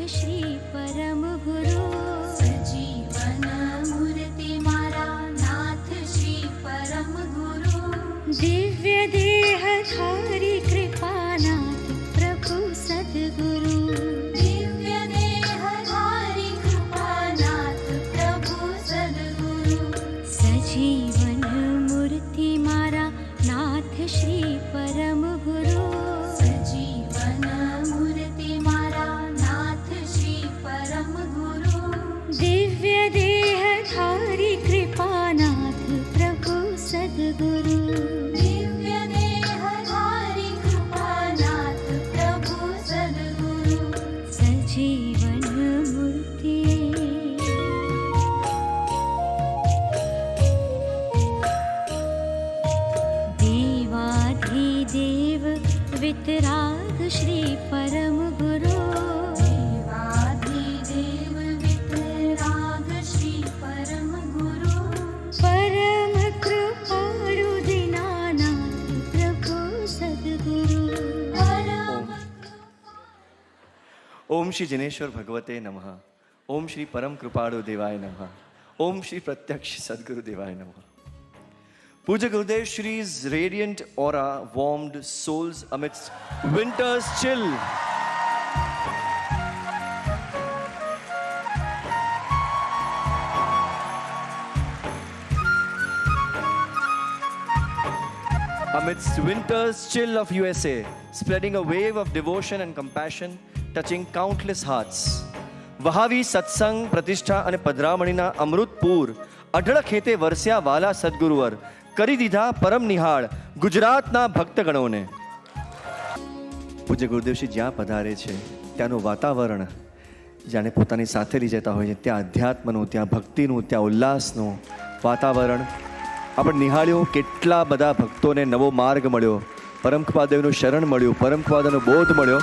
श्री परम गुरु सजीवन मूर्ति मारा नाथ श्री परम गुरु दिव्य देहधारी कृपानाथ प्रभु सद्गुरु दिव्य देहधारी कृपानाथ प्रभु सद्गुरु सजीवन मूर्ति मारा नाथ श्री परम गुरु सजीवन मूर्ति मारा नाथ श्री परम गुरु दिव्य देहधारी कृपानाथ प्रभु सद्गुरु दिव्य देहधारी कृपानाथ प्रभु सद्गुरु सजीवन मूर्ति देवाधिदेव वितराग श्री परम गुरु देवाधिदेव वितराग श्री परम गुरु परम कृपाळु दीनानाथ प्रभु सद्गुरु ओम श्री जिनेश्वर भगवते नमः। ओम श्री परम कृपाळु देवाय नमः। ओम श्री प्रत्यक्ष सद्गुरु देवाय नमः। Puja Gurudev Shri's radiant aura warmed souls amidst winter's chill. Amidst winter's chill of USA, spreading a wave of devotion and compassion, touching countless hearts. વહાવી સત્સંગ પ્રતિષ્ઠા અને પધરામણીના અમૃતપુર અઢળક હેતે વરસ્યા વાલા સદગુરુવર કરી દીધા પરમ નિહાળ ગુજરાતના ભક્તગણોને. પૂજ્ય ગુરુદેવશ્રી જ્યાં પધારે છે ત્યાંનું વાતાવરણ જાણે પોતાની સાથે લઈ જતા હોય છે. ત્યાં અધ્યાત્મનું, ત્યાં ભક્તિનું, ત્યાં ઉલ્લાસનું વાતાવરણ આપણે નિહાળ્યું. કેટલા બધા ભક્તોને નવો માર્ગ મળ્યો, પરમ કૃપાદેવનું શરણ મળ્યું, પરમ કૃપાદેવનો બોધ મળ્યો.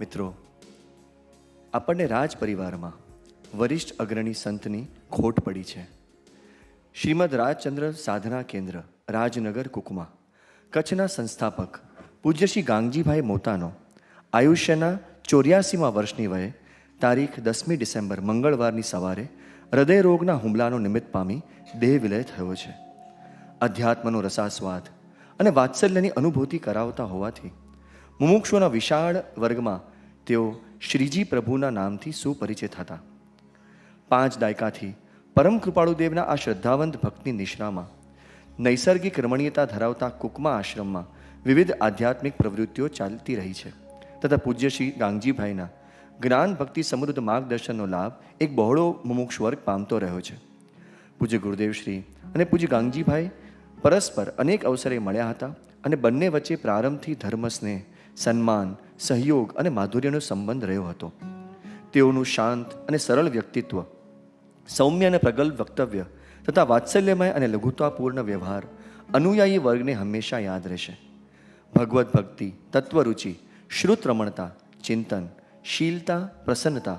મિત્રો, આપણને રાજ પરિવારમાં વરિષ્ઠ અગ્રણી સંતની ખોટ પડી છે. શ્રીમદ રાજચંદ્ર સાધના કેન્દ્ર રાજનગર કુકમા કચ્છના સંસ્થાપક પૂજ્ય શ્રી ગાંગજીભાઈ મોતાનો આયુષ્યના 84મા વર્ષની વયે તારીખ 10મી ડિસેમ્બર મંગળવારની સવારે હૃદયરોગના હુમલાનો નિમિત્ત પામી દેહ વિલય થયો છે. અધ્યાત્મનો રસાસ્વાદ અને વાત્સલ્યની અનુભૂતિ કરાવતા હોવાથી મુમુક્ષુઓના વિશાળ વર્ગમાં તેઓ શ્રીજી પ્રભુના નામથી સુપરિચિત હતા. 5 દાયકાથી પરમ કૃપાળુદેવના આ શ્રદ્ધાવંત ભક્તની નિશ્રામાં નૈસર્ગિક રમણીયતા ધરાવતા કુકમા આશ્રમમાં વિવિધ આધ્યાત્મિક પ્રવૃત્તિઓ ચાલતી રહી છે તથા પૂજ્ય શ્રી ગાંગજીભાઈના જ્ઞાન ભક્તિ સમૃદ્ધ માર્ગદર્શનનો લાભ એક બહોળો મુમુક્ષ વર્ગ પામતો રહ્યો છે. પૂજ્ય ગુરુદેવશ્રી અને પૂજ્ય ગાંગજીભાઈ પરસ્પર અનેક અવસરે મળ્યા હતા અને બંને વચ્ચે પ્રારંભથી ધર્મસ્નેહ, સન્માન, સહયોગ અને માધુર્યનો સંબંધ રહ્યો હતો. તેઓનું શાંત અને સરળ વ્યક્તિત્વ, સૌમ્ય અને પ્રગલ્ભ વક્તવ્ય તથા વાત્સલ્યમય અને લઘુતાપૂર્ણ વ્યવહાર અનુયાયી વર્ગને હંમેશા યાદ રહેશે. ભગવત ભક્તિ, તત્વરુચિ, શ્રુત રમણતા, ચિંતન, શીલતા, પ્રસન્નતા,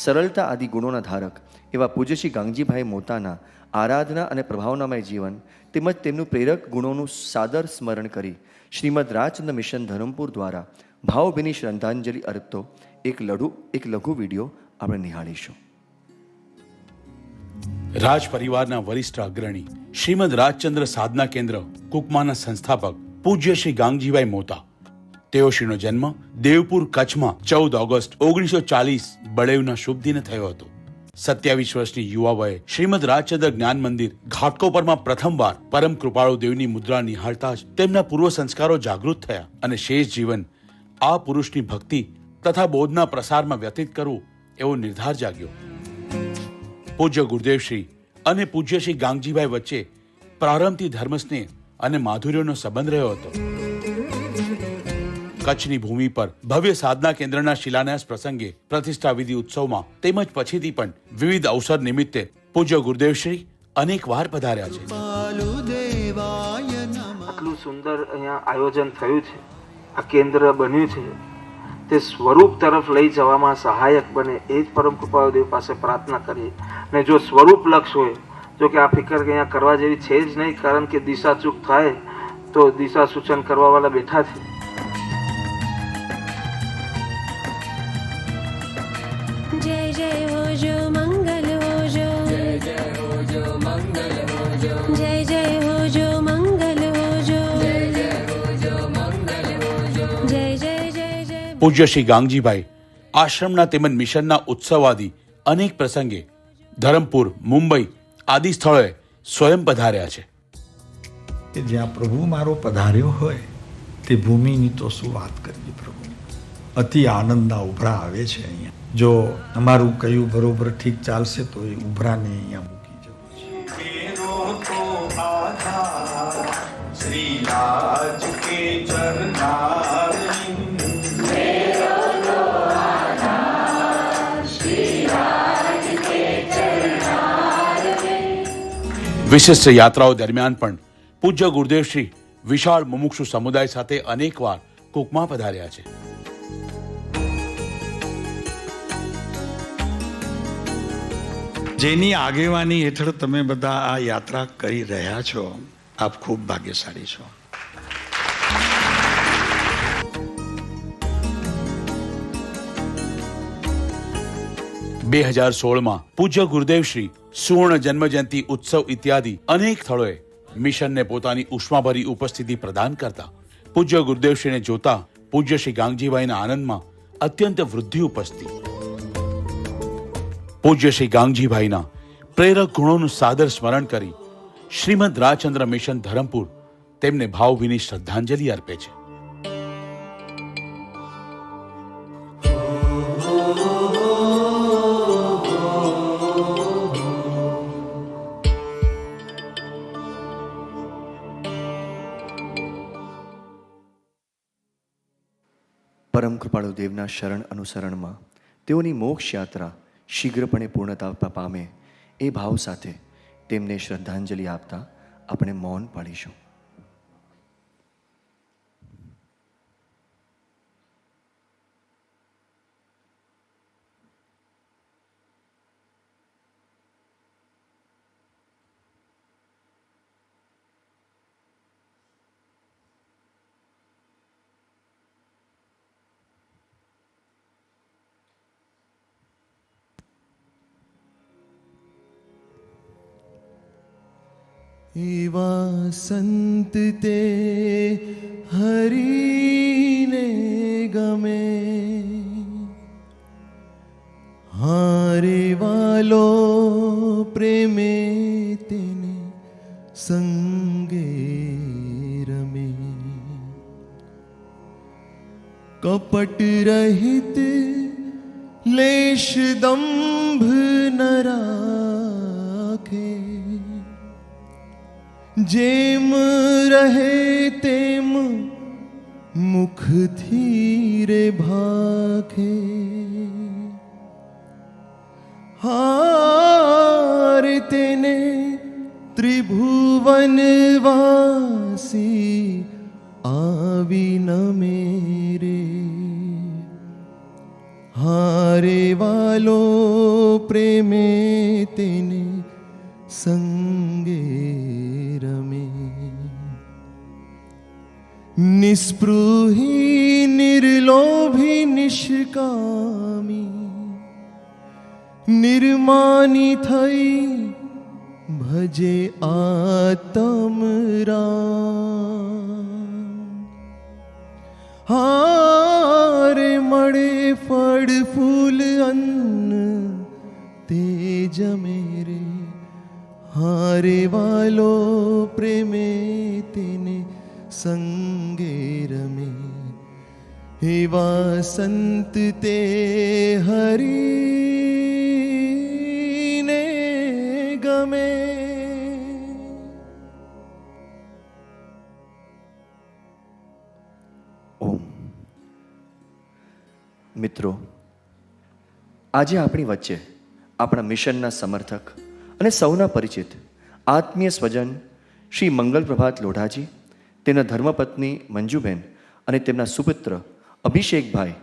સરળતા આદિ ગુણોના ધારક એવા પૂજ્ય શ્રી ગાંગજીભાઈ મોતાના આરાધના અને પ્રભાવનામય જીવન તેમજ તેમનું પ્રેરક ગુણોનું સાદર સ્મરણ કરી શ્રીમદ રાજચંદ્ર મિશન ધરમપુર દ્વારા ભાવભીની શ્રદ્ધાંજલિ અર્પતો એક લઘુ વિડીયો આપણે નિહાળીશું. રાજ પરિવારના વરિષ્ઠ અગ્રણી શ્રીમદ રાજચંદ્ર સાધના કેન્દ્ર કુકમાના સંસ્થાપક પૂજ્ય શ્રી ગાંગજીભાઈ મોતા. તેઓશ્રીનો જન્મ દેવપુર કચ્છમાં 14 ઓગસ્ટ 1940 બળેવના શુભ દિને થયો હતો. 27 વર્ષની યુવા વયે શ્રીમદ રાજચંદ્ર જ્ઞાન મંદિર ઘાટકોપરમાં પ્રથમવાર પરમ કૃપાળુ દેવની મુદ્રા નિહાળતા જ તેમના પૂર્વ સંસ્કારો જાગૃત થયા અને શેષ જીવન આ પુરુષની ભક્તિ તથા બોધના પ્રસારમાં વ્યતીત કરવું એવો નિર્ધાર જાગ્યો. પૂજ્ય ગુરુદેવશ્રી અને પૂજ્ય શ્રી ગાંગજીભાઈ વચ્ચે પ્રારંભથી ધર્મસ્નેહ અને માધુર્યનો સંબંધ રહ્યો હતો. કચ્છની ભૂમિ પર ભવ્ય સાધના કેન્દ્રના શિલાન્યાસ પ્રસંગે, પ્રતિષ્ઠા વિધિ ઉત્સવમાં તેમજ પછીથી પણ વિવિધ અવસર નિમિત્તે પૂજ્ય ગુરુદેવશ્રી અનેક વાર પધાર્યા છે. આટલું સુંદર અહીંયા આયોજન થયું છે, આ કેન્દ્ર બન્યું છે, તે સ્વરૂપ તરફ લઈ જવામાં સહાયક બને એ જ પરમ કૃપાળુદેવ પાસે પ્રાર્થના કરીએ. અને જો સ્વરૂપ લક્ષ હોય, જો કે આ ફિકર અહીંયા કરવા જેવી છે જ નહીં, કારણ કે દિશા ચૂક થાય તો દિશા સૂચન કરવા વાળા બેઠા છે. जय जय हो जो मंगल हो जो जय जय हो जो मंगल हो जो जय जय हो जो मंगल हो जो जय जय हो जो मंगल हो जो जय जय जय जय. પૂજ્ય શ્રી ગાંગજીભાઈ આશ્રમના તેમજ મિશનના ઉત્સવાદી અનેક પ્રસંગે ધરમપુર, મુંબઈ આદિ સ્થળોએ સ્વયં પધાર્યા છે. કે જ્યાં પ્રભુ મારો પધાર્યો હોય તે ભૂમિની તો શું વાત કરવી. પ્રભુ અતિ આનંદના ઉભરા આવે છે અહીંયા. જો અમારું કયું બરોબર ઠીક ચાલશે તો એ ઉભરાને અહીંયા મૂકી જવું છે. વિશિષ્ટ યાત્રાઓ દરમિયાન પણ પૂજ્ય ગુરુદેવ શ્રી વિશાળ મુમુક્ષુ સમુદાય સાથે અનેકવાર કુકમા પધાર્યા છે. જેની આગેવાની હેઠળ તમે બધા આ યાત્રા કરી રહ્યા છો, આપ ખૂબ ભાગ્યશાળી છો. બે 2016માં પૂજ્ય ગુરુદેવ શ્રી સુવર્ણ જન્મજયંતિ ઉત્સવ ઇત્યાદિ અનેક સ્થળોએ મિશનને પોતાની ઉષ્માભરી ઉપસ્થિતિ પ્રદાન કરતા પૂજ્ય ગુરુદેવશ્રીને જોતા પૂજ્ય શ્રી ગાંગજીભાઈના આનંદમાં અત્યંત વૃદ્ધિ ઉપજતી. પૂજ્ય શ્રી ગાંગજીભાઈના પ્રેરક ગુણોનું સાદર સ્મરણ કરી શ્રીમદ રાજચંદ્ર મિશન ધરમપુર તેમને ભાવભીની શ્રદ્ધાંજલિ અર્પે છે. પરમ કૃપાળુ દેવના શરણ અનુસરણમાં તેઓની મોક્ષ યાત્રા શીઘ્રપણે પૂર્ણતા પામે એ ભાવ સાથે તેમને શ્રદ્ધાંજલિ આપતા આપણે મૌન પાડીશું. એવા સંત તે હરીને ગમે, હારે વાલો પ્રેમે તેને સંગે રમે. કપટ રહિત લેશ દંભ ન રાખે, જેમ રહે તેમ મુખથી રે ભાખે. હાર તેને ત્રિભુવન વાસી આવી ન મેરે, હારે વાલો પ્રેમે તેને સંગે રમે. નિસ્પૃહી નિર્લોભી નિષ્કામી, નિર્માની થઈ ભજે આત્મ રામ. હારે મળે ફળ ફૂલ અન્ન તે જમે રે, હારે વાલો પ્રેમે તેને સંગે રમે. એવા સંત તે હરીને ગમે. ઓમ. મિત્રો, આજે આપણી વચ્ચે આપણા મિશનના સમર્થક અને સૌના પરિચિત આત્મીય સ્વજન શ્રી મંગલ પ્રભાત લોઢાજી, તેના ધર્મપત્ની મંજુબેન અને તેમના સુપુત્ર અભિષેકભાઈ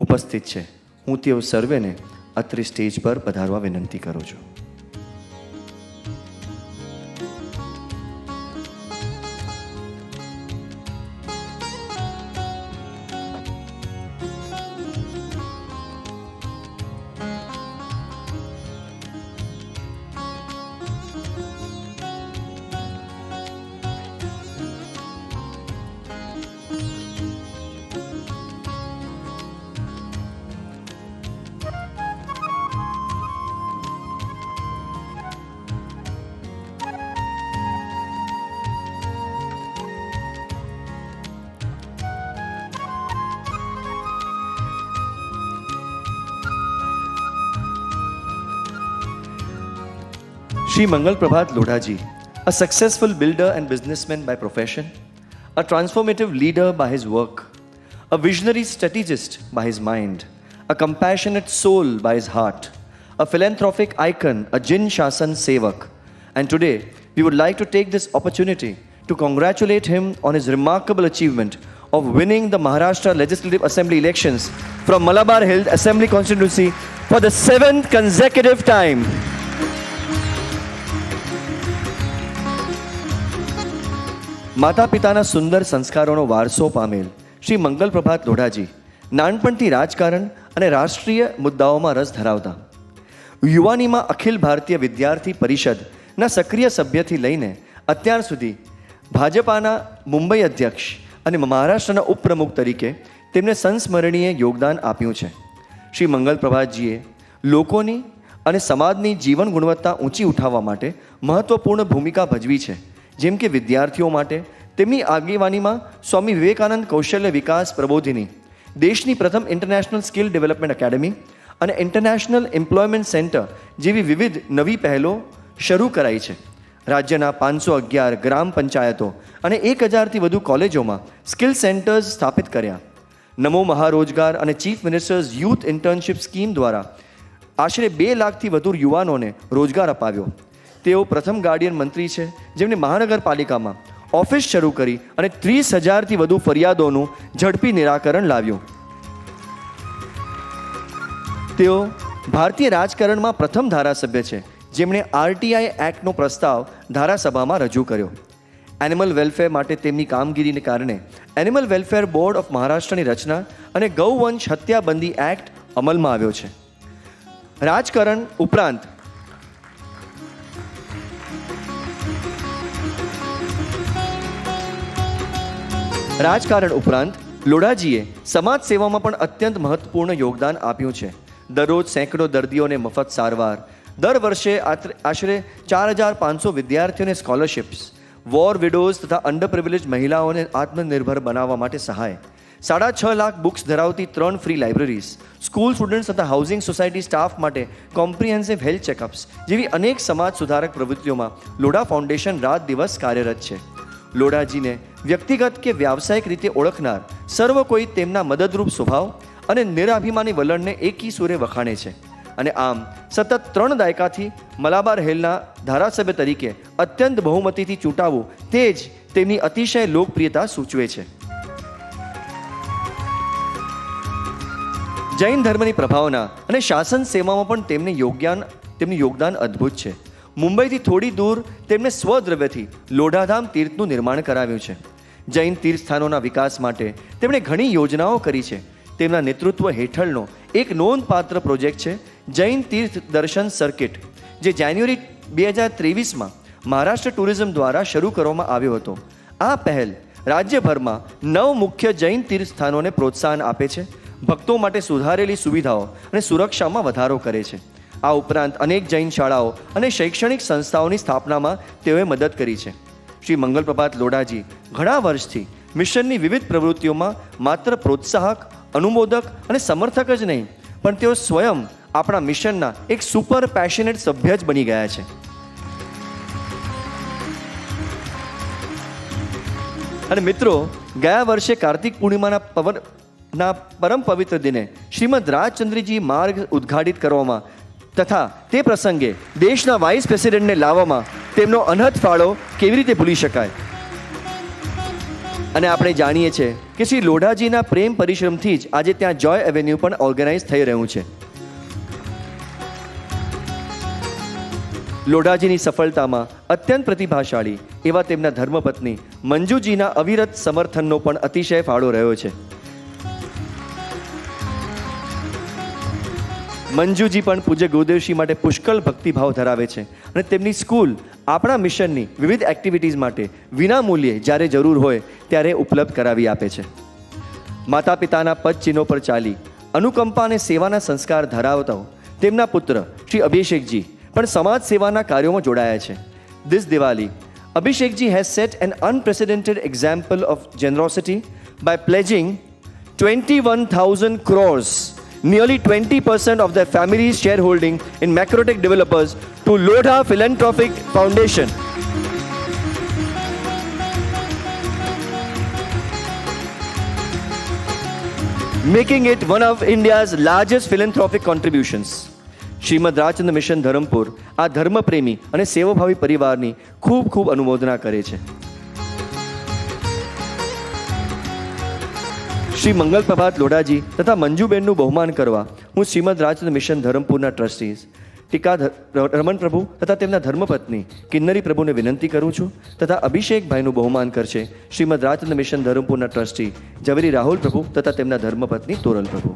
ઉપસ્થિત છે. હું તેઓ સર્વેને અત્રે સ્ટેજ પર પધારવા વિનંતી કરું છું. Shri Mangal Prabhat Lodhaji, a successful builder and businessman by profession, a transformative leader by his work, a visionary strategist by his mind, a compassionate soul by his heart, a philanthropic icon, a Jin Shasan Sevak. And today, we would like to take this opportunity to congratulate him on his remarkable achievement of winning the Maharashtra Legislative Assembly elections from Malabar Hill Assembly constituency for the 7th consecutive time. માતા પિતાના સુંદર સંસ્કારોનો વારસો પામેલ શ્રી મંગલ પ્રભાત લોઢાજી નાનપણથી રાજકારણ અને રાષ્ટ્રીય મુદ્દાઓમાં રસ ધરાવતા. યુવાનીમાં અખિલ ભારતીય વિદ્યાર્થી પરિષદના સક્રિય સભ્યથી લઈને અત્યાર સુધી ભાજપાના મુંબઈ અધ્યક્ષ અને મહારાષ્ટ્રના ઉપપ્રમુખ તરીકે તેમને સંસ્મરણીય યોગદાન આપ્યું છે. શ્રી મંગલ પ્રભાતજીએ લોકોની અને સમાજની જીવન ગુણવત્તા ઊંચી ઉઠાવવા માટે મહત્વપૂર્ણ ભૂમિકા ભજવી છે. જેમ કે વિદ્યાર્થીઓ માટે તેમની આગેવાનીમાં સ્વામી વિવેકાનંદ કૌશલ્ય વિકાસ પ્રબોધિની, દેશની પ્રથમ ઇન્ટરનેશનલ સ્કિલ ડેવલપમેન્ટ એકેડમી અને ઇન્ટરનેશનલ એમ્પ્લોયમેન્ટ સેન્ટર જેવી વિવિધ નવી પહેલો શરૂ કરાઈ છે. રાજ્યના 511 ગ્રામ પંચાયતો અને 1000થી વધુ કોલેજોમાં સ્કિલ સેન્ટર્સ સ્થાપિત કર્યા. નમો મહારોજગાર અને chief ministers youth internship scheme દ્વારા આશરે 2 લાખથી વધુ યુવાનોને રોજગાર અપાવ્યો. તેઓ પ્રથમ ગાર્ડિયન મંત્રી છે જેમણે મહાનગરપાલિકામાં ઓફિસ શરૂ કરી અને 30,000થી વધુ ફરિયાદોનું ઝડપી નિરાકરણ લાવ્યું. તેઓ ભારતીય રાજકારણમાં પ્રથમ ધારાસભ્ય છે જેમણે આરટીઆઈ એક્ટનો પ્રસ્તાવ ધારાસભામાં રજૂ કર્યો. એનિમલ વેલફેર માટે તેમની કામગીરીને કારણે એનિમલ વેલફેર બોર્ડ ઓફ મહારાષ્ટ્રની રચના અને ગૌવંશ હત્યાબંધી એક્ટ અમલમાં આવ્યો છે. રાજકારણ ઉપરાંત લોઢાજીએ સમાજ સેવામાં પણ અત્યંત મહત્વપૂર્ણ યોગદાન આપ્યું છે. દરરોજ સેંકડો દર્દીઓને મફત સારવાર, દર વર્ષે આશરે 4,500 વિદ્યાર્થીઓને સ્કોલરશિપ્સ, વોર વિડોઝ તથા અંડર પ્રિવિલેજ મહિલાઓને આત્મનિર્ભર બનાવવા માટે સહાય, 6.5 લાખ બુક્સ ધરાવતી 3 ફ્રી લાઇબ્રેરીઝ, સ્કૂલ સ્ટુડન્ટ્સ તથા હાઉસિંગ સોસાયટી સ્ટાફ માટે કોમ્પ્રિહેન્સિવ હેલ્થ ચેકઅપ્સ જેવી અનેક સમાજ સુધારક પ્રવૃત્તિઓમાં લોઢા ફાઉન્ડેશન રાત દિવસ કાર્યરત છે. લોઢાજીને વ્યક્તિગત કે વ્યાવસાયિક રીતે ઓળખનાર સર્વ કોઈ તેમના મદદરૂપ સ્વભાવ અને નિરાભિમાની વલણને એકી સુરે વખાણે છે. અને આમ સતત 3 દાયકાથી મલાબાર હિલના ધારાસભ્ય તરીકે અત્યંત બહુમતીથી ચૂંટાવું તે જ તેમની અતિશય લોકપ્રિયતા સૂચવે છે. જૈન ધર્મની પ્રભાવના અને શાસન સેવામાં પણ તેમનું યોગદાન અદ્ભુત છે. મુંબઈથી થોડી દૂર તેમણે સ્વદ્રવ્યથી લોઢાધામ તીર્થનું નિર્માણ કરાવ્યું છે. જૈન તીર્થસ્થાનોના વિકાસ માટે તેમણે ઘણી યોજનાઓ કરી છે. તેમના નેતૃત્વ હેઠળનો એક નોંધપાત્ર પ્રોજેક્ટ છે જૈન તીર્થ દર્શન સર્કિટ, જે જાન્યુઆરી 2023માં મહારાષ્ટ્ર ટુરિઝમ દ્વારા શરૂ કરવામાં આવ્યો હતો. આ પહેલ રાજ્યભરમાં 9 મુખ્ય જૈન તીર્થસ્થાનોને પ્રોત્સાહન આપે છે, ભક્તો માટે સુધારેલી સુવિધાઓ અને સુરક્ષામાં વધારો કરે છે. આ ઉપરાંત અનેક જૈન શાળાઓ અને શૈક્ષણિક સંસ્થાઓની સ્થાપનામાં તેઓએ મદદ કરી છે. શ્રી મંગલ પ્રભાત લોઢાજી ઘણા વર્ષથી મિશનની વિવિધ પ્રવૃત્તિઓમાં માત્ર પ્રોત્સાહક, અનુમોદક અને સમર્થક જ નહીં, પણ તેઓ સ્વયં આપણા મિશનના એક સુપર પેશનેટ સભ્ય જ બની ગયા છે. અને મિત્રો, ગયા વર્ષે કાર્તિક પૂર્ણિમાના પરમ પવિત્ર દિને શ્રીમદ રાજચંદ્રજી માર્ગ ઉદ્ઘાટિત કરવામાં તથા તે પ્રસંગે દેશના વાઇસ પ્રેસિડેન્ટને લાવવામાં તેમનો અનહદ ફાળો કેવી રીતે ભૂલી શકાય. અને આપણે જાણીએ છીએ કે શ્રી લોઢાજીના પ્રેમ પરિશ્રમથી જ આજે ત્યાં જોય એવેન્યુ પણ ઓર્ગેનાઇઝ થઈ રહ્યું છે. લોઢાજીની સફળતામાં અત્યંત પ્રતિભાશાળી એવા તેમના ધર્મપત્ની મંજુજીના અવિરત સમર્થનનો પણ અતિશય ફાળો રહ્યો છે. મંજુજી પણ પૂજ્ય ગુરુદેવશ્રી માટે પુષ્કળ ભક્તિભાવ ધરાવે છે અને તેમની સ્કૂલ આપણા મિશનની વિવિધ એક્ટિવિટીઝ માટે વિના મૂલ્યે જ્યારે જરૂર હોય ત્યારે ઉપલબ્ધ કરાવી આપે છે. માતા પિતાના પદચિહ્નો પર ચાલી અનુકંપા અને સેવાના સંસ્કાર ધરાવતા તેમના પુત્ર શ્રી અભિષેકજી પણ સમાજ સેવાના કાર્યોમાં જોડાયા છે. This Diwali, Abhishekji has set an unprecedented example of generosity by pledging 21,000 crores, nearly 20% of their family's shareholding in Macrotech Developers, to to Lodha Philanthropic Foundation. Making it one of India's largest philanthropic contributions. Shrimad Rajchandra mission Dharampur આ ધર્મપ્રેમી અને સેવાભાવી પરિવારની ખૂબ ખૂબ અનુમોદના કરે છે. શ્રી મંગલ પ્રભાત લોઢાજી તથા મંજુબેનનું બહુમાન કરવા હું શ્રીમદ રાજચંદ્ર મિશન ધરમપુરના ટ્રસ્ટીઝ ટીકા રમણ પ્રભુ તથા તેમના ધર્મપત્ની કિન્નરી પ્રભુને વિનંતી કરું છું તથા અભિષેકભાઈનું બહુમાન કરશે શ્રીમદ રાજચંદ્ર મિશન ધરમપુરના ટ્રસ્ટી ઝવેરી રાહુલ પ્રભુ તથા તેમના ધર્મપત્ની તોરલ પ્રભુ.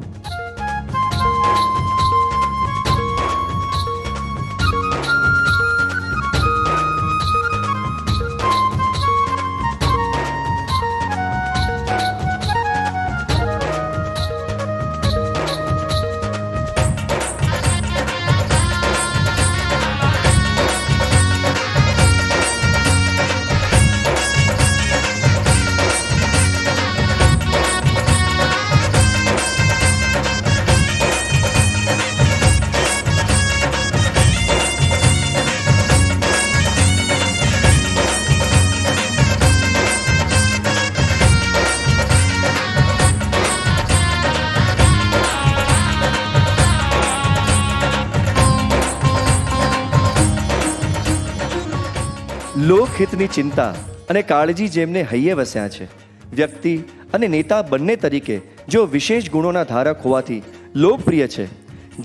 લોકહિતની ચિંતા અને કાળજી જેમને હૈયે વસ્યા છે, વ્યક્તિ અને નેતા બંને તરીકે જેઓ વિશેષ ગુણોના ધારક હોવાથી લોકપ્રિય છે,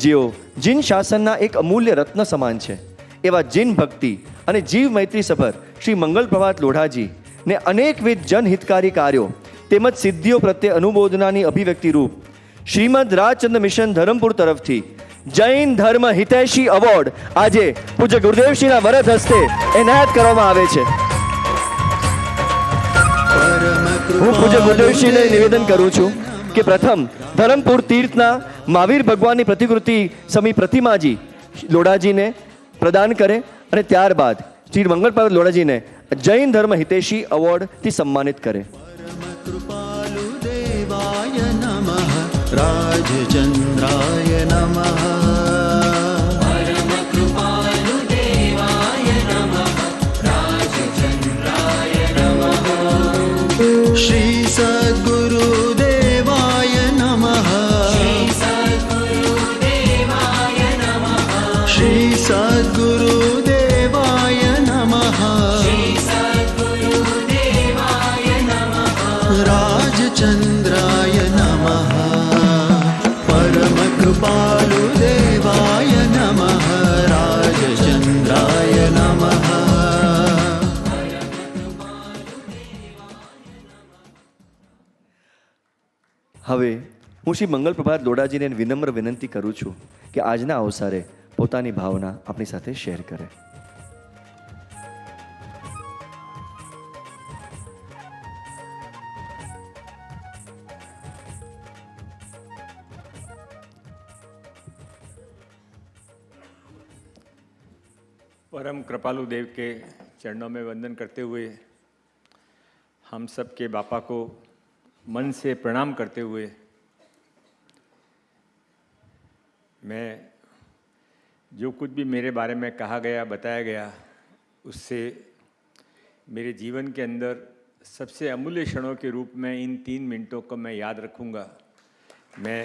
જેઓ જીન શાસનના એક અમૂલ્ય રત્ન સમાન છે, એવા જીન ભક્તિ અને જીવ મૈત્રી સભર શ્રી મંગલ પ્રભાત લોઢાજીને અનેકવિધ જનહિતકારી કાર્યો તેમજ સિદ્ધિઓ પ્રત્યે અનુમોદનાની અભિવ્યક્તિ રૂપ શ્રીમદ રાજચંદ્ર મિશન ધરમપુર તરફથી જૈન ધર્મ હિતૈષી એવોર્ડ આજે પૂજ્ય ગુરુદેવશ્રીના વરદ હસ્તે એનાયત કરવામાં આવે છે. હું પૂજ્ય ગુરુદેવશ્રીને નિવેદન કરું છું કે પ્રથમ ધરમપુર તીર્થના મહાવીર ભગવાનની પ્રતિકૃતિ સમી પ્રતિમાજી લોઢાજીને પ્રદાન કરે અને ત્યારબાદ શ્રી મંગલ પ્રભાત લોઢાજીને જૈન ધર્મ હિતૈષી એવોર્ડથી સન્માનિત કરે. कृपालु देवाय नमः राजचंद्राय नमः परम कृपालु देवाय नमः राजचंद्राय नमः श्री सद्गुरु देवाय नमः श्री सद्गुरु देवाय नमः श्री सद्गुरु देवाय नमः राजचंद्राय नमः परम कृपालु देवाय नमः राजचंद्राय नमः. હવે હું શ્રી મંગલ પ્રભાત લોઢાજીને વિનમ્ર વિનંતી કરું છું કે આજના અવસરે પોતાની ભાવના આપણી સાથે શેર કરે. परम कृपालु देव के चरणों में वंदन करते हुए हम सब के बापा को मन से प्रणाम करते हुए मैं जो कुछ भी मेरे बारे में कहा गया बताया गया उससे मेरे जीवन के अंदर सबसे अमूल्य क्षणों के रूप में इन 3 मिनटों को मैं याद रखूँगा. मैं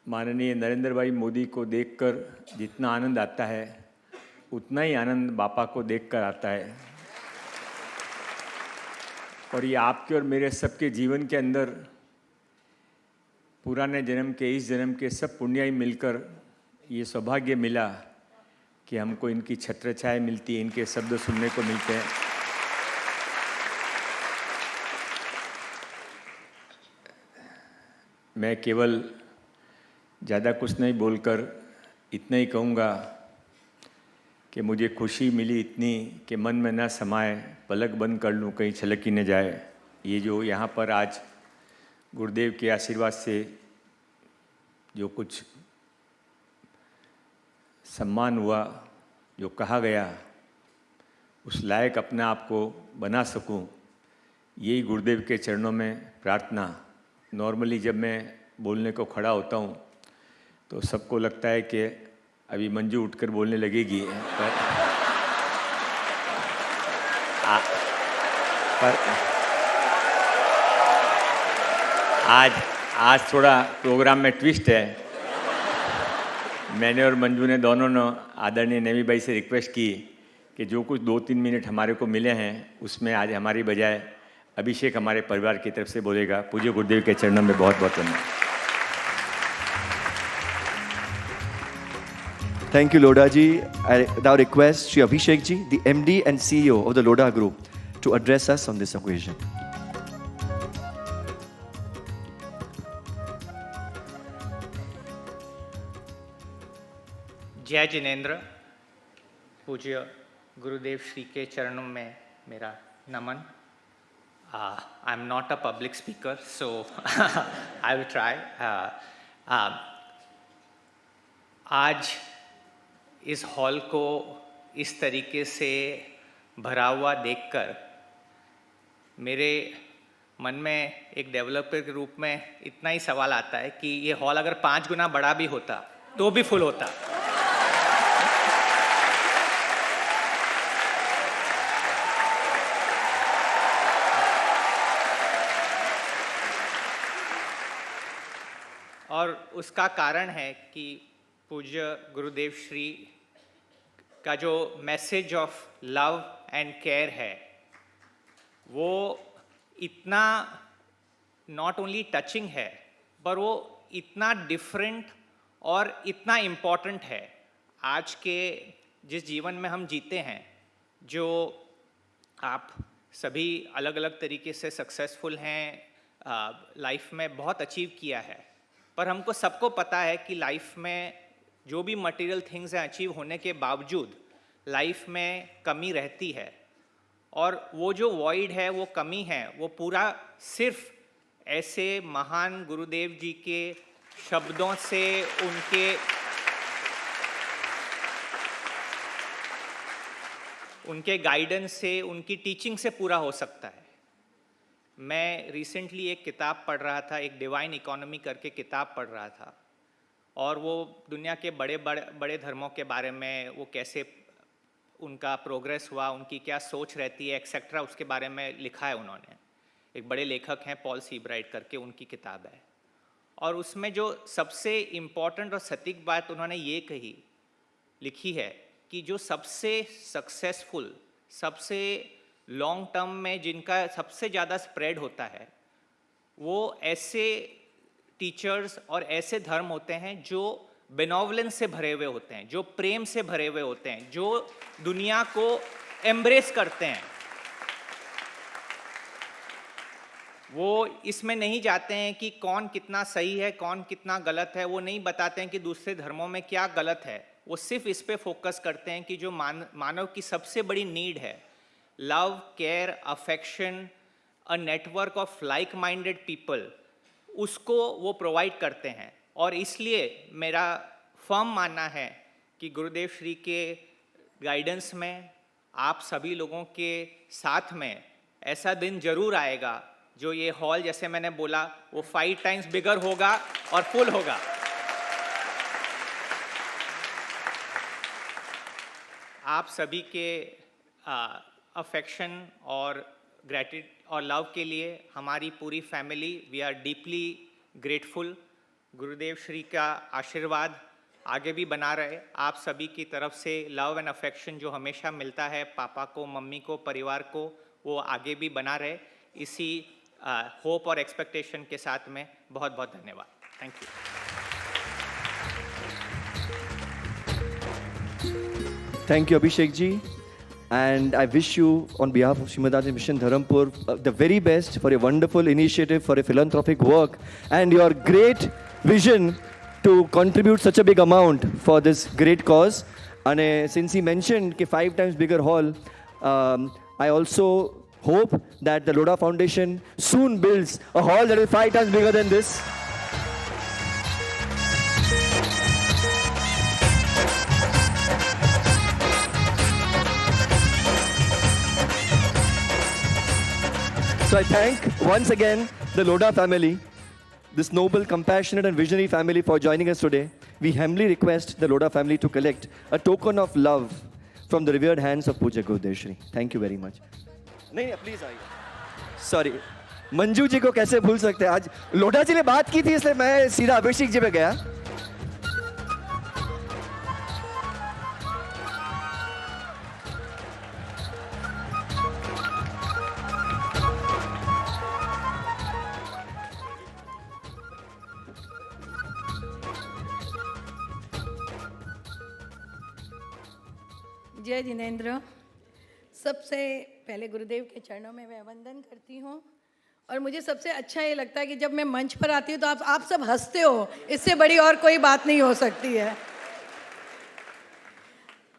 माननीय नरेंद्र भाई मोदी को देखकर जितना आनंद आता है उतना ही आनंद बापा को देखकर आता है. और ये आपके और मेरे सबके जीवन के अंदर पुराने जन्म के इस जन्म के सब पुण्याई मिलकर ये सौभाग्य मिला कि हमको इनकी छत्र छाया मिलती है, इनके शब्द सुनने को मिलते हैं. मैं केवल ज़्यादा कुछ नहीं बोलकर इतना ही कहूँगा कि मुझे खुशी मिली इतनी कि मन में न समाए, पलक बंद कर लूँ कहीं छलक ही न जाए. ये जो यहाँ पर आज गुरुदेव के आशीर्वाद से जो कुछ सम्मान हुआ, जो कहा गया, उस लायक अपने आप को बना सकूं, यही गुरुदेव के चरणों में प्रार्थना. नॉर्मली जब मैं बोलने को खड़ा होता हूँ तो सबको लगता है कि अभी मंजू उठकर बोलने लगेगी, पर आज थोड़ा प्रोग्राम में ट्विस्ट है। मैंने और मंजू ने दोनों ने आदरणीय नेमी भाई से रिक्वेस्ट की कि जो कुछ 2-3 मिनट हमारे को मिले हैं उसमें आज हमारी बजाय अभिषेक हमारे परिवार की तरफ से बोलेगा। पूज्य गुरुदेव के चरणों में बहुत बहुत धन्यवाद। Thank you, Lodha ji. I now request Shri Abhishek ji, the MD and CEO of the Lodha Group, to address us on this occasion. जय जिनेन्द्र। पूज्य गुरुदेव श्री के चरणों में मेरा नमन। I am not a public speaker, so I will try. आज इस hall को इस तरीके से भरा हुआ देखकर मेरे मन में एक डेवलपर के रूप में इतना ही सवाल आता है कि ये हॉल अगर 5 गुना बड़ा भी होता तो भी फुल होता। और उसका कारण है कि पूज्य गुरुदेव श्री का जो message of love and care है वो इतना नॉट ओनली टचिंग है पर वो इतना डिफरेंट और इतना इम्पॉर्टेंट है आज के जिस जीवन में हम जीते हैं। जो आप सभी अलग अलग तरीके से सक्सेसफुल हैं, लाइफ में बहुत अचीव किया है, पर हमको सबको पता है कि लाइफ में जो भी मटेरियल थिंग्स हैं अचीव होने के बावजूद लाइफ में कमी रहती है। और वो जो वॉइड है, वो कमी है, वो पूरा सिर्फ ऐसे महान गुरुदेव जी के शब्दों से, उनके गाइडेंस से, उनकी टीचिंग से पूरा हो सकता है। मैं रिसेंटली एक किताब पढ़ रहा था, एक डिवाइन इकोनॉमी करके किताब पढ़ रहा था, और वो दुनिया के बड़े धर्मों के बारे में, वो कैसे उनका प्रोग्रेस हुआ, उनकी क्या सोच रहती है एक्सेट्रा, उसके बारे में लिखा है उन्होंने। एक बड़े लेखक हैं पॉल सीब्राइट करके, उनकी किताब है। और उसमें जो सबसे इम्पॉर्टेंट और सटीक बात उन्होंने ये लिखी है कि जो सबसे सक्सेसफुल, सबसे लॉन्ग टर्म में जिनका सबसे ज़्यादा स्प्रेड होता है, वो ऐसे टीचर्स और ऐसे धर्म होते हैं जो बेनोवलेंस से भरे हुए होते हैं, जो प्रेम से भरे हुए होते हैं, जो दुनिया को एम्ब्रेस करते हैं। वो इसमें नहीं जाते हैं कि कौन कितना सही है, कौन कितना गलत है, वो नहीं बताते हैं कि दूसरे धर्मों में क्या गलत है। वो सिर्फ इस पे फोकस करते हैं कि जो मानव की सबसे बड़ी नीड है, love, care, affection, a network of like minded people, उसको वो प्रोवाइड करते हैं। और इसलिए मेरा फर्म मानना है कि गुरुदेव श्री के गाइडेंस में आप सभी लोगों के साथ में ऐसा दिन जरूर आएगा जो ये हॉल, जैसे मैंने बोला, वो 5 टाइम्स बिगर होगा और फुल होगा। आप सभी के अफेक्शन और ग्रेटिट्यूड और लव के लिए हमारी पूरी family, we are deeply grateful. Gurudev Shri का आशीर्वाद आगे भी बना रहे। आप सभी की तरफ से लव एंड अफेक्शन जो हमेशा मिलता है पापा को, मम्मी को, परिवार को, वो आगे भी बना रहे। इसी होप और एक्सपेक्टेशन के साथ में बहुत बहुत धन्यवाद। Thank you. Thank you, Abhishek ji. And I wish you, on behalf of Srimad Radha Mission Dharampur, the very best for a wonderful initiative, for a philanthropic work, and your great vision to contribute such a big amount for this great cause. And since he mentioned कि 5 times bigger hall, I also hope that the Lodha Foundation soon builds a hall that is 5 times bigger than this. So I thank once again the Lodha family this noble, compassionate, and visionary family for joining us today. We humbly request the Lodha family to collect a token of love from the revered hands of Pujya Gurudev Shri. Thank you very much. नहीं please आइए. Sorry, Manju ji को कैसे भूल सकते हैं. आज लोढ़ा जी ने बात की थी इसलिए मैं सीधा अभिषेक जी पे गया. जय जिनेंद्र. सबसे पहले गुरुदेव के चरणों में मैं वंदन करती हूँ. और मुझे सबसे अच्छा ये लगता है कि जब मैं मंच पर आती हूँ तो आप सब हंसते हो. इससे बड़ी और कोई बात नहीं हो सकती है.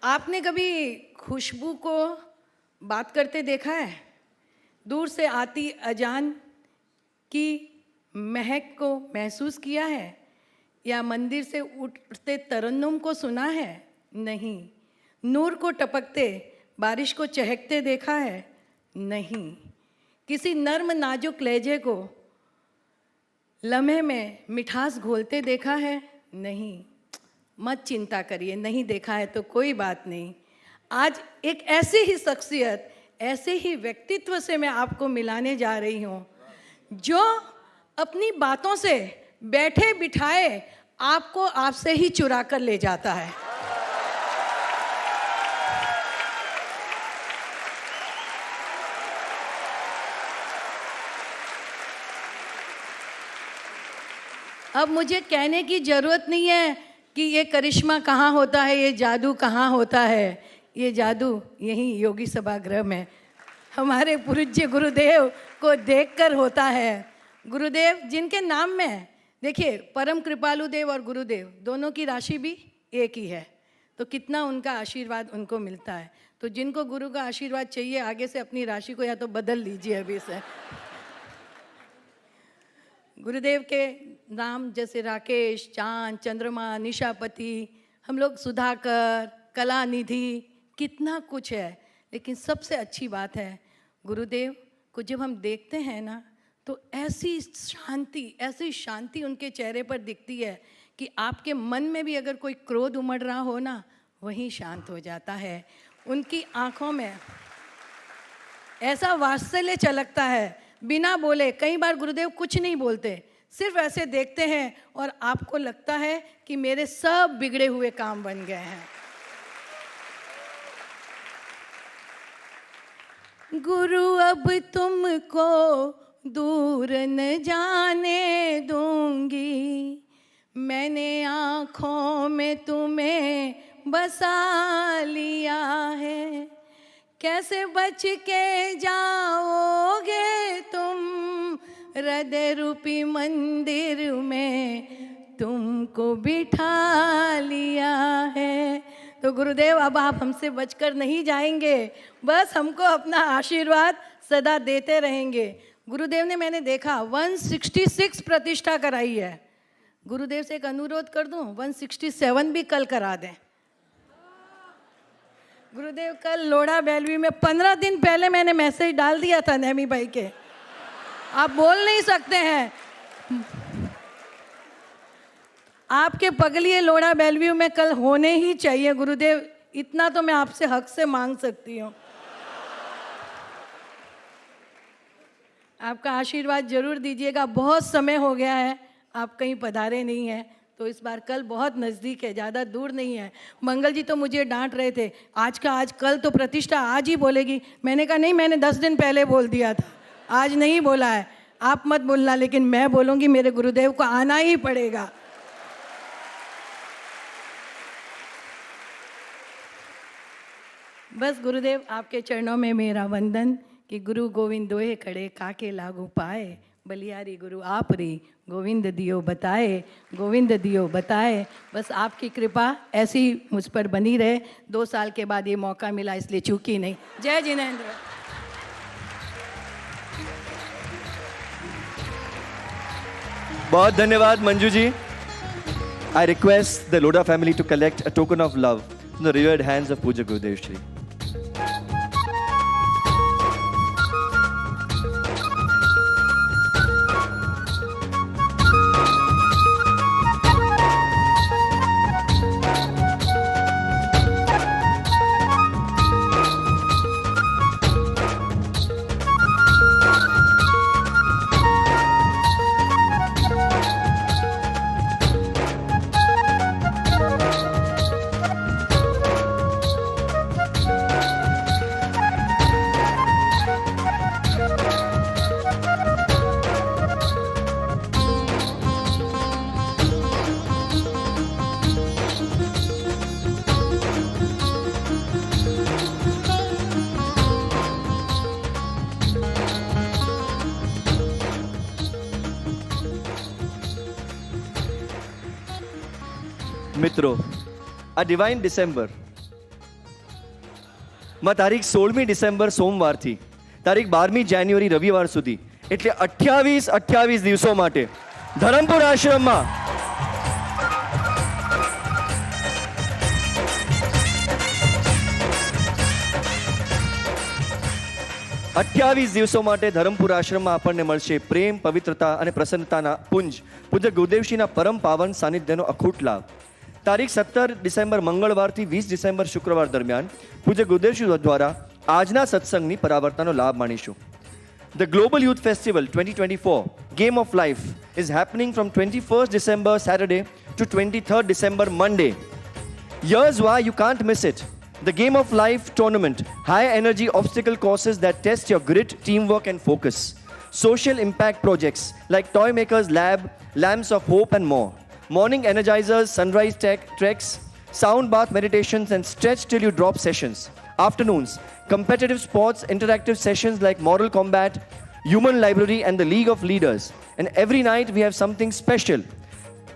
आपने कभी खुशबू को बात करते देखा है? दूर से आती अजान की महक को महसूस किया है? या मंदिर से उठते तरन्नुम को सुना है? नहीं. नूर को टपकते, बारिश को चहकते देखा है? नहीं. किसी नर्म नाजुक लहजे को लम्हे में मिठास घोलते देखा है? नहीं. मत चिंता करिए, नहीं देखा है तो कोई बात नहीं. आज एक ऐसी ही शख्सियत, ऐसे ही व्यक्तित्व से मैं आपको मिलाने जा रही हूँ जो अपनी बातों से बैठे बिठाए आपको आपसे ही चुरा कर ले जाता है. अब मुझे कहने की ज़रूरत नहीं है कि ये करिश्मा कहाँ होता है, ये जादू कहाँ होता है. ये जादू यहीं योगी सभागृह में हमारे पूज्य गुरुदेव को देखकर होता है. गुरुदेव जिनके नाम में देखिए, परम कृपालु देव और गुरुदेव दोनों की राशि भी एक ही है, तो कितना उनका आशीर्वाद उनको मिलता है. तो जिनको गुरु का आशीर्वाद चाहिए आगे से अपनी राशि को या तो बदल लीजिए अभी से. गुरुदेव के नाम जैसे राकेश, चांद, चंद्रमा, निशापति, हम लोग सुधाकर, कलानिधि, कितना कुछ है. लेकिन सबसे अच्छी बात है गुरुदेव को जब हम देखते हैं ना तो ऐसी शांति उनके चेहरे पर दिखती है कि आपके मन में भी अगर कोई क्रोध उमड़ रहा हो ना, वहीं शांत हो जाता है. उनकी आँखों में ऐसा वात्सल्य छलकता है बिना बोले. कई बार गुरुदेव कुछ नहीं बोलते, सिर्फ ऐसे देखते हैं और आपको लगता है कि मेरे सब बिगड़े हुए काम बन गए हैं. गुरु अब तुमको दूर न जाने दूंगी, मैंने आँखों में तुम्हें बसा लिया है. कैसे बच के जाओगे तुम, हृदय रूपी मंदिर में तुमको बिठा लिया है. तो गुरुदेव अब आप हमसे बचकर नहीं जाएंगे, बस हमको अपना आशीर्वाद सदा देते रहेंगे. गुरुदेव ने मैंने देखा 166 प्रतिष्ठा कराई है. गुरुदेव से एक अनुरोध कर दूं, 167 भी कल करा दें. गुरुदेव कल लोढ़ा बेलवी में 15 दिन पहले मैंने मैसेज डाल दिया था नेमी भाई के. आप बोल नहीं सकते हैं. आपके पगलिए लोढ़ा बेलवी में कल होने ही चाहिए गुरुदेव. इतना तो मैं आपसे हक से मांग सकती हूँ. आपका आशीर्वाद जरूर दीजिएगा. बहुत समय हो गया है आप कहीं पधारे नहीं हैं, तो इस बार कल बहुत नज़दीक है, ज़्यादा दूर नहीं है. मंगल जी तो मुझे डांट रहे थे, आज का आज, कल तो प्रतिष्ठा आज ही बोलेगी. मैंने कहा नहीं, मैंने 10 दिन पहले बोल दिया था, आज नहीं बोला है. आप मत बोलना, लेकिन मैं बोलूँगी, मेरे गुरुदेव को आना ही पड़ेगा. बस गुरुदेव आपके चरणों में मेरा वंदन कि गुरु गोविंद दोहे खड़े काके लागू पाए, बलियारी गुरु आप री गोविंद दियो बताए, गोविंद दियो बताए. बस आपकी कृपा ऐसी मुझ पर बनी रहे. 2 साल के बाद ये मौका मिला, इसलिए चूकी नहीं. जय जिनेंद्र. बहुत धन्यवाद Manju ji. I request the Lodha family to collect a token of love from the revered hands of Pujya Gurudev Shri. મિત્રો, આ ડિવાઇન ડિસેમ્બર માં તારીખ 16મી ડિસેમ્બર સોમવારથી તારીખ 12મી જાન્યુઆરી રવિવાર સુધી એટલે 28 દિવસો માટે ધરમપુર આશ્રમમાં 28 દિવસો માટે ધરમપુર આશ્રમમાં આપણને મળશે પ્રેમ, પવિત્રતા અને પ્રસન્નતાના પુંજ પૂજ્ય ગુરુદેવશ્રીના પરમ પાવન સાનિધ્યનો અખૂટ લાભ. તારીખ 17 ડિસેમ્બર મંગળવારથી 20 ડિસેમ્બર શુક્રવાર દરમિયાન પૂજ્ય ગુરુદેવશ્રી દ્વારા આજના સત્સંગની પરાવર્તનનો લાભ માણીશું. The Global Youth Festival 2024 Game of Life is happening from 21st December Saturday to 23rd December Monday. Here's why you can't miss it. The Game of Life tournament, high energy obstacle courses that test your grit, teamwork and focus. Social impact projects like Toy Makers Lab, Lamps of Hope and more. Morning energizers, sunrise treks, sound bath meditations and stretch till you drop sessions. Afternoons, competitive sports, interactive sessions like Moral Combat, Human Library and the League of Leaders. And every night we have something special.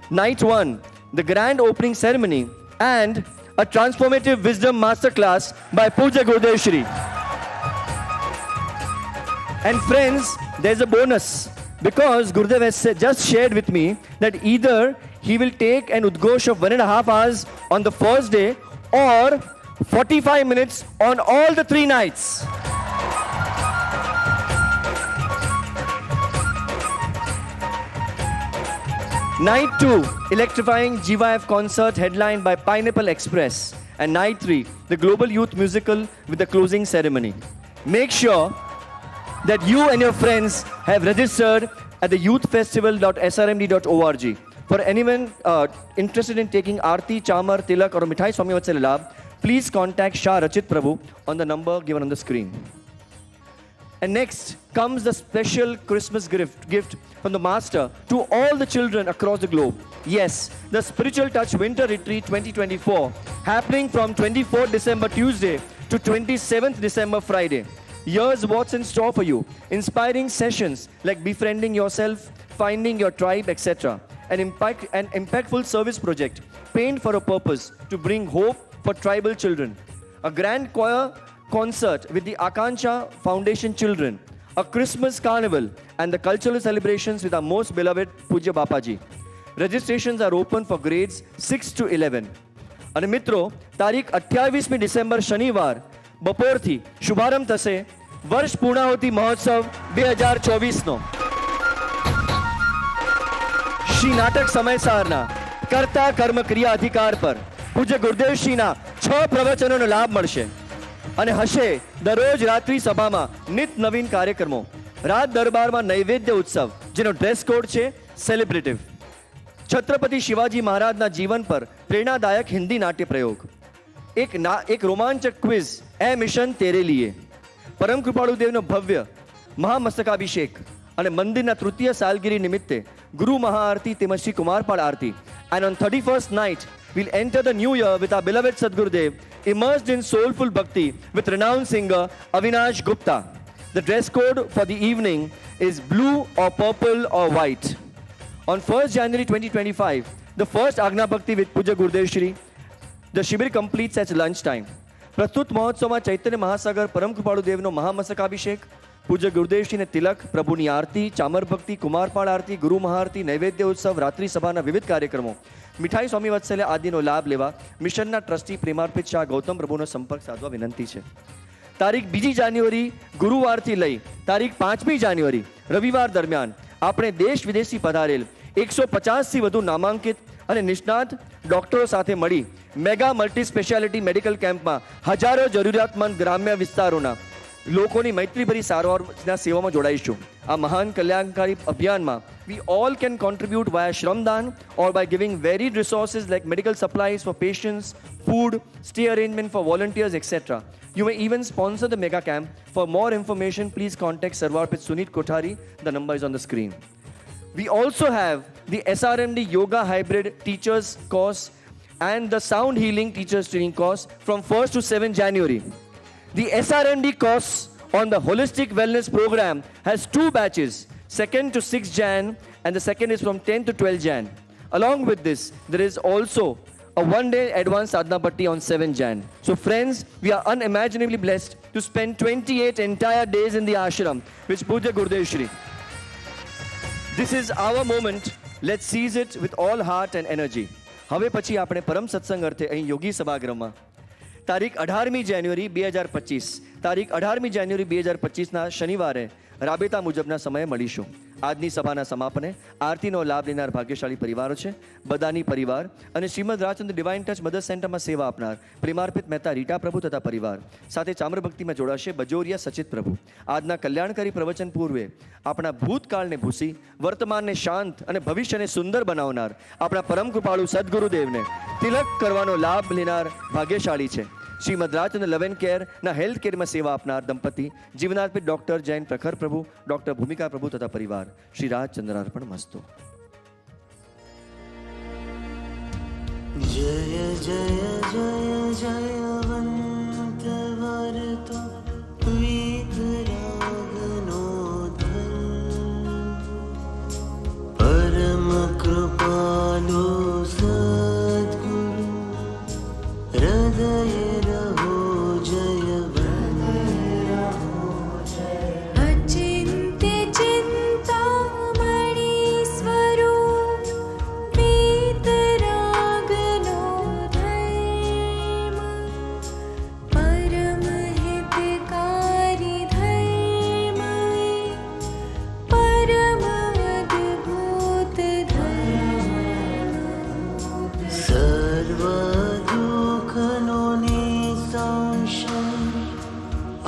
Night 1, the grand opening ceremony and a transformative wisdom masterclass by Pujya Gurudev Shri. And friends, there's a bonus because Gurudev has just shared with me that either he will take an Udghosh of 1.5 hours on the first day or 45 minutes on all the 3 nights. Night 2, electrifying GYF concert headlined by Pineapple Express. And Night 3, the Global Youth Musical with the closing ceremony. Make sure that you and your friends have registered at the youthfestival.srmd.org. For anyone interested in taking Aarti, Chamar, Tilak or Mithai Swami Vatsala Labh, please contact Shah Rachit Prabhu on the number given on the screen. And next comes the special Christmas gift from the Master to all the children across the globe. Yes, the Spiritual Touch Winter Retreat 2024 happening from 24th December Tuesday to 27th December Friday. Here's what's in store for you. Inspiring sessions like befriending yourself, finding your tribe, etc. An impactful service project, Paint for a Purpose, to bring hope for tribal children. A grand choir concert with the Akansha Foundation children, a Christmas carnival and the cultural celebrations with our most beloved Pujya Bapaji. Registrations are open for grades 6 to 11. અને મિત્રો તારીખ 28મી December શનિવાર બપોરથી શુભારંભ થશે વર્ષ પૂર્ણાહુતિ મહોત્સવ 2024નો. શ્રી નાટક સમયસારના કર્તા કર્મ ક્રિયા અધિકાર પર પૂજ્ય ગુરુદેવશ્રીના 6 પ્રવચનોનો લાભ મળશે. અને હશે દરરોજ રાત્રિ સભામાં નિત નવીન કાર્યક્રમો. રાત દરબારમાં નૈવેદ્ય ઉત્સવ જેનો ડ્રેસ કોડ છે સેલિબ્રેટિવ. છત્રપતિ શિવાજી મહારાજના જીવન પર પ્રેરણાદાયક હિન્દી નાટ્ય પ્રયોગ. એક રોમાંચક ક્વિઝ એ મિશન તેરે લીએ. પરમ કૃપાળુ દેવનો ભવ્ય મહામસ્તકાભિષેક અને મંદિરના તૃતીય સાલગીરી નિમિત્તે ગુરુ મહાઆરતી તેમજ શ્રી કુમારપાળ આરતી. And on 31st night, we'll enter the new year with our beloved Sadgurudev, immersed in soulful bhakti with renowned singer Avinash Gupta. The dress code for the evening is blue or purple or white. On 1st January 2025, the first Agna Bhakti with Pujya Gurudev Shri. The Shibir completes at lunchtime. પ્રસ્તુત મહોત્સવમાં ચૈતન્ય મહાસાગર પરમ કૃપાળુ દેવનો મહામસ્તકાભિષેક, પૂજ્ય ગુરુદેવશ્રીને તિલક, પ્રભુની આરતી, ચામર ભક્તિ, કુમારપાળ આરતી, ગુરુ મહાઆરતી, નૈવેદ્ય ઉત્સવ, રાત્રિ સભાના વિવિધ કાર્યક્રમો, મીઠાઈ સ્વામી વત્સલ્ય આદિનો લાભ લેવા મિશનના ટ્રસ્ટી પ્રેમાર્પિત શાહ ગૌતમ પ્રભુનો સંપર્ક સાધવા વિનંતી છે. તારીખ 2 જાન્યુઆરી ગુરુવારથી લઈ તારીખ 5મી જાન્યુઆરી રવિવાર દરમિયાન આપણે દેશ વિદેશથી પધારેલ 150થી વધુ નામાંકિત અને નિષ્ણાત ડોક્ટરો સાથે મળી મેગા મલ્ટી સ્પેશિયાલિટી મેડિકલ કેમ્પમાં હજારો જરૂરિયાતમંદ ગ્રામ્ય વિસ્તારોના લોકોની મૈત્રીભરી સારવારના સેવામાં જોડાઈશું. આ મહાન કલ્યાણકારી અભિયાનમાં we all can contribute via Shramdan or by giving varied resources like medical supplies for patients, food, stay arrangement for volunteers, etc. You may even sponsor the mega camp. For more information, please contact Sarvarpit Sunit Kothari. The number is on the screen. We also have the SRMD Yoga Hybrid Teachers course and the Sound Healing Teachers Training course from 1st to 7th January. The SRMD course on the Holistic Wellness Program has 2 batches, 2nd to 6th Jan and the second is from 10th to 12th Jan. Along with this, there is also a one-day advanced sadhana bhakti on 7 Jan. So friends, we are unimaginably blessed to spend 28 entire days in the ashram, which Puja Gurudev Shri. This is our moment. Let's seize it with all heart and energy. હવે પછી આપણે પરમ સત્સંગ અર્થે અહીં યોગી સભાગૃહમાં તારીખ 18મી જાન્યુઆરી 2025 તારીખ 18મી જાન્યુઆરી 2025ના શનિવારે રાબેતા મુજબના સમયે મળીશું. આજની સભાના સમાપને આરતીનો લાભ લેનાર ભાગ્યશાળી પરિવારો છે. બદાની પરિવાર અને Shrimad Rajchandra divine touch mother સેન્ટરમાં સેવા આપનાર પ્રેમાર્પિત મહેતા રીટા પ્રભુ તથા પરિવાર સાથે ચામ્ર ભક્તિમાં જોડાશે બજોરિયા સચિત પ્રભુ. આજના કલ્યાણકારી પ્રવચન પૂર્વે આપણા ભૂતકાળને ભૂસી વર્તમાનને શાંત અને ભવિષ્યને સુંદર બનાવનાર આપણા પરમ કૃપાળુ સદગુરુદેવને તિલક કરવાનો લાભ લેનાર ભાગ્યશાળી છે. શ્રીમદ રાજચંદ્ર લવ એન્ડ કેરના હેલ્થ કેરમાં સેવા આપનાર દંપતી જીવનાર્પિત ડોક્ટર જૈન પ્રખર પ્રભુ, ડોક્ટર ભૂમિકા પ્રભુ તથા પરિવાર. શ્રી રાજચંદ્રાર્પણ મસ્તુ. जय जय जय जयवन्त वरतो वीतरागनो धर्म परम कृपालो सद्गुरु हृदय रहो अचिन्त्य चिन्तामणि स्वरूप वीतरागनो धर्म परम हितकारी धर्म परम अद्भुत धर्म सर्व दुःखनो निसंशय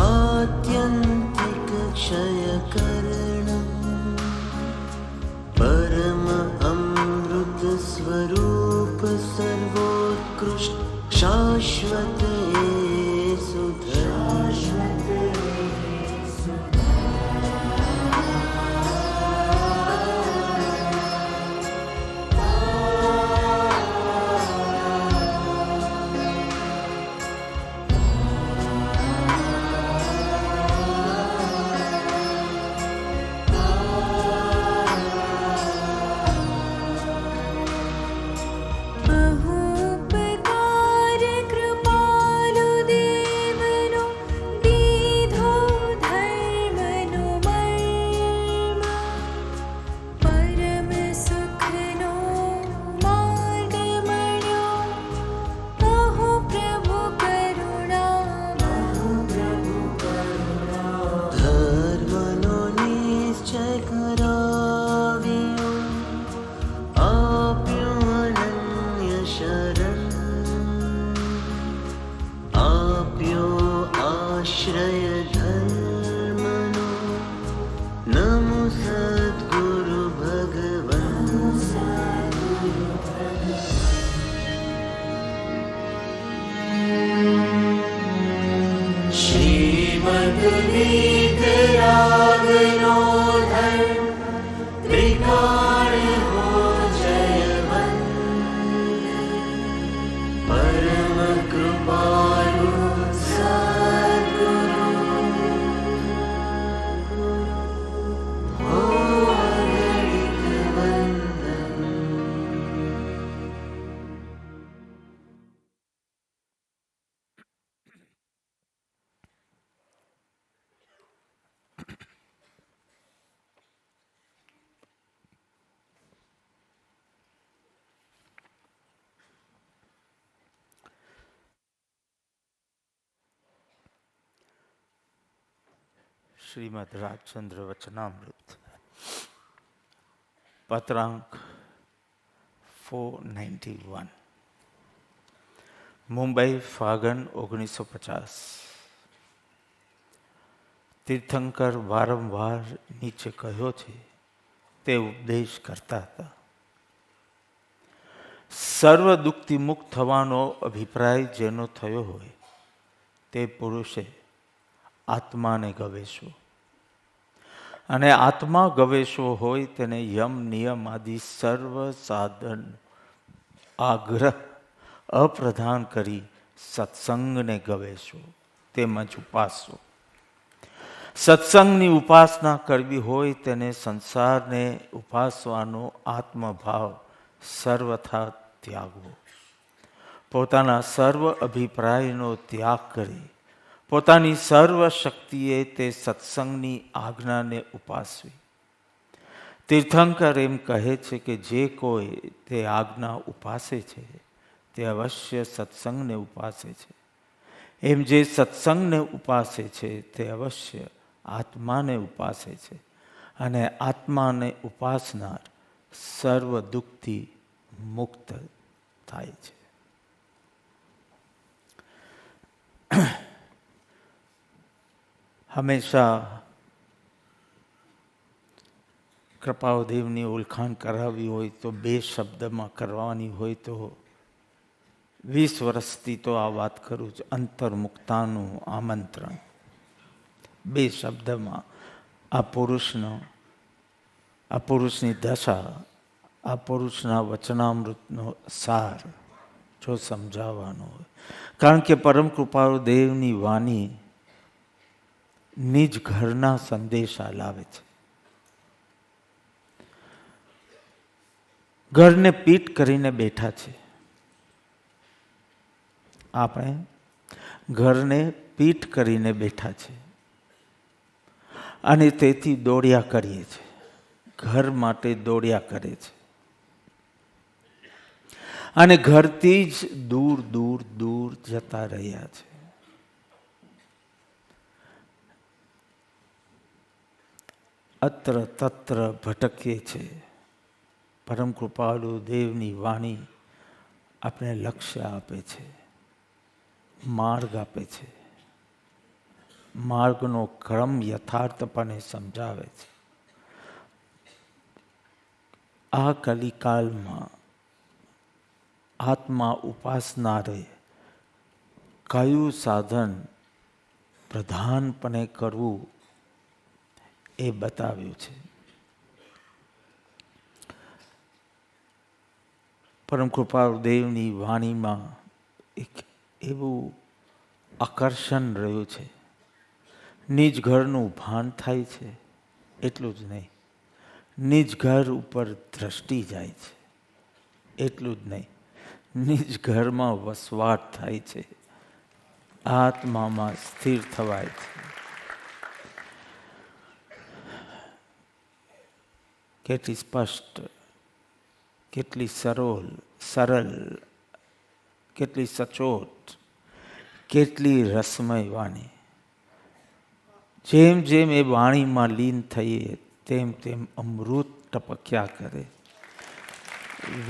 आत्यन्तिक क्षयकरणम् परम अमृत स्वरूप सर्वोत्कृष्ट शाश्वत बहुपकार कृपालु देवनो दीधो धर्मनो मर्म परम सुखनो मार्ग मळ्यो बहु प्रभु करुणा धर्मनो निश्चय कराव्यो आप्यो अनन्य शरण आप्यो आश्रय धर्मनो नमो सद्गुरु भगवन् श्रीमद् वीतरागनो धर्म त्रिकाल हो जयवन्त परम कृपालु सद्गुरु हो अगणित वन्दन. श्रीमद् राजचंद्र वचनामृत पत्रांक 491 मुंबई फागण 1950. તીર્થંકર વારંવાર નીચે કહ્યો છે તે ઉપદેશ કરતા હતા. સર્વ દુઃખથી મુક્ત થવાનો અભિપ્રાય જેનો થયો હોય તે પુરુષે આત્માને ગવેશવો અને આત્મા ગવેશવો હોય તેને યમ નિયમ આદિ સર્વ સાધન આગ્રહ અપ્રધાન કરી સત્સંગને ગવેશવો તેમજ ઉપાસવો. સત્સંગની ઉપાસના કરવી હોય તેને સંસારને ઉપાસવાનો આત્મભાવ સર્વથા ત્યાગવો. પોતાના સર્વ અભિપ્રાયનો ત્યાગ કરી પોતાની સર્વ શક્તિએ તે સત્સંગની આજ્ઞાને ઉપાસવી. તીર્થંકર એમ કહે છે કે જે કોઈ તે આજ્ઞા ઉપાસે છે તે અવશ્ય સત્સંગને ઉપાસે છે. એમ જે સત્સંગને ઉપાસે છે તે અવશ્ય આત્માને ઉપાસે છે અને આત્માને ઉપાસનાર સર્વ દુઃખથી મુક્ત થાય છે. હંમેશા કૃપાળદેવની ઓળખાણ કરાવવી હોય તો 2 શબ્દમાં કરવાની હોય તો 20 વર્ષથી તો આ વાત કરું છું. અંતર્મુક્તાનું આમંત્રણ 2 શબ્દમાં આ પુરુષની દશા, આ પુરુષના વચનામૃતનો સાર જો સમજાવવાનો હોય. કારણ કે પરમ કૃપાળુ દેવની વાણી નિજ ઘરના સંદેશા લાવે છે. ઘરને પીટ કરીને બેઠા છે આપણે, ઘરને પીટ કરીને બેઠા છે અને તેથી દોડ્યા કરીએ છીએ, ઘર માટે દોડ્યા કરે છે અને ઘરથી જ દૂર દૂર દૂર જતા રહ્યા છે. અત્ર તત્ર ભટકીએ છે. પરમ કૃપાળુ દેવની વાણી આપણે લક્ષ્ય આપે છે, માર્ગ આપે છે, માર્ગનો ક્રમ યથાર્થપણે સમજાવે છે. આ કલિકાલમાં આત્મા ઉપાસનારે કયું સાધન પ્રધાનપણે કરવું એ બતાવ્યું છે. પરમ કૃપાળુ દેવની વાણીમાં એક એવું આકર્ષણ રહ્યું છે. નિજ ઘરનું ભાન થાય છે એટલું જ નહીં, નિજ ઘર ઉપર દ્રષ્ટિ જાય છે એટલું જ નહીં, નિજ ઘરમાં વસવાટ થાય છે, આત્મામાં સ્થિર થવાય છે. કેટલી સ્પષ્ટ, કેટલી સરળ, કેટલી સચોટ, કેટલી રસમય વાણી. જેમ જેમ એ વાણીમાં લીન થઈએ તેમ તેમ અમૃત ટપક્યા કરે.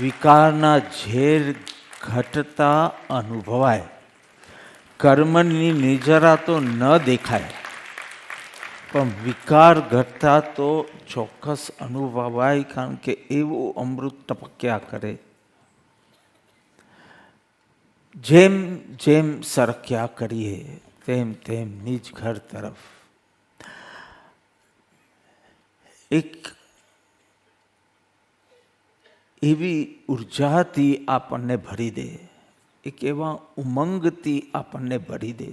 વિકારના ઝેર ઘટતા અનુભવાય. કર્મની નિજરા તો ન દેખાય પણ વિકાર ઘટતા તો ચોક્કસ અનુભવાય, કારણ કે એવું અમૃત ટપક્યા કરે. જેમ જેમ સરક્યા કરીએ તેમ તેમ નિજ ઘર તરફ એક એવી ઉર્જાથી આપણને ભરી દે, એક એવા ઉમંગથી આપણને ભરી દે,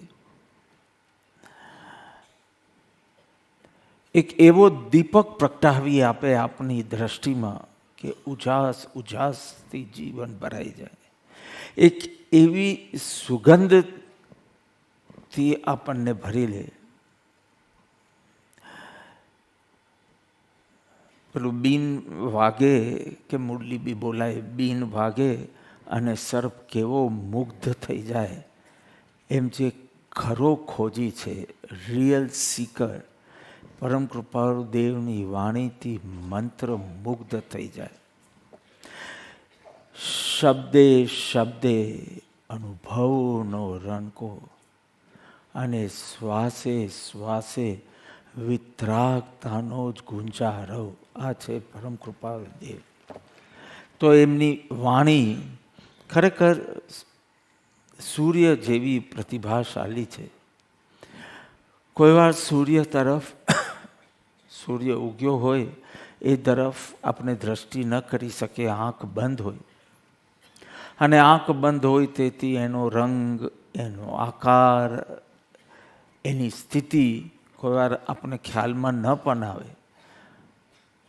એક એવો દીપક પ્રગટાવી આપે આપની દ્રષ્ટિમાં કે ઉજાસથી જીવન ભરાઈ જાય. એક એવી સુગંધથી આપણને ભરી લે. પેલું બીન વાગે કે મુરલી બી બોલાય, બીન વાગે અને સર્પ કેવો મુગ્ધ થઈ જાય. એમ જે ખરો ખોજી છે, રિયલ સીકર, પરમ કૃપાળુ દેવની વાણીથી મંત્ર મુગ્ધ થઈ જાય. શબ્દે શબ્દે અનુભવનો રણકો અને શ્વાસે શ્વાસે વિતરાગતાનો જ ગુંજારવ. આ છે પરમ કૃપાળુ દેવ. તો એમની વાણી ખરેખર સૂર્ય જેવી પ્રતિભાશાળી છે. કોઈ વાર સૂર્ય તરફ, સૂર્ય ઉગ્યો હોય એ તરફ આપણે દ્રષ્ટિ ન કરી શકીએ, આંખ બંધ હોય, અને આંખ બંધ હોય તેથી એનો રંગ, એનો આકાર, એની સ્થિતિ કોઈ વાર આપણે ખ્યાલમાં ન પણ આવે.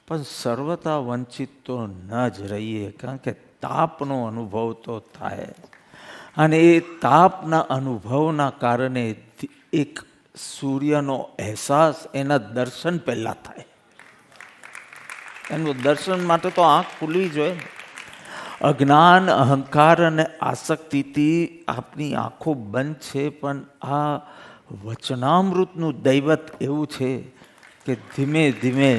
પણ સર્વતા વંચિત તો ન જ રહીએ, કારણ કે તાપનો અનુભવ તો થાય. અને એ તાપના અનુભવના કારણે એક સૂર્યનો અહેસાસ એના દર્શન પહેલાં થાય. એનું દર્શન માટે તો આંખ ખુલવી જોઈએ. અજ્ઞાન, અહંકાર અને આસક્તિથી આપની આંખો બંધ છે, પણ આ વચનામૃતનું દૈવત એવું છે કે ધીમે ધીમે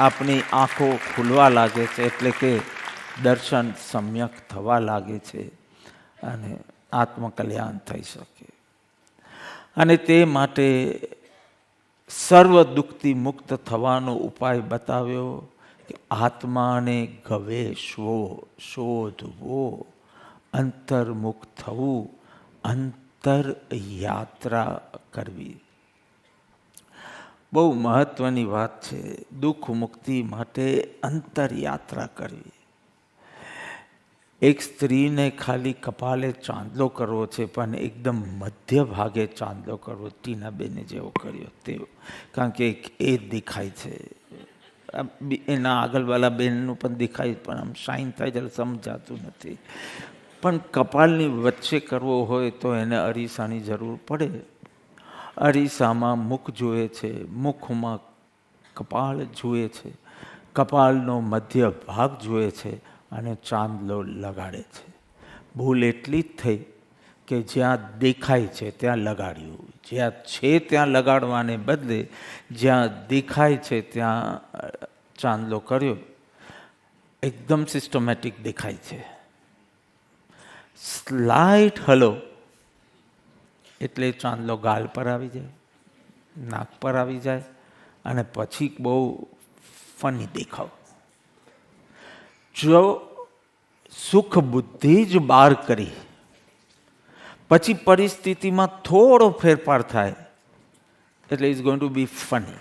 આપણી આંખો ખુલવા લાગે છે, એટલે કે દર્શન સમ્યક થવા લાગે છે અને આત્મકલ્યાણ થઈ શકે. અને તે માટે સર્વ દુઃખથી મુક્ત થવાનો ઉપાય બતાવ્યો કે આત્માને ગવેષવો, શોધવો, અંતર્મુખ થવું, અંતર યાત્રા કરવી. બહુ મહત્વની વાત છે. દુઃખ મુક્તિ માટે અંતર યાત્રા કરવી. એક સ્ત્રીને ખાલી કપાલે ચાંદલો કરવો છે, પણ એકદમ મધ્ય ભાગે ચાંદલો કરવો, ટીનાબેને જેવો કર્યો તેવો. કારણ કે એ દેખાય છે, એના આગળવાળા બેનનું પણ દેખાય, પણ આમ શાઇન થાય ત્યારે સમજાતું નથી. પણ કપાલની વચ્ચે કરવો હોય તો એને અરીસાની જરૂર પડે. અરીસામાં મુખ જુએ છે, મુખમાં કપાળ જુએ છે, કપાળનો મધ્ય ભાગ જુએ છે અને ચાંદલો લગાડે છે. ભૂલ એટલી જ થઈ કે જ્યાં દેખાય છે ત્યાં લગાડ્યું, જ્યાં છે ત્યાં લગાડવાને બદલે જ્યાં દેખાય છે ત્યાં ચાંદલો કર્યો. એકદમ સિસ્ટમેટિક દેખાય છે. સ્લાઇટ હલો એટલે ચાંદલો ગાલ પર આવી જાય, નાક પર આવી જાય અને પછી બહુ ફની દેખાવ. જો સુખ બુદ્ધિ જ બહાર કરી પછી પરિસ્થિતિમાં થોડો ફેરફાર થાય એટલે it's going to be funny.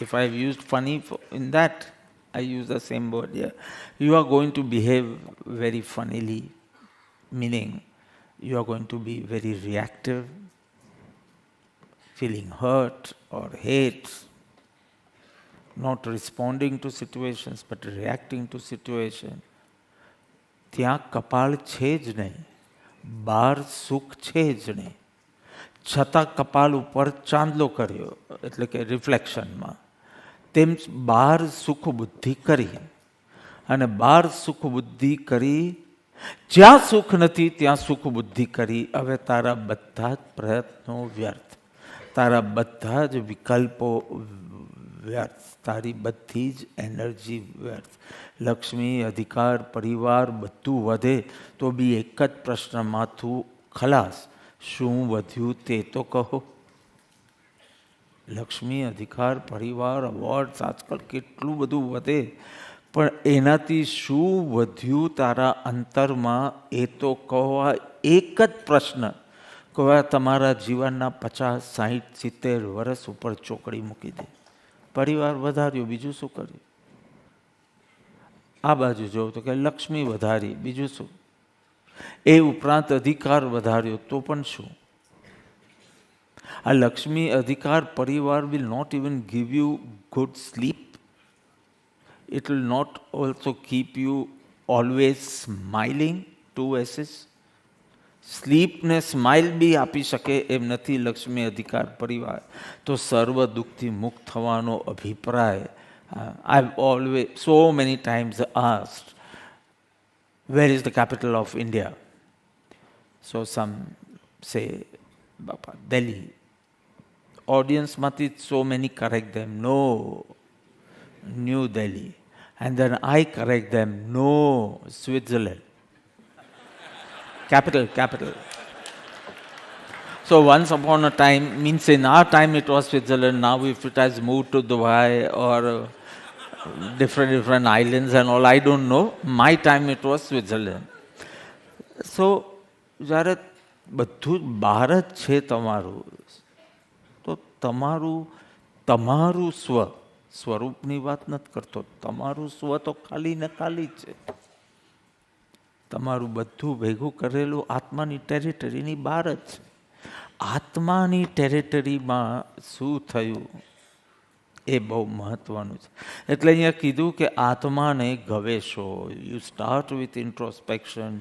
If I have used funny in that, I use the same word here. You are going to behave very funnily, meaning you are going to be very reactive, feeling hurt or hate, not responding to situations but reacting to situations. ત્યાં કપાળ છે જ નહીં, બહાર સુખ છે જ નહીં, છતાં કપાળ ઉપર ચાંદલો કર્યો એટલે કે રિફ્લેક્શનમાં. તેમ બહાર સુખ બુદ્ધિ કરી અને બહાર સુખ બુદ્ધિ કરી, જ્યાં સુખ નથી ત્યાં સુખ બુદ્ધિ કરી. હવે તારા બધા જ પ્રયત્નો વ્યર્થ, તારા બધા જ વિકલ્પો વ્યર્થ, તારી બધી જ એનર્જી વ્યર્થ. લક્ષ્મી, અધિકાર, પરિવાર બધું વધે તો બી એક જ પ્રશ્નમાં તું ખલાસ. શું વધ્યું તે તો કહો. લક્ષ્મી, અધિકાર, પરિવાર, અવોર્ડ્સ આજકાલ કેટલું બધું વધે, પણ એનાથી શું વધ્યું તારા અંતરમાં એ તો કહો. એક જ પ્રશ્ન કહો, તમારા જીવનના 50, 60, 70 વર્ષ ઉપર ચોકડી મૂકી દે. પરિવાર વધાર્યો, બીજું શું કર્યું? આ બાજુ જોઉં તો કે લક્ષ્મી વધારી, બીજું શું? એ ઉપરાંત અધિકાર વધાર્યો તો પણ શું? આ લક્ષ્મી, અધિકાર, પરિવાર will not even give you good sleep. It will not also keep you always smiling. 2 S's. Slip ને સ્માઇલ બી આપી શકે એમ નથી લક્ષ્મી, અધિકાર, પરિવાર. તો સર્વ દુઃખથી મુક્ત થવાનો અભિપ્રાય. I've always so many times asked, where is the capital of India? So some say, Bapa, Delhi. Audience mati so many correct them, no, New Delhi. And then I correct them, no, Switzerland. Capital. So once upon a time, means in our time it was Switzerland, now if it has moved to Dubai or different islands and all, I don't know. My time it was Switzerland. So જ્યારે બધું જ બહાર જ છે તમારું, તો તમારું સ્વરૂપની વાત નથી કરતો. તમારું સ્વ તો ખાલી ને ખાલી જ છે. તમારું બધું ભેગું કરેલું આત્માની ટેરિટરીની બહાર જ છે. આત્માની ટેરિટરીમાં શું થયું એ બહુ મહત્વનું છે. એટલે અહીંયા કીધું કે આત્માને ગવેષો. You start with introspection,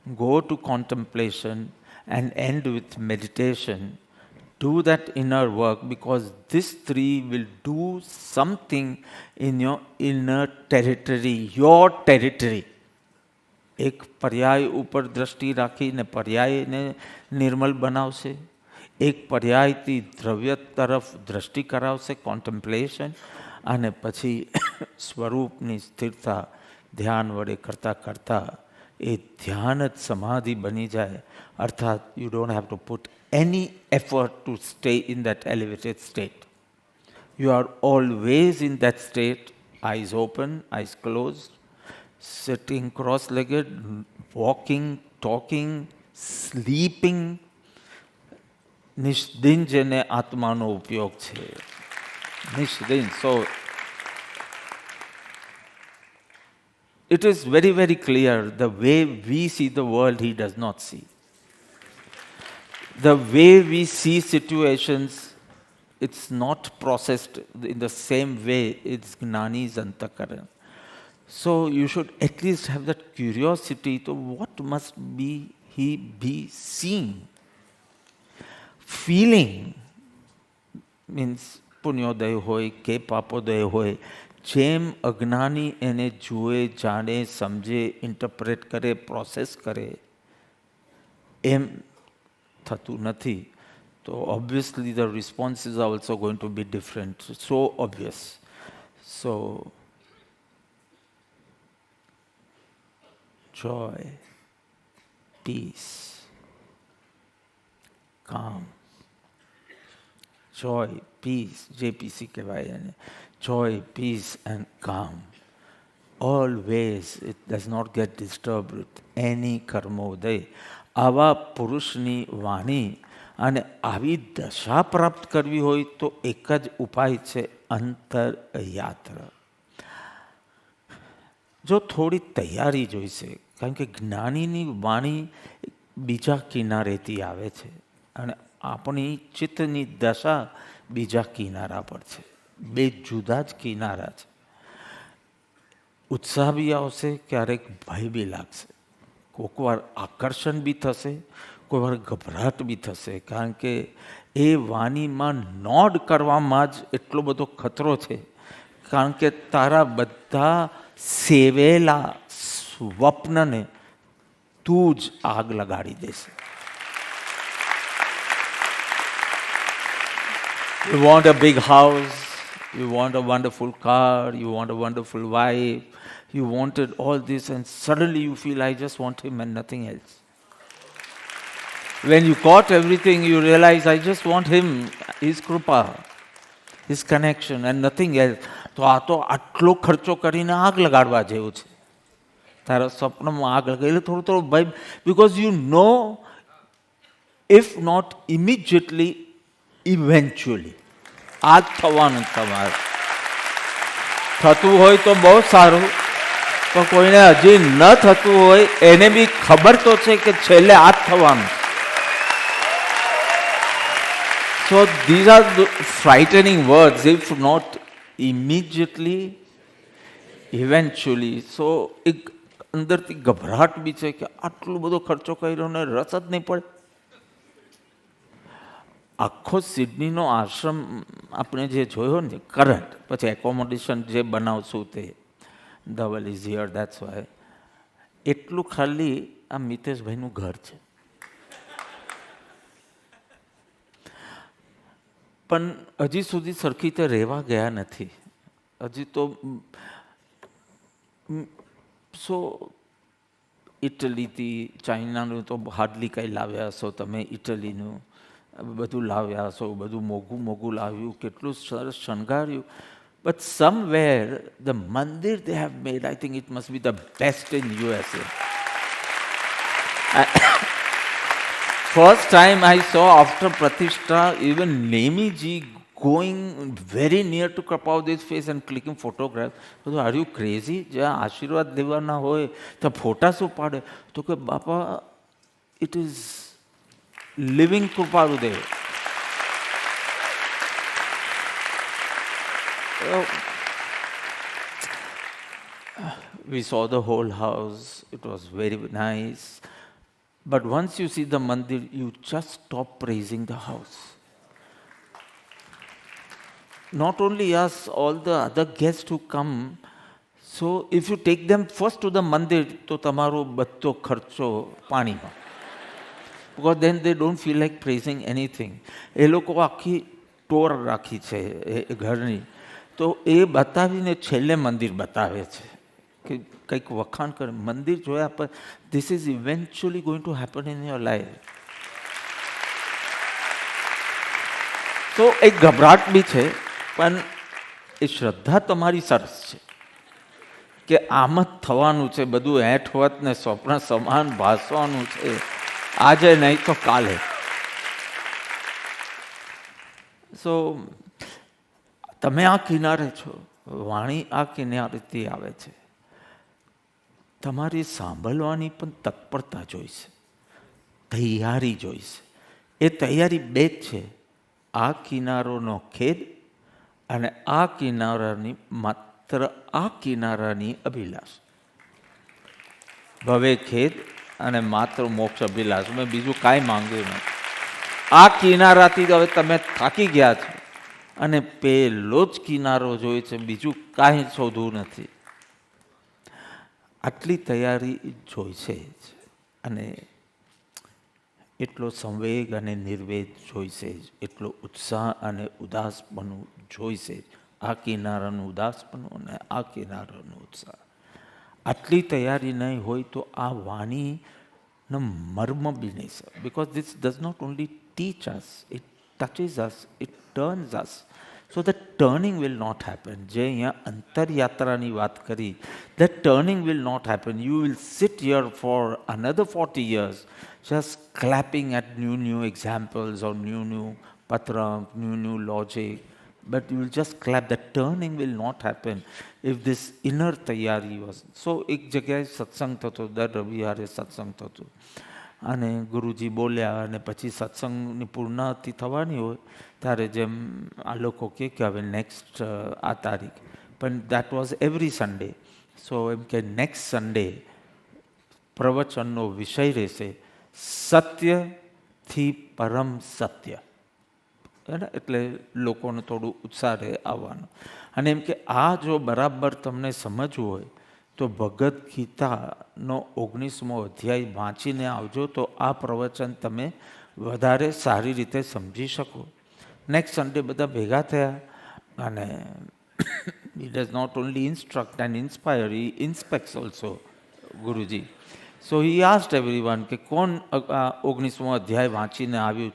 go to contemplation and end with meditation. Do that inner work, because these three will do something in your inner territory, your territory. એક પર્યાય ઉપર દ્રષ્ટિ રાખીને પર્યાયને નિર્મલ બનાવશે, એક પર્યાયથી દ્રવ્ય તરફ દ્રષ્ટિ કરાવશે, કોન્ટેમ્પ્લેશન, અને પછી સ્વરૂપની સ્થિરતા ધ્યાન વડે કરતાં કરતાં એ ધ્યાન જ સમાધિ બની જાય. અર્થાત you don't have to put any effort to stay in that elevated state. You are always in that state, eyes open, eyes closed, sitting cross-legged, walking, talking, sleeping. નિષ્દિન જેને આત્માનો ઉપયોગ છે, નિષ્દિન. So it is very, very clear, the way we see the world, he does not see. The way we see situations, it's not processed in the same way it's Gnani's Antakaran. So you should at least have that curiosity to what must be he be seeing. Feeling means પુણ્યોદય હોય કે પાપોદય હોય, જેમ અજ્ઞાની એને જુએ, જાણે, સમજે, interpret કરે, પ્રોસેસ કરે, એમ થતું નથી. તો obviously the responses are also going to be different. So obvious. So joy, peace, calm. Joy, peace, JPC કહેવાય એને. Joy, peace and calm. Always, it does not get disturbed with any કર્મોદય. આવા પુરુષની વાણી અને આવી દશા પ્રાપ્ત કરવી હોય તો એક જ ઉપાય છે, અંતરયાત્રા. જો થોડી તૈયારી જોઈશે, કારણ કે જ્ઞાનીની વાણી બીજા કિનારેથી આવે છે અને આપણી ચિત્તની દશા બીજા કિનારા પર છે. બે જુદા જ કિનારા છે. ઉત્સાહ બી આવશે, ક્યારેક ભય બી લાગશે, કોઈક વાર આકર્ષણ બી થશે, કોઈ વાર ગભરાટ બી થશે, કારણ કે એ વાણીમાં નોડ કરવામાં જ એટલો બધો ખતરો છે, કારણ કે તારા બધા સેવેલા સ્વપ્નને તું જ આગ લગાડી દેશે. You want a big house, you want a wonderful car, you want a wonderful wife, you wanted all this, and suddenly you feel, I just want him and nothing else. When you got everything, you realize, I just want him, his krupa, his connection and nothing else. તો આ તો આટલો ખર્ચો કરીને આગ લગાડવા જેવું છે. તારા સ્વપ્નમાં આગ લગાવી, એટલે થોડું થોડું ભય, because you know, if not immediately, eventually આ જ થવાનું તમારે. થતું હોય તો બહુ સારું, પણ કોઈને હજી ન થતું હોય એને બી ખબર તો છે કે છેલ્લે આ જ થવાનું. So these are the frightening words, if not immediately, eventually. So એક અંદરથી ગભરાટ બી છે કે આટલો બધો ખર્ચો કર્યો ને રસ જ નહીં પડે. આખો સિડનીનો આશ્રમ આપણે જે જોયો ને કરંટ, પછી એકોમોડેશન જે બનાવશું તે, Dhaval is here, that's why, એટલું ખાલી આ મિતેશભાઈનું ઘર છે. પણ હજી સુધી સરખી રીતે રહેવા ગયા નથી. હજી તો સો ઇટલીથી, ચાઇનાનું તો હાર્ડલી કંઈ લાવ્યા હશો તમે, ઇટલીનું બધું લાવ્યા હશો, બધું મોંઘું મોંઘું લાવ્યું, કેટલું સરસ શણગાર્યું. બટ સમવેર ધ મંદિર they have made, I think it must be the best in USA. First time I saw after Pratishtha, even Nemi ji going very near to Kripavadi's face and clicking photographs. So, are you crazy? જ્યાં આશીર્વાદ લેવાના હોય તો ફોટા શું પાડે? તો કે બાપા, it is living Kripaludev. We saw the whole house. It was very nice. But once you see the mandir, you just stop praising the house. Not only us, all the other guests who come. So if you take them first to the mandir, to tamaro batto kharcho પાણીમાં. Because then they don't feel like praising anything. એ લોકો આખી ટોર રાખી છે એ ઘરની, તો એ બતાવીને છેલ્લે મંદિર બતાવે છે કે કંઈક વખાણ કરે. મંદિર જોયા પર this is eventually going to happen in your life. તો એક ગભરાટ બી છે, પણ એ શ્રદ્ધા તમારી સરસ છે કે આમ જ થવાનું છે, બધું હેઠવત ને સ્વપ્ન સમાન ભાસવાનું છે, આજે નહીં તો કાલે. સો તમે આ કિનારે છો, વાણી આ કિનારેથી આવે છે, તમારી સાંભળવાની પણ તત્પરતા જોઈશે, તૈયારી જોઈશે. એ તૈયારી બે જ છે, આ કિનારોનો ખેદ અને આ કિનારાની માત્ર આ કિનારાની અભિલાષ. ભવે ખેદ અને માત્ર મોક્ષ અભિલાષ. મેં બીજું કાંઈ માંગ્યું નથી. આ કિનારાથી હવે તમે થાકી ગયા છો અને પેલો જ કિનારો જોઈએ છે, બીજું કાંઈ શોધવું નથી. આટલી તૈયારી જોઈશે જ, અને એટલો સંવેગ અને નિર્વેદ જોઈશે જ, એટલો ઉત્સાહ અને ઉદાસપણું જોઈશે જ. આ કિનારાનું ઉદાસપણું અને આ કિનારાનું ઉત્સાહ. આટલી તૈયારી નહીં હોય તો આ વાણીનો મર્મ બી નહીં sir. Because this does not only teach us, it touches us, it turns us. So the turning will not happen. જે અહીંયા અંતરયાત્રાની વાત કરી, the turning will not happen. You will sit here for another 40 years just clapping at new examples or new patram, new logic. But you will just clap. The turning will not happen if this inner તૈયારી was. So એક જગ્યાએ સત્સંગ થતો, દર રવિવારે સત્સંગ થતો, અને ગુરુજી બોલ્યા, અને પછી સત્સંગની પૂર્ણાહુતિ થવાની હોય ત્યારે જેમ આ લોકો કે હવે નેક્સ્ટ આ તારીખ, પણ દેટ વોઝ એવરી સન્ડે. સો એમ કે નેક્સ્ટ સન્ડે પ્રવચનનો વિષય રહેશે સત્યથી પરમ સત્ય. એટલે લોકોને થોડું ઉત્સાહ રહે આવવાનો. અને એમ કે આ જો બરાબર તમને સમજવું હોય તો ભગવદ્ ગીતાનો 19મો અધ્યાય વાંચીને આવજો, તો આ પ્રવચન તમે વધારે સારી રીતે સમજી શકો. નેક્સ્ટ સન્ડે બધા ભેગા થયા, અને he does not only instruct and inspire, he inspects also, Guruji. So he asked everyone કે કોણ 19મો અધ્યાય વાંચીને આવ્યું.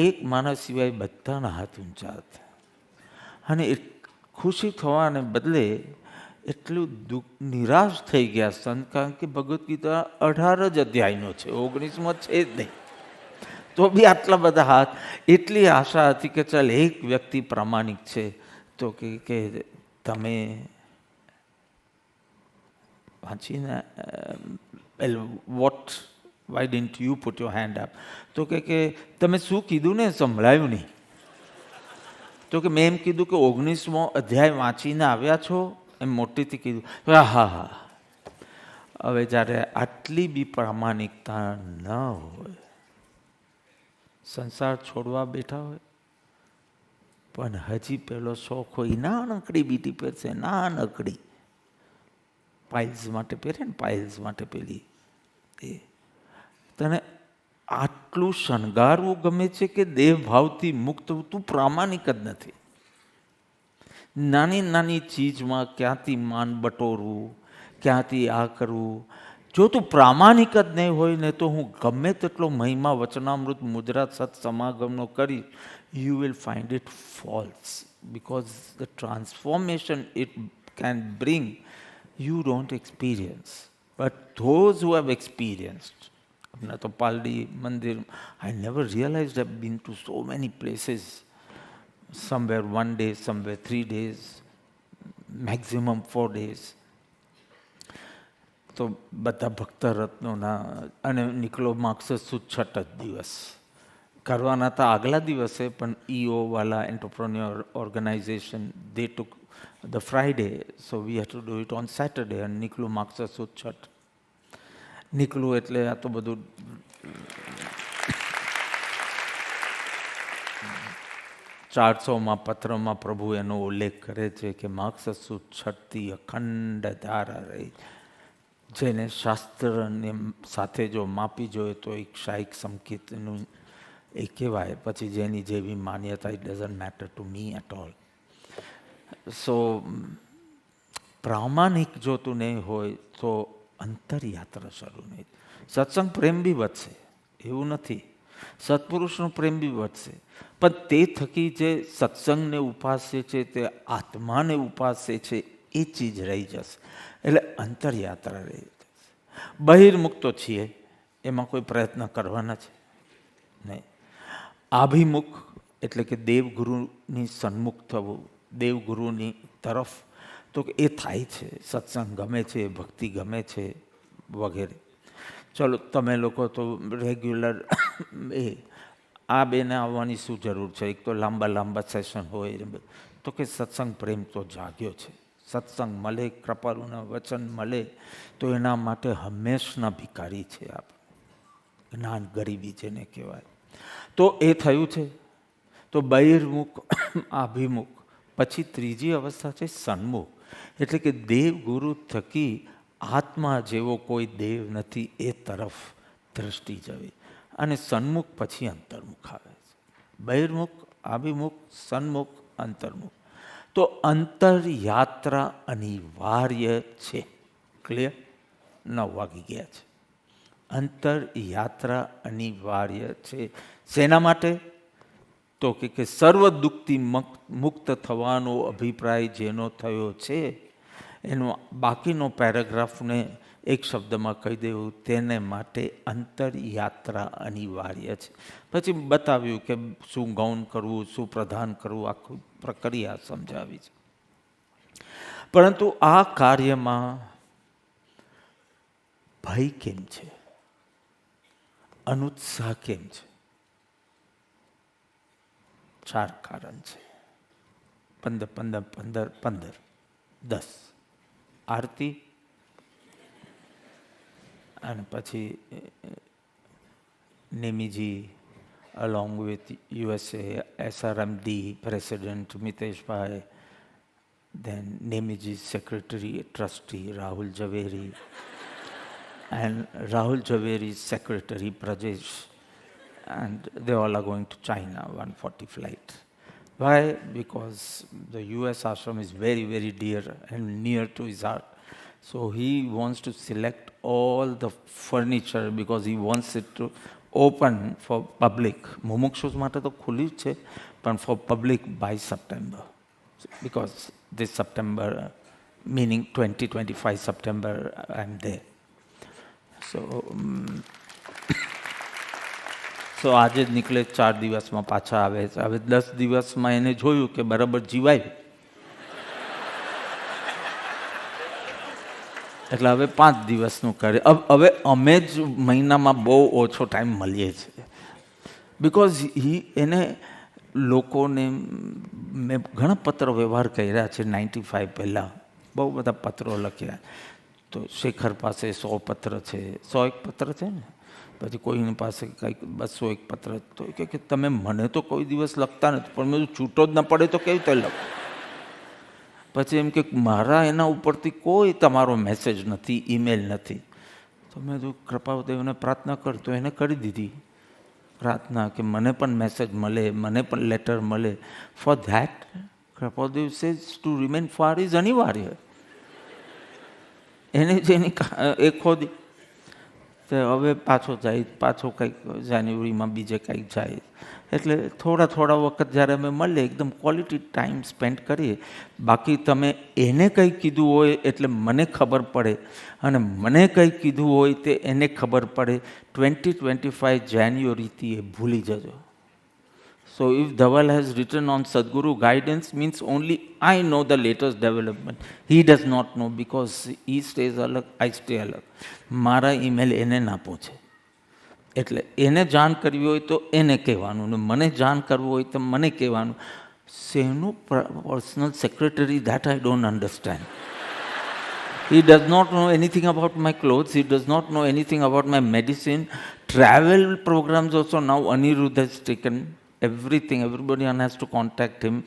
એક માણસ સિવાય બધાના હાથ ઊંચા હતા, અને ખુશી થવાને બદલે એટલું નિરાશ થઈ ગયા સંત, કારણ કે ભગવદ્ ગીતા 18 જ અધ્યાયનો છે, 19મો છે જ નહીં. તો બી આટલા બધા હાથ. એટલી આશા હતી કે ચાલ એક વ્યક્તિ પ્રામાણિક છે, તો કે તમે વાંચીને what why didn't you put your hand up. તો કે તમે શું કીધું ને સંભળાયું નહીં. તો કે મેં એમ કીધું કે 19મો અધ્યાય વાંચીને આવ્યા છો, એમ મોટેથી કીધું. હા હા. હવે જ્યારે આટલી બી પ્રામાણિકતા ન હોય, સંસાર છોડવા બેઠા હોય, પણ હજી પેલો શોખ હોય, નાનકડી બીટી પહેરશે, નાનકડી પાઇલ્સ માટે પહેરે ને, પાઇલ્સ માટે પેલી એ તને આટલું શણગારવું ગમે છે કે દેહ ભાવથી મુક્ત. તું પ્રામાણિક જ નથી. નાની નાની ચીજમાં ક્યાંથી માન બટોરવું, ક્યાંથી આ કરવું. જો તું પ્રામાણિક જ નહીં હોય ને, તો હું ગમે તેટલો મહિમા વચનામૃત મુદ્રા સત સમાગમનો કરી, you will find it false. Because the transformation it can bring you don't experience, but those who have experienced. अपना तो पालड़ी मंदिर, I never realized I've been to so many places. Somewhere 1 day, somewhere 3 days, maximum 4 days. તો બધા ભક્ત રત્નોના, અને નીકળો માગશે સુદ 6 દિવસ કરવાના હતા આગલા દિવસે, પણ EO વાલા entrepreneur organisation they took the Friday, so we had to do it on Saturday, and નીકળું માગશે સુદ 6. નીકળું એટલે આ તો બધું ચારસોમાં પત્રમાં પ્રભુ એનો ઉલ્લેખ કરે છે કે માક્ષ સુદ છટતી અખંડ ધારા રહી, જેને શાસ્ત્રને સાથે જો માપી જોઈએ તો એક શાહિક સંકેતનું એ કહેવાય. પછી જેની જેવી માન્યતા, it doesn't matter to me at all. So પ્રામાણિક જો તું નહીં હોય તો અંતરયાત્રા શરૂ નહીં. સત્સંગ પ્રેમ બી વધશે એવું નથી, સત્પુરુષનો પ્રેમ બી વધશે, પણ તે થકી જે સત્સંગને ઉપાસે છે, તે આત્માને ઉપાસે છે, એ ચીજ રહી જશે. એટલે અંતરયાત્રા રહી જશે. બહિર્મુખ તો છીએ, એમાં કોઈ પ્રયત્ન કરવાના છે નહીં. આભિમુખ એટલે કે દેવગુરુની સન્મુખ થવું, દેવગુરુની તરફ, તો એ થાય છે. સત્સંગ ગમે છે, ભક્તિ ગમે છે વગેરે. ચલો તમે લોકો તો રેગ્યુલર આ બેને આવવાની શું જરૂર છે? એક તો લાંબા લાંબા સેશન હોય, તો કે સત્સંગ પ્રેમ તો જાગ્યો છે. સત્સંગ મળે, કૃપાળુના વચન મળે તો એના માટે હંમેશના ભિખારી છે આપણે. જ્ઞાન ગરીબી જેને કહેવાય. તો એ થયું છે. તો બહિર્મુખ, આભિમુખ. પછી ત્રીજી અવસ્થા છે સન્મુખ, એટલે કે દેવ ગુરુ થકી આત્મા જેવો કોઈ દેવ નથી એ તરફ દ્રષ્ટિ જવી. અને સન્મુખ પછી અંતર્મુખ આવે છે. બહિર્મુખ, આભિમુખ, સન્મુખ, અંતર્મુખ. તો અંતરયાત્રા અનિવાર્ય છે. ક્લિયર? 9 વાગી ગયા છે. અંતરયાત્રા અનિવાર્ય છે. શેના માટે? તો કે સર્વ દુઃખથી મુક્ત થવાનો અભિપ્રાય જેનો થયો છે, એનો બાકીનો પેરેગ્રાફને એક શબ્દમાં કહી દેવું, તેને માટે અંતરયાત્રા અનિવાર્ય છે. પછી બતાવ્યું કે શું ગૌણ કરવું, શું પ્રધાન કરવું, આખું પ્રક્રિયા સમજાવી છે. પરંતુ આ કાર્યમાં ભય કેમ છે? અનુત્સાહ કેમ છે? 4 કારણ છે. 15, 15, 15, 15, 10 આરતી, અને પછી નેમીજી along with USA SRMD President Miteshbhai, then Nemiji's Secretary Trustee Rahul Javeri, and Rahul Javeri's Secretary Prajesh, and they all are going to China, 140 flight. Why? Because the US ashram is very, very dear and near to his heart. So he wants to select all the furniture because he wants it to open for public. Mumukshus માટે તો ખુલ્યું છે, પણ for public by September. Because this September, meaning 2025 September, I'm there. So આજે જ નીકળે, 4 દિવસમાં પાછા આવે છે. હવે 10 દિવસમાં એને જોયું કે બરાબર જીવાય, એટલે હવે 5 દિવસનું કરે. હવે અમે જ મહિનામાં બહુ ઓછો ટાઈમ મળીએ છીએ. બિકોઝ એને લોકોને મેં ઘણા પત્ર વ્યવહાર કર્યા છે 95 પહેલાં, બહુ બધા પત્રો લખ્યા. તો શેખર પાસે 100 પત્ર છે, 101 પત્ર છે ને, પછી કોઈની પાસે કંઈક 201 પત્ર. તો કે તમે મને તો કોઈ દિવસ લખતા નથી, પણ મેં છૂટો જ ન પડે તો કેવી રીતે લખું? પછી એમ કે મારા એના ઉપરથી કોઈ તમારો મેસેજ નથી, ઈમેલ નથી. તો મેં તો કૃપાદેવને પ્રાર્થના કર, તો એને કરી દીધી પ્રાર્થના કે મને પણ મેસેજ મળે, મને પણ લેટર મળે. For that Krupadev says two remain far is અનિવાર્ય. એને જેની એ ખોદી, તો હવે પાછો જાય, પાછો કંઈક જાન્યુઆરીમાં બીજે કંઈક જાય. એટલે થોડા થોડા વખત જ્યારે અમે મળીએ, એકદમ ક્વોલિટી ટાઈમ સ્પેન્ડ કરીએ. બાકી તમે એને કંઈ કીધું હોય એટલે મને ખબર પડે, અને મને કંઈ કીધું હોય તે એને ખબર પડે. 2025 જાન્યુઆરીથી એ ભૂલી જજો. So if Dhaval has written on Sadguru guidance, means only I know the latest development. He does not know because he stays alag, I stay alag. મારા ઈમેલ એને ના પહોંચે. એટલે એને જાણ કરવી હોય તો એને કહેવાનું, ને મને જાણ કરવું હોય તો મને કહેવાનું. શેનું personal secretary, that I don't understand. He does not know anything about my clothes. He does not know anything about my medicine. Travel programs also now Anirudh has taken everything. Everybody has to contact him.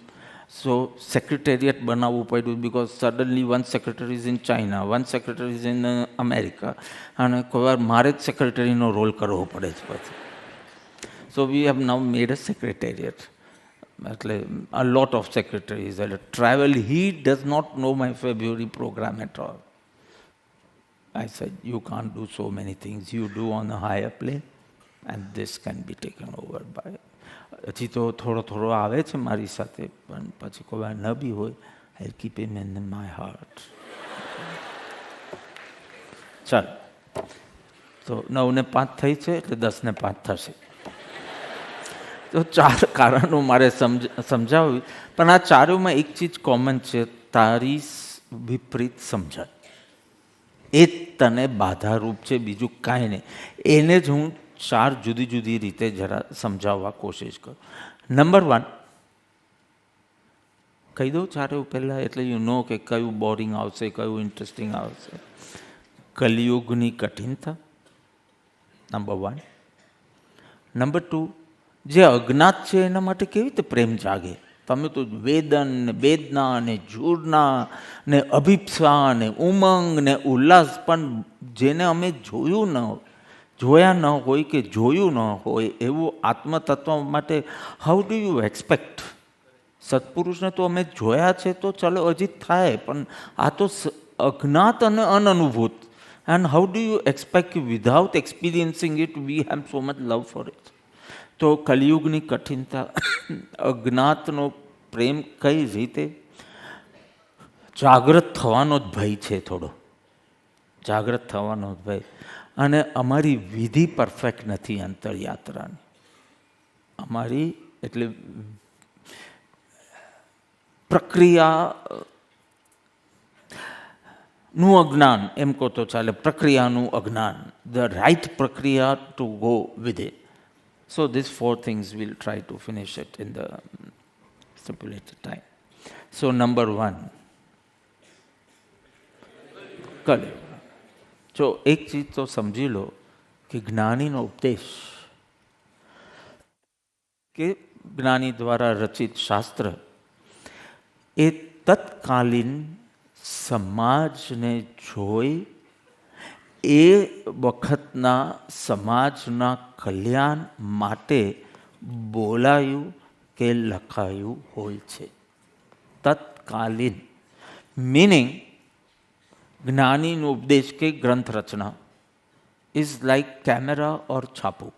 So secretariat બનાવવું પડ્યું because suddenly one secretary is in China, one secretary is in America. અને કોઈ વાર મારે જ સેક્રેટરીનો role કરવો પડે છે પછી. So we have now made a secretariat. એટલે a lot of secretaries. Travel, he does not know my February program at all. I said, you can't do so many things. You do on a higher plane and this can be taken over by. હજી તો થોડો થોડો આવે છે મારી સાથે પણ પછી કોઈ વાર ન બી હોય I keep him in my heart. ચાલ તો 9:05 થઈ છે એટલે 10:05 થશે. તો 4 કારણો મારે સમજાવ્યું પણ આ ચારોમાં એક ચીજ કોમન છે, તારી વિપરીત સમજણ. એ તને બાધારૂપ છે, બીજું કાંઈ નહીં. એને જ હું 4 જુદી જુદી રીતે જરા સમજાવવા કોશિશ કરું. નંબર 1 કહી દઉં ચારે પહેલાં, એટલે યુ નો કે કયું બોરિંગ આવશે, કયું ઇન્ટરેસ્ટિંગ આવશે. કલિયુગની કઠિનતા નંબર 1. નંબર 2, જે અજ્ઞાત છે એના માટે કેવી રીતે પ્રેમ જાગે. તમે તો વેદન ને વેદના ને જૂરના ને અભિપ્સા ને ઉમંગ ને ઉલ્લાસ, પણ જેને અમે જોયા ન હોય કે જોયું ન હોય એવું આત્મતત્વ માટે હાઉ ડુ યુ એક્સપેક્ટ. સત્પુરુષને તો અમે જોયા છે તો ચાલો હજી થાય, પણ આ તો અજ્ઞાત અને અનઅનુભૂત. And how do you expect without experiencing it we have so much love for it. તો કલિયુગની કઠિનતા, અજ્ઞાતનો પ્રેમ કઈ રીતે. જાગૃત થવાનો જ ભય છે, થોડો જાગૃત થવાનો જ ભય. અને અમારી વિધિ પરફેક્ટ નથી અંતરયાત્રાની. અમારી એટલે પ્રક્રિયાનું અજ્ઞાન એમ કહો તો ચાલે, પ્રક્રિયાનું અજ્ઞાન, ધ રાઇટ પ્રક્રિયા to go with it. So these 4 things we'll try to finish it in the stipulated time. So number 1, Kaliyuga. જો એક ચીજ તો સમજી લો કે જ્ઞાનીનો ઉપદેશ કે જ્ઞાની દ્વારા રચિત શાસ્ત્ર એ તત્કાલીન સમાજને જોઈ એ વખતના સમાજના કલ્યાણ માટે બોલાયું કે લખાયું હોય છે. તત્કાલીન મીનિંગ જ્ઞાનીનો ઉપદેશ કે ગ્રંથ રચના ઇઝ લાઈક કેમેરા ઓર છાપું.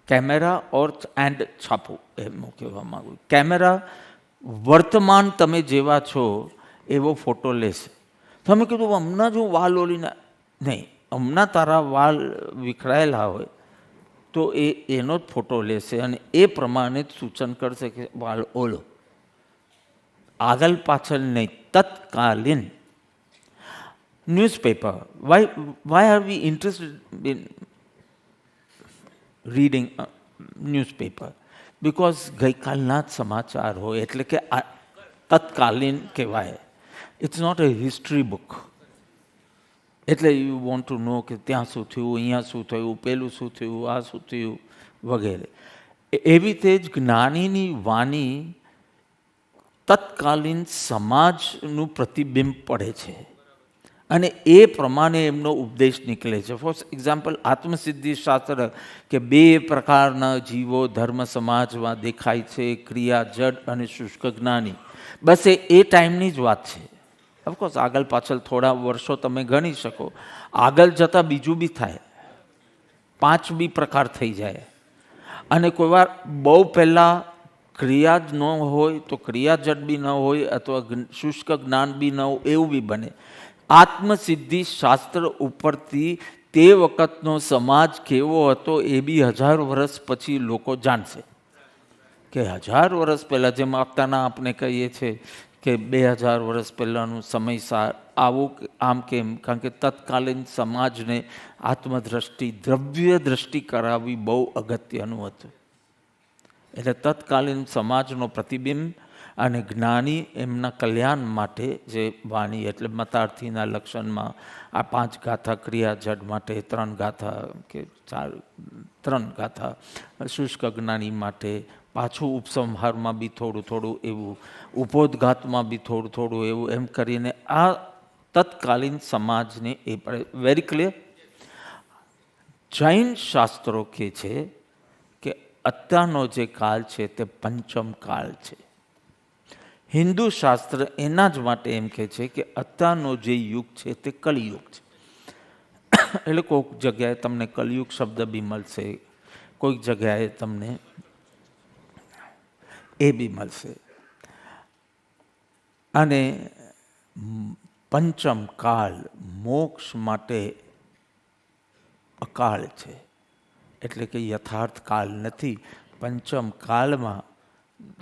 કેમેરા ઓર એન્ડ છાપું એમ કહેવા માગું. કેમેરા વર્તમાન તમે જેવા છો એવો ફોટો લેશે. તમે કીધું હમણાં જો વાલ ઓલીને, નહીં, હમણાં તારા વાલ વિખરાયેલા હોય તો એનો જ ફોટો લેશે અને એ પ્રમાણે જ સૂચન કરશે કે વાલ ઓલો. આગળ પાછળ નહીં, તત્કાલીન. Newspaper, why are we interested in reading newspaper? Because ગઈકાલના જ સમાચાર હોય એટલે કે તત્કાલીન કહેવાય. It's not a history book. એટલે યુ વોન્ટ ટુ નો કે ત્યાં શું થયું, અહીંયા શું થયું, પેલું શું થયું, આ શું થયું વગેરે. એવી રીતે જ જ્ઞાનીની વાણી તત્કાલીન સમાજનું પ્રતિબિંબ પડે છે અને એ પ્રમાણે એમનો ઉપદેશ નીકળે છે. ફોર એક્ઝામ્પલ, આત્મસિદ્ધિ શાસ્ત્ર કે 2 પ્રકારના જીવો ધર્મ સમાજમાં દેખાય છે, ક્રિયા જડ અને શુષ્ક જ્ઞાની. બસ એ ટાઈમની જ વાત છે. ઓફકોર્સ આગળ પાછળ થોડા વર્ષો તમે ગણી શકો, આગળ જતાં બીજું બી થાય, 5 બી પ્રકાર થઈ જાય. અને કોઈ વાર બહુ પહેલાં ક્રિયા જ ન હોય તો ક્રિયાજડ બી ન હોય અથવા શુષ્ક જ્ઞાન બી ન હોય એવું બી બને. આત્મસિદ્ધિ શાસ્ત્ર ઉપરથી તે વખતનો સમાજ કેવો હતો એ બી 1000 વર્ષ પછી લોકો જાણશે કે 1000 વર્ષ પહેલાં, જેમ આપતાના આપણે કહીએ છીએ કે 2000 વર્ષ પહેલાંનું સમય આવું આમ કેમ, કારણ કે તત્કાલીન સમાજને આત્મદ્રષ્ટિ, દ્રવ્ય દ્રષ્ટિ કરાવવી બહુ અગત્યનું હતું. એટલે તત્કાલીન સમાજનો પ્રતિબિંબ અને જ્ઞાની એમના કલ્યાણ માટે જે વાણી એટલે મતાર્થીના લક્ષણમાં આ 5 ગાથા, ક્રિયા જડ માટે 3 ગાથા કે 3 ગાથા, શુષ્ક જ્ઞાની માટે પાછું ઉપસંહારમાં બી થોડું થોડું એવું, ઉપોદ્ઘાતમાં બી થોડું થોડું એવું, એમ કરીને આ તત્કાલીન સમાજને એ પડે. Very clear. જૈન શાસ્ત્રો કહે છે કે અત્યારનો જે કાળ છે તે પંચમ કાળ છે. હિન્દુ શાસ્ત્ર એના જ માટે એમ કહે છે કે અત્યારનો જે યુગ છે તે કલિયુગ છે. એટલે કોઈક જગ્યાએ તમને કલિયુગ શબ્દ બી મળશે, કોઈક જગ્યાએ તમને એ બી મળશે. અને પંચમ કાળ મોક્ષ માટે અકાળ છે, એટલે કે યથાર્થ કાળ નથી. પંચમ કાળમાં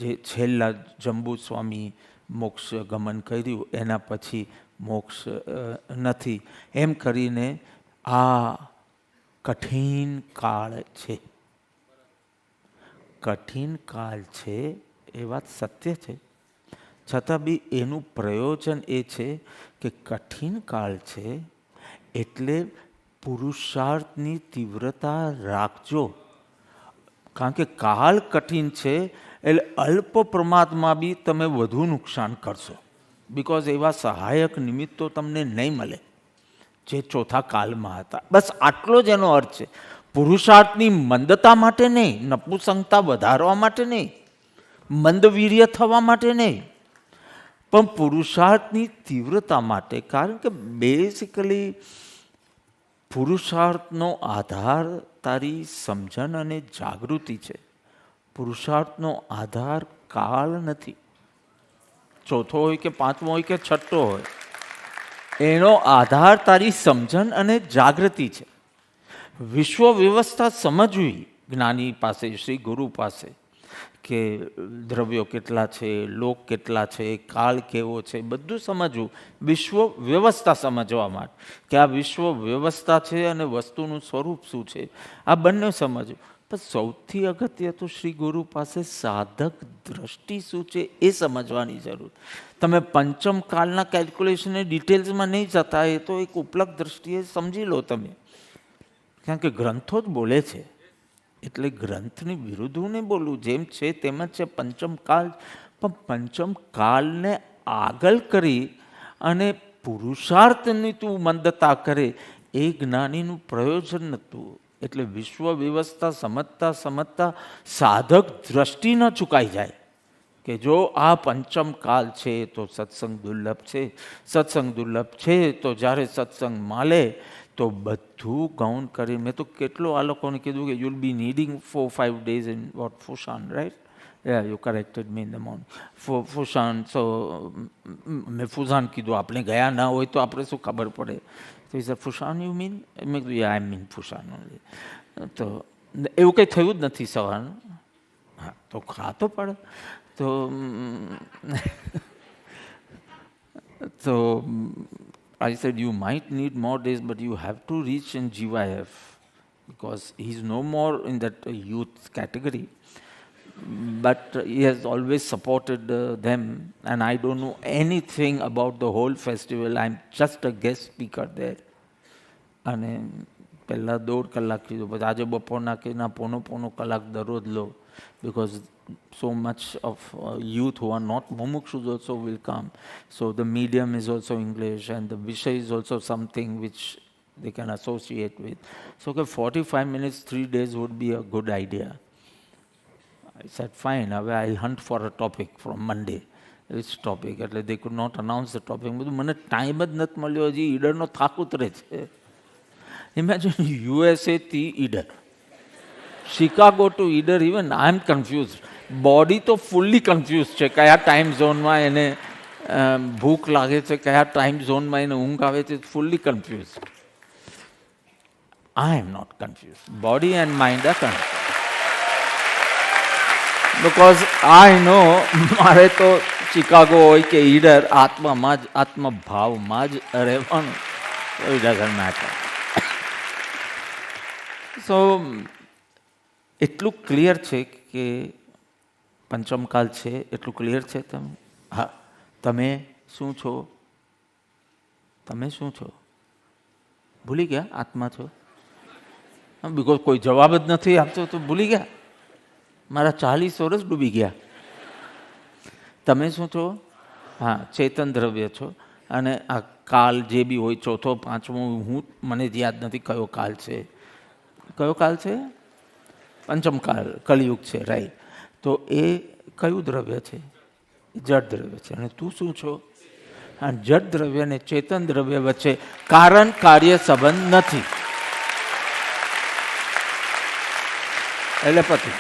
જે છેલ્લા જંબુ સ્વામી મોક્ષ ગમન કર્યું એના પછી મોક્ષ નથી, એમ કરીને આ કઠિન કાળ છે. કઠિન કાળ છે એ વાત સત્ય છે, છતાં બી એનું પ્રયોજન એ છે કે કઠિન કાળ છે એટલે પુરુષાર્થની તીવ્રતા રાખજો. કારણ કે કાળ કઠિન છે એટલે અલ્પ પ્રમાદમાં બી તમે વધુ નુકસાન કરશો, બિકોઝ એવા સહાયક નિમિત્તો તમને નહીં મળે જે ચોથા કાળમાં હતા. બસ આટલો જ એનો અર્થ છે. પુરુષાર્થની મંદતા માટે નહીં, નપુસંગતા વધારવા માટે નહીં, મંદવીર્ય થવા માટે નહીં, પણ પુરુષાર્થની તીવ્રતા માટે. કારણ કે બેઝિકલી પુરુષાર્થનો આધાર તારી સમજણ અને જાગૃતિ છે. પુરુષાર્થનો આધાર કાળ નથી. ચોથો હોય કે પાંચમો હોય કે છઠ્ઠો હોય, એનો આધાર તારી સમજણ અને જાગૃતિ છે. વિશ્વ વ્યવસ્થા સમજવી જ્ઞાની પાસે, શ્રી ગુરુ પાસે, કે દ્રવ્યો કેટલા છે, લોક કેટલા છે, કાળ કેવો છે, બધું સમજવું. વિશ્વ વ્યવસ્થા સમજવા માટે કે આ વિશ્વ વ્યવસ્થા છે અને વસ્તુનું સ્વરૂપ શું છે, આ બંને સમજવું. પણ સૌથી અગત્ય તો શ્રી ગુરુ પાસે સાધક દ્રષ્ટિ શું છે એ સમજવાની જરૂર. તમે પંચમ કાળના કેલ્ક્યુલેશનને ડિટેલ્સમાં નહીં જતા, એ તો એક ઉપલબ્ધ દ્રષ્ટિએ સમજી લો તમે. કારણ કે ગ્રંથો જ બોલે છે, એટલે ગ્રંથની વિરુદ્ધ હું નહીં બોલું, જેમ છે તેમ જ છે પંચમ કાળ. પણ પંચમ કાળને આગળ કરી અને પુરુષાર્થની તું મંદતા કરે એ જ્ઞાનીનું પ્રયોજન નહોતું. એટલે વિશ્વ વ્યવસ્થા સમજતા સમજતા સાધક દ્રષ્ટિ ન ચૂકાઈ જાય કે જો આ પંચમ કાળ છે તો સત્સંગ દુર્લભ છે, સત્સંગ દુર્લભ છે તો જ્યારે સત્સંગ મળે તો બધું ગૌણ કરી. મેં તો કેટલો આ લોકોને કીધું કે you'll be needing 4-5 days in what Fushan, right? Yeah, you corrected me in the morning. Fushan, so મેં ફુસાન કીધું, આપણે ગયા ના હોય તો આપણે શું ખબર પડે. તો he said, Fushan you mean? મેં કીધું yeah, I mean Fushan only. તો એવું કંઈ થયું જ નથી સવારનું. હા તો ખાતો પડે. તો I said, you might need more days, but you have to reach in GYF because he's no more in that youth category. But he has always supported them, and I don't know anything about the whole festival. I'm just a guest speaker there. અને પહેલાં 1.5 કલાક કીધું, પછી આજે બપોરના કે ના પોનો કલાક દરરોજ લો, because so much of youth who are not mumukshus also will come. So the medium is also English and the Vishay is also something which they can associate with. So 45 minutes, 3 days would be a good idea. I said, fine, I'll hunt for a topic from Monday. Which topic? એટલે they could not announce the topic. બધું મને time જ નથી મળ્યો, હજી ઈડરનો થાક ઉતરે છે. Imagine USA થી Idar, Chicago to Eder, even I'm confused. Body તો fully confused છે, કયા ટાઈમ ઝોનમાં એને ભૂખ લાગે છે, કયા ટાઈમ ઝોનમાં એને ઊંઘ આવે છે, fully confused. I am not confused. Body and mind are confused. Because I know મારે તો Chicago હોય કે ઈડર આત્મામાં જ, આત્મભાવમાં જ રહેવાનું. So it doesn't matter. So એટલું ક્લિયર છે કે પંચમકાલ છે એટલું ક્લિયર છે તમે? હા. તમે શું છો? તમે શું છો? ભૂલી ગયા? આત્મા છો? બિકોઝ કોઈ જવાબ જ નથી આપતો તો ભૂલી ગયા. મારા 40 વર્ષ ડૂબી ગયા. તમે શું છો? હા, ચેતન દ્રવ્ય છો. અને આ કાલ જે બી હોય, ચોથો પાંચમો, હું મને જ યાદ નથી કયો કાલ છે. કયો કાલ છે? પંચમકાલ, કલિયુગ છે, રાઈટ. તો એ કયું દ્રવ્ય છે? જડ દ્રવ્ય છે. અને તું શું છો? આ જડ દ્રવ્ય અને ચેતન દ્રવ્ય વચ્ચે કારણ કાર્ય સંબંધ નથી. એટલે પતિ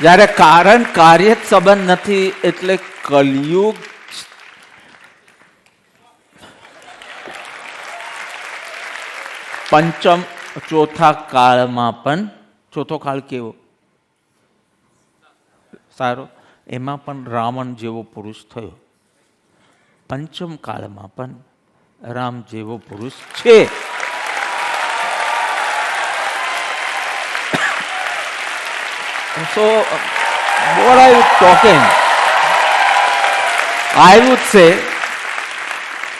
જ્યારે કારણ કાર્ય સંબંધ નથી એટલે કલિયુગ પંચમ ચોથા કાળમાં પણ, ચોથો કાળ કેવો સારો, એમાં પણ રાવણ જેવો પુરુષ થયો. પંચમ કાળમાં પણ રામ જેવો પુરુષ છે. So, what are you talking? I would say,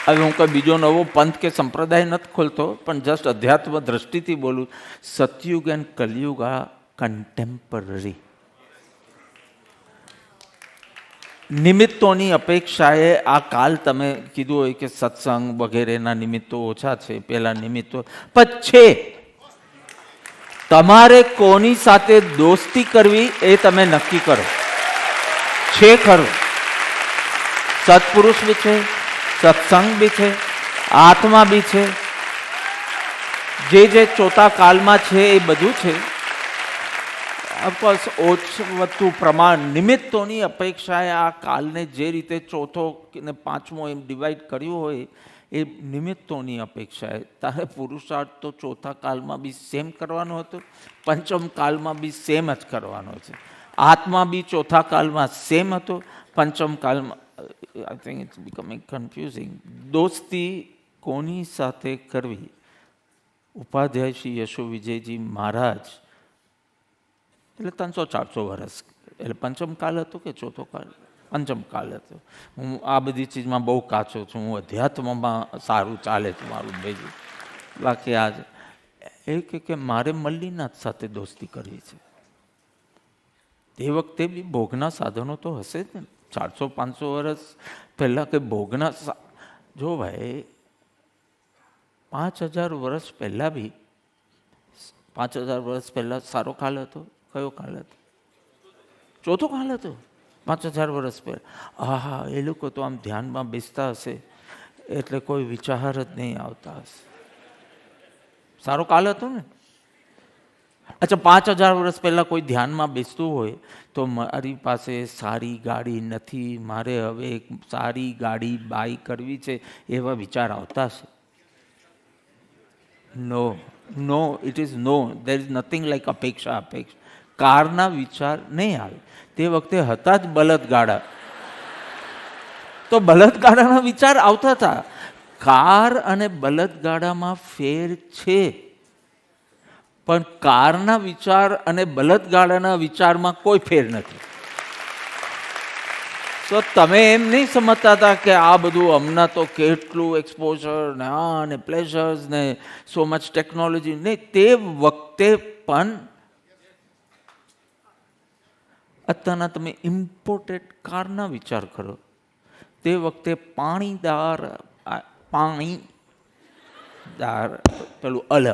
હવે હું કોઈ બીજો નવો પંથ કે સંપ્રદાય નથી ખોલતો, પણ જસ્ટ અધ્યાત્મ દ્રષ્ટિથી બોલું. સતયુગ એન્ડ કલયુગ આ કન્ટેમ્પરરી. નિમિત્તોની અપેક્ષાએ આ કાલ તમે કીધું હોય કે સત્સંગ વગેરેના નિમિત્તો ઓછા છે, પેલા નિમિત્તો પણ છે. તમારે કોની સાથે દોસ્તી કરવી એ તમે નક્કી કરો. છે ખરું. સત્પુરુષ બી છે, સત્સંગ બી છે, આત્મા બી છે. જે ચોથા કાલમાં છે એ બધું છે. ઓફકોર્સ ઓછું વધતું પ્રમાણ નિમિત્તોની અપેક્ષાએ આ કાલને જે રીતે ચોથો ને પાંચમો એમ ડિવાઈડ કર્યું હોય એ નિમિત્તોની અપેક્ષાએ. તારે પુરુષાર્થ તો ચોથા કાલમાં બી સેમ કરવાનો હતો, પંચમ કાલમાં બી સેમ જ કરવાનો છે. આત્મા બી ચોથા કાલમાં સેમ હતો, પંચમ કાલમાં. I think it's becoming confusing. દોસ્તી કોની સાથે કરવી? ઉપાધ્યાય શ્રી યશો વિજયજી મહારાજ એટલે 300-400 વર્ષ, એટલે પંચમ કાલ હતો કે ચોથો કાલ? પંચમ કાલ હતો. હું આ બધી ચીજમાં બહુ કાચો છું. હું અધ્યાત્મમાં સારું ચાલે છે મારું ભાઈ. બાકી આજ એ કે મારે મલ્લીનાથ સાથે દોસ્તી કરવી છે. તે વખતે બી ભોગના સાધનો તો હશે જ ને. 400-500 વર્ષ પહેલાં કે ભોગના જો ભાઈ 5000 વર્ષ પહેલાં બી 5000 વર્ષ પહેલાં સારો કાળ હતો. કયો કાળ હતો? ચોથો કાળ હતો. 5000 વર્ષ પહેલાં. હા, એ લોકો તો આમ ધ્યાનમાં બેસતા હશે એટલે કોઈ વિચાર જ નહીં આવતા હશે. સારો કાળ હતો ને. અચ્છા, 5000 વર્ષ પહેલાં કોઈ ધ્યાનમાં બેસતું હોય તો મારી પાસે સારી ગાડી નથી, મારે હવે એક સારી ગાડી બાય કરવી છે, એવા વિચાર આવતા હશે? No, it is no. There is nothing like અપેક્ષા. કારના વિચાર નહીં આવે. તે વખતે હતા જ બળદગાડા, તો બળદગાડાના વિચાર આવતા હતા. કાર અને બળદગાડામાં ફેર છે, પણ કારના વિચાર અને બળદગાડાના વિચારમાં કોઈ ફેર નથી. તો તમે એમ નહીં સમજતા હતા કે આ બધું હમણાં તો કેટલું એક્સપોઝર ને આ ને પ્લેઝર્સ ને સો મચ ટેકનોલોજી નહીં. તે વખતે પણ અત્યારના તમે ઇમ્પોર્ટેડ કારના વિચાર કરો. તે વખતે પાણીદાર પેલું અલ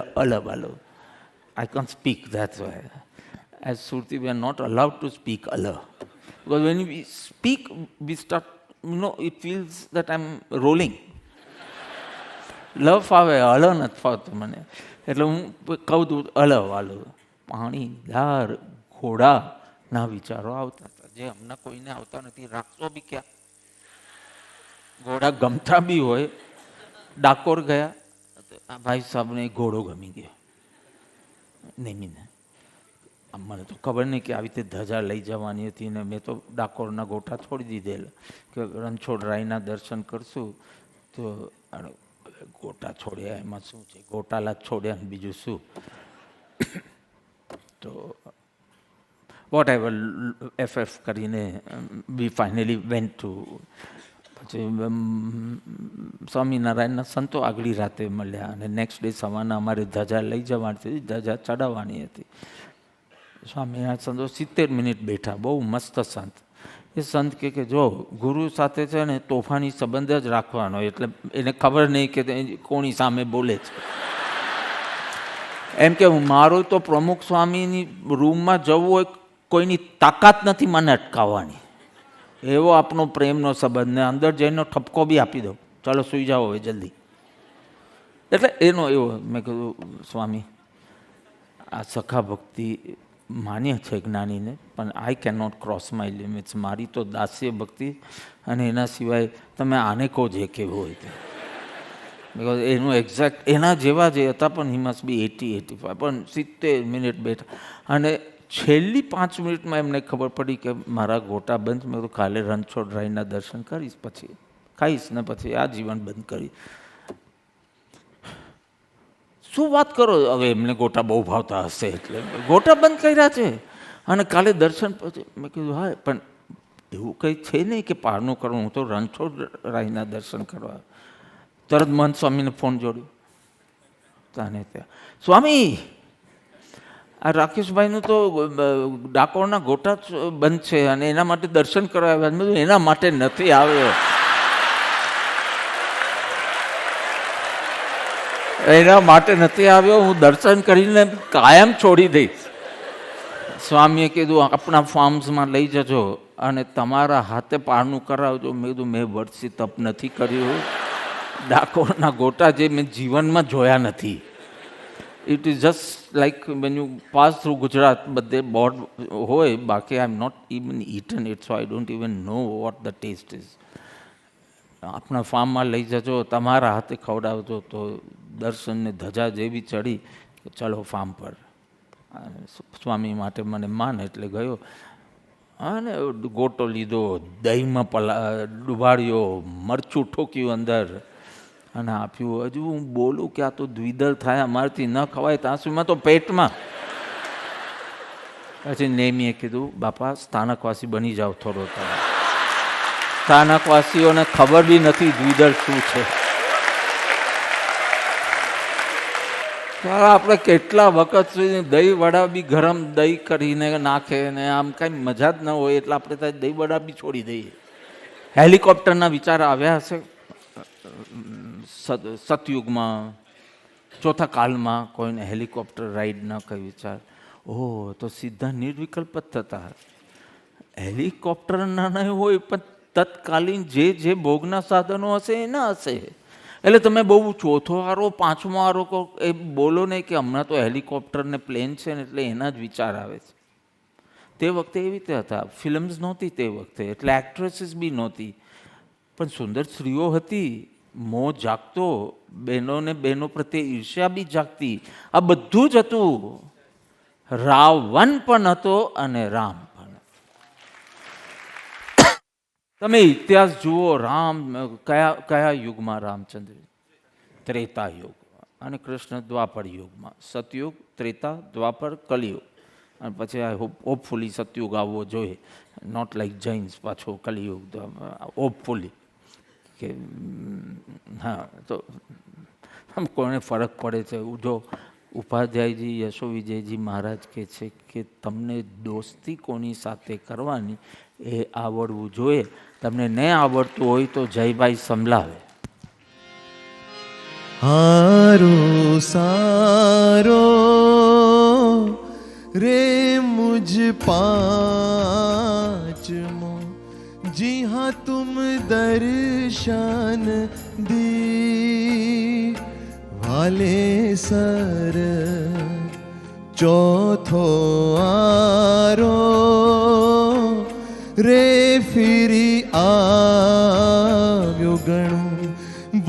I can't speak that way. As Surti, we are not allowed to speak Allah. Because when we speak, we start, it feels that I'm rolling. લવ ફાવે, અલ નથી ફાવતું મને. એટલે હું કહું તું અલવાળું. પાણીદાર ઘોડાના વિચારો આવતા હતા, જે હમણાં કોઈને આવતા નથી. રાખશો બી ક્યાં? ઘોડા ગમતા બી હોય. ડાકોર ગયા, આ ભાઈ સાહેબને ઘોડો ગમી ગયો. નહીં, મને તો ખબર નહીં કે આવી રીતે ધજા લઈ જવાની હતી ને મેં તો ડાકોરના ગોટા છોડી દીધેલા કે રણછોડરાયના દર્શન કરશું તો ગોટા છોડ્યા, એમાં શું છે? ગોટાલા છોડ્યા ને બીજું શું? તો વોટ એવર FF કરીને વી ફાઇનલી વેન્ટ ટુ. પછી સ્વામિનારાયણના સંતો આગલી રાતે મળ્યા અને નેક્સ્ટ ડે સવારના અમારે ધજા લઈ જવાની હતી, ધજા ચડાવવાની હતી. સ્વામિનારાયણ સંતો 70 મિનિટ બેઠા, બહુ મસ્ત સંત. એ સંત કે જો ગુરુ સાથે છે ને તોફાની સંબંધ જ રાખવાનો, એટલે એને ખબર નહીં કે કોની સામે બોલે છે. એમ કે મારું તો પ્રમુખ સ્વામીની રૂમમાં જવું હોય, કોઈની તાકાત નથી મને અટકાવવાની. એવો આપણો પ્રેમનો સંબંધ, ને અંદર જઈને ઠપકો બી આપી દો, ચાલો સૂઈ જાઓ હવે જલ્દી. એટલે એનો એવો. મેં કીધું સ્વામી, આ સખા ભક્તિ માન્ય છે જ્ઞાનીને, પણ I can not cross my limits. મારી તો દાસ્ય ભક્તિ, અને એના સિવાય તમે આને કહો જે કહેવું હોય તે. બિકોઝ એનું એક્ઝેક્ટ એના જેવા જે હતા, પણ હી મસ્ટ બી 80-85, પણ 70 મિનિટ બેઠા. અને છેલ્લી 5 મિનિટમાં એમને ખબર પડી કે મારા ગોટા બંધ. મેં તો કાલે રણછોડરાયના દર્શન કરીશ, પછી ખાઈશ ને પછી આ જીવન બંધ કરીશ. શું વાત કરો, હવે એમને ગોટા બહુ ભાવતા હશે એટલે ગોટા બંધ કર્યા છે. અને કાલે દર્શન પછી મેં કીધું હા, પણ એવું કંઈ છે નહીં કે પારનું કરવું. હું તો રણછોડરાયના દર્શન કરવા. તરત મહંત સ્વામીને ફોન જોડ્યો તાને ત્યાં, સ્વામી આ રાકેશભાઈનું તો ડાકોરના ગોટા બંધ છે અને એના માટે દર્શન કરવા આવ્યા. મેં કીધું એના માટે નથી આવ્યો, એના માટે નથી આવ્યો, હું દર્શન કરીને કાયમ છોડી દઈશ. સ્વામીએ કીધું આપણા ફાર્મ્સમાં લઈ જજો અને તમારા હાથે પારણું કરાવજો. મેં કીધું મેં વર્ષથી તપ નથી કર્યું, ડાકોરના ગોટા જે મેં જીવનમાં જોયા નથી. It is just like when you pass through Gujarat, બધે બોર્ડ હોય, બાકી I am not even eaten it, so I don't even know what the taste is. આપણા ફાર્મમાં લઈ જજો, તમારા હાથે ખવડાવજો. તો દર્શનને ધજા જેવી ચડી, ચલો ફાર્મ પર. સ્વામી માટે મને માન એટલે ગયો અને ગોટો લીધો, દહીંમાં ડુબાડ્યો, મરચું ઠોક્યું અંદર અને આપ્યું. હજુ હું બોલું કે આ તો દ્વિદલ થાય, અમારાથી ન ખવાય ત્યાં સુધીમાં તો પેટમાં. પછી નેમીએ કીધું બાપા સ્થાનકવાસી બની જાઓ થોડો. સ્થાનકવાસીઓને ખબર બી નથી દ્વિદલ શું છે. આપણે કેટલા વખત સુધી દહીં વડા બી ગરમ દહીં કરીને નાખે ને આમ કાંઈ મજા જ ન હોય, એટલે આપણે ત્યાં દહીં વડા બી છોડી દઈએ. હેલિકોપ્ટરના વિચાર આવ્યા હશે સતયુગમાં, ચોથા કાલમાં કોઈને હેલિકોપ્ટર રાઈડ ન કઈ વિચાર. ઓહ, તો સીધા નિર્વિકલ્પ જ થતા. હેલિકોપ્ટર ના નહીં હોય, પણ તત્કાલીન જે ભોગના સાધનો હશે એના હશે. એટલે તમે બહુ ચોથો આરો પાંચમો આરો કહો એ બોલો નહીં કે હમણાં તો હેલિકોપ્ટર ને પ્લેન છે ને એટલે એના જ વિચાર આવે છે. તે વખતે એવી રીતે હતા. ફિલ્મ્સ નહોતી તે વખતે, એટલે એક્ટ્રેસીસ બી નહોતી, પણ સુંદર સ્ત્રીઓ હતી. મોહ જાગતો, બહેનોને બહેનો પ્રત્યે ઈર્ષ્યા બી જાગતી. આ બધું જ હતું. રાવણ પણ હતો અને રામ પણ. તમે ઇતિહાસ જુઓ, રામ કયા યુગમાં રામચંદ્ર? ત્રેતા યુગ. અને કૃષ્ણ દ્વાપર યુગમાં. સતયુગ, ત્રેતા, દ્વાપર, કલિયુગ. અને પછી આ હોપફુલી સતયુગ આવવો જોઈએ, નોટ લાઈક જૈન્સ પાછો કલિયુગ, હોપફુલી કે હા. તો આમ કોને ફરક પડે છે? જો ઉપાધ્યાયજી યશો વિજયજી મહારાજ કહે છે કે તમને દોસ્તી કોની સાથે કરવાની એ આવડવું જોઈએ. તમને નહીં આવડતું હોય તો જયભાઈ સમલાવે. હારો સારો રે મુझ पाँचमो जी हाँ तुम दर्शन दी वाले सर चौथो आरो रे फिरी આવ્યો ગણું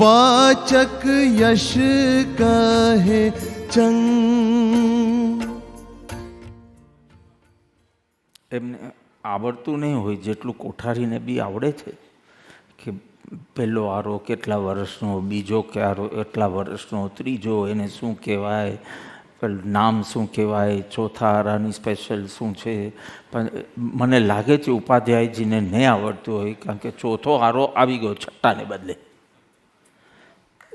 વાચક યશ કહે ચંગ. એમને આવડતું નહીં હોય જેટલું કોઠારીને બી આવડે છે કે પહેલો આરો કેટલા વર્ષનો, બીજો કે આરો એટલા વર્ષનો, ત્રીજો એને શું કહેવાય, પેલું નામ શું કહેવાય, ચોથા આરાની સ્પેશિયલ શું છે, પણ મને લાગે છે ઉપાધ્યાયજીને નહીં આવડતું હોય, કારણ કે ચોથો આરો આવી ગયો છઠ્ઠાને બદલે.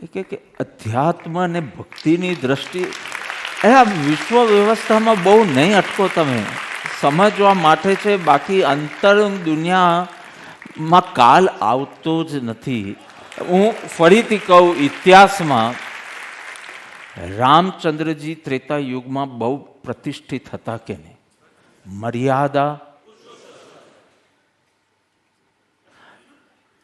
એ કે અધ્યાત્મ અને ભક્તિની દ્રષ્ટિ આ વિશ્વ વ્યવસ્થામાં બહુ નહીં અટકો તમે, સમજવા માટે છે. બાકી અંતર દુનિયામાં કાલ આવતો જ નથી. હું ફરીથી કહું, ઇતિહાસમાં રામચંદ્રજી ત્રેતા યુગમાં બહુ પ્રતિષ્ઠિત હતા કે નહીં? મર્યાદા,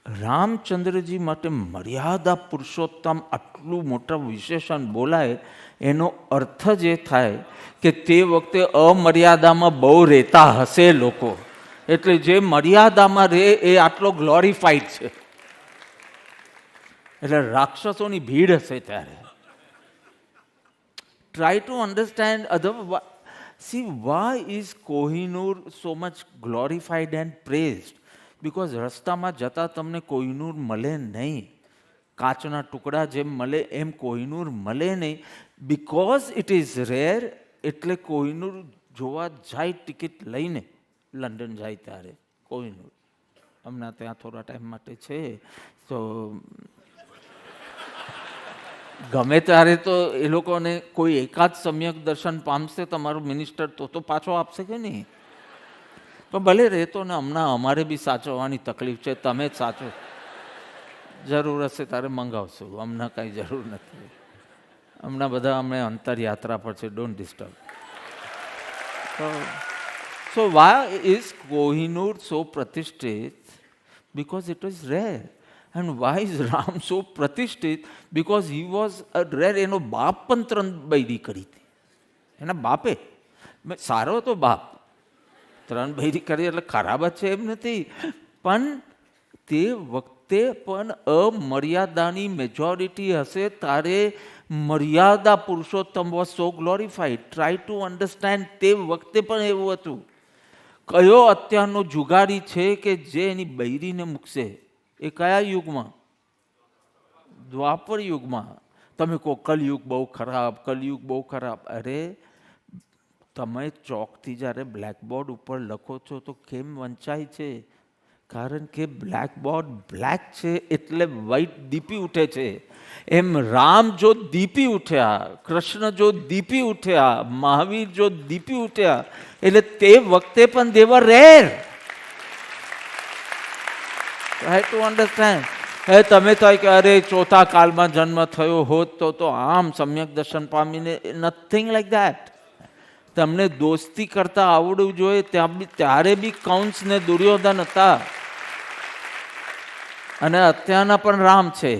રામચંદ્રજી માટે મર્યાદા પુરુષોત્તમ આટલું મોટા વિશેષણ બોલાય, એનો અર્થ જ એ થાય કે તે વખતે અમર્યાદામાં બહુ રહેતા હશે લોકો, એટલે જે મર્યાદામાં રહે એ આટલો ગ્લોરીફાઈડ છે. એટલે રાક્ષસોની ભીડ હશે ત્યારે. Try to understand see why is Kohinoor so much glorified and praised? Because રસ્તામાં જતાં તમને કોહિનૂર મળે નહીં, કાચના ટુકડા જેમ મળે એમ કોહિનૂર મળે નહીં. બિકોઝ ઇટ ઇઝ રેર, એટલે કોહિનૂર જોવા જાય ટિકિટ લઈને, લંડન જાય ત્યારે કોહિનૂર. હમણાં ત્યાં થોડા ટાઈમ માટે છે, તો ગમે ત્યારે તો એ લોકોને કોઈ એકાદ સમ્યક દર્શન પામશે તમારું મિનિસ્ટર, તો પાછો આપશે કે નહીં? પણ ભલે રહેતો ને, હમણાં અમારે બી સાચવવાની તકલીફ છે, તમે જ સાચો. જરૂર હશે ત્યારે મંગાવશું, હમણાં કાંઈ જરૂર નથી. હમણાં બધા અમે અંતરયાત્રા પર છે, don't disturb. So why is Kohinoor so પ્રતિષ્ઠિત? Because it is rare. And why is Ram so પ્રતિષ્ઠિત? Because he was a rare. એનો બાપ પણ 3 બૈરી કરી હતી. એના બાપે સારો હતો બાપ, 3 બૈરી કરી એટલે ખરાબ જ છે એમ નથી, પણ તે વખતે પણ અમર્યાદાની મેજોરિટી હશે ત્યારે મર્યાદા પુરુષોત્તમ was so glorified. Try to understand, તે વખતે પણ એવું હતું. કયો અત્યારનો જુગારી છે કે જે એની બૈરીને મૂકશે? એ કયા યુગમાં? દ્વાપર યુગમાં. તમે કહો કલયુગ બહુ ખરાબ, કલયુગ બહુ ખરાબ. અરે તમે ચોકથી જ્યારે બ્લેકબોર્ડ ઉપર લખો છો તો કેમ વંચાય છે? કારણ કે બ્લેકબોર્ડ બ્લેક છે એટલે વ્હાઈટ દીપી ઉઠે છે. એમ રામ જો દીપી ઉઠ્યા, કૃષ્ણ જો દીપી ઉઠ્યા, મહાવીર જો દીપી ઉઠ્યા, એટલે તે વખતે પણ they were rare. Try to understand. તમે તો કે અરે ચોથા કાળમાં જન્મ થયો હોત તો આમ સમ્યક દર્શન પામીને, નથિંગ લાઈક ધેટ. તમને દોસ્તી કરતા આવડવું જોઈએ. ત્યારે બી કૌંસ ને દુર્યોધન હતા, અને અત્યારના પણ રામ છે.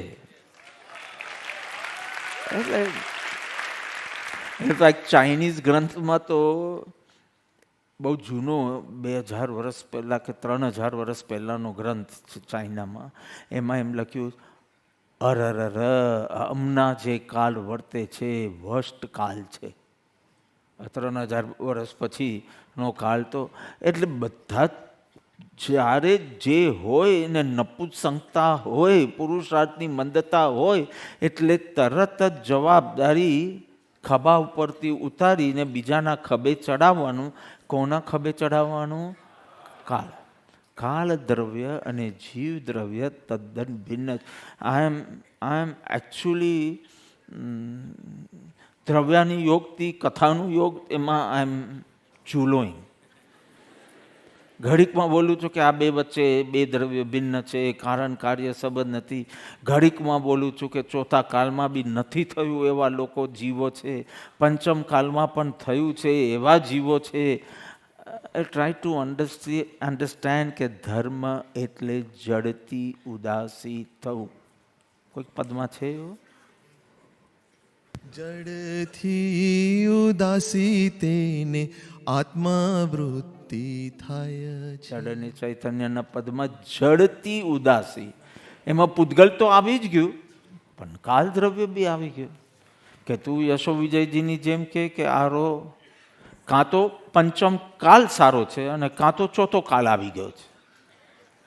એટલે ચાઇનીઝ ગ્રંથમાં તો બહુ જૂનો 2000 વર્ષ પહેલાં કે 3000 વર્ષ પહેલાંનો ગ્રંથ છે ચાઇનામાં. એમાં એમ લખ્યું, હમણાં જે કાળ વર્તે છે વર્સ્ટ કાળ છે. 3000 વર્ષ પછીનો કાળ તો એટલે બધા જ્યારે જે હોય ને નપુંસકતા હોય, પુરુષાર્થની મંદતા હોય, એટલે તરત જ જવાબદારી ખભા ઉપરથી ઉતારીને બીજાના ખભે ચડાવવાનું. કોના ખભે ચડાવવાનું? કાળ. કાળ દ્રવ્ય અને જીવ દ્રવ્ય તદ્દન ભિન્ન. આઈ એમ એકચ્યુઅલી દ્રવ્યાની યોગથી કથાનું યોગ, એમાં આઈ એમ ચૂલોઈંગ. ઘડીકમાં બોલું છું કે આ બે વચ્ચે 2 દ્રવ્ય ભિન્ન છે, કારણ કાર્ય સંબંધ નથી. ઘડીકમાં બોલું છું કે ચોથા કાળમાં બી નથી થયું એવા લોકો જીવો છે, પંચમ કાળમાં પણ થયું છે એવા જીવો છે. ટ્રાય ટુ અન્ડરસ્ટેન્ડ કે ધર્મ એટલે જડતી ઉદાસી થવું. કોઈક પદમાં છે એવું? જડથી ઉદાસી તેને આત્મવૃત્તિ થાય છે. જડ અને ચૈતન્યના પદમાં જડતી ઉદાસી, એમાં પૂતગલ તો આવી જ ગયું, પણ કાલ દ્રવ્ય બી આવી ગયું. કે તું યશો વિજયજીની જેમ કે આરો કાં તો પંચમ કાલ સારો છે અને કાં તો ચોથો કાલ આવી ગયો છે.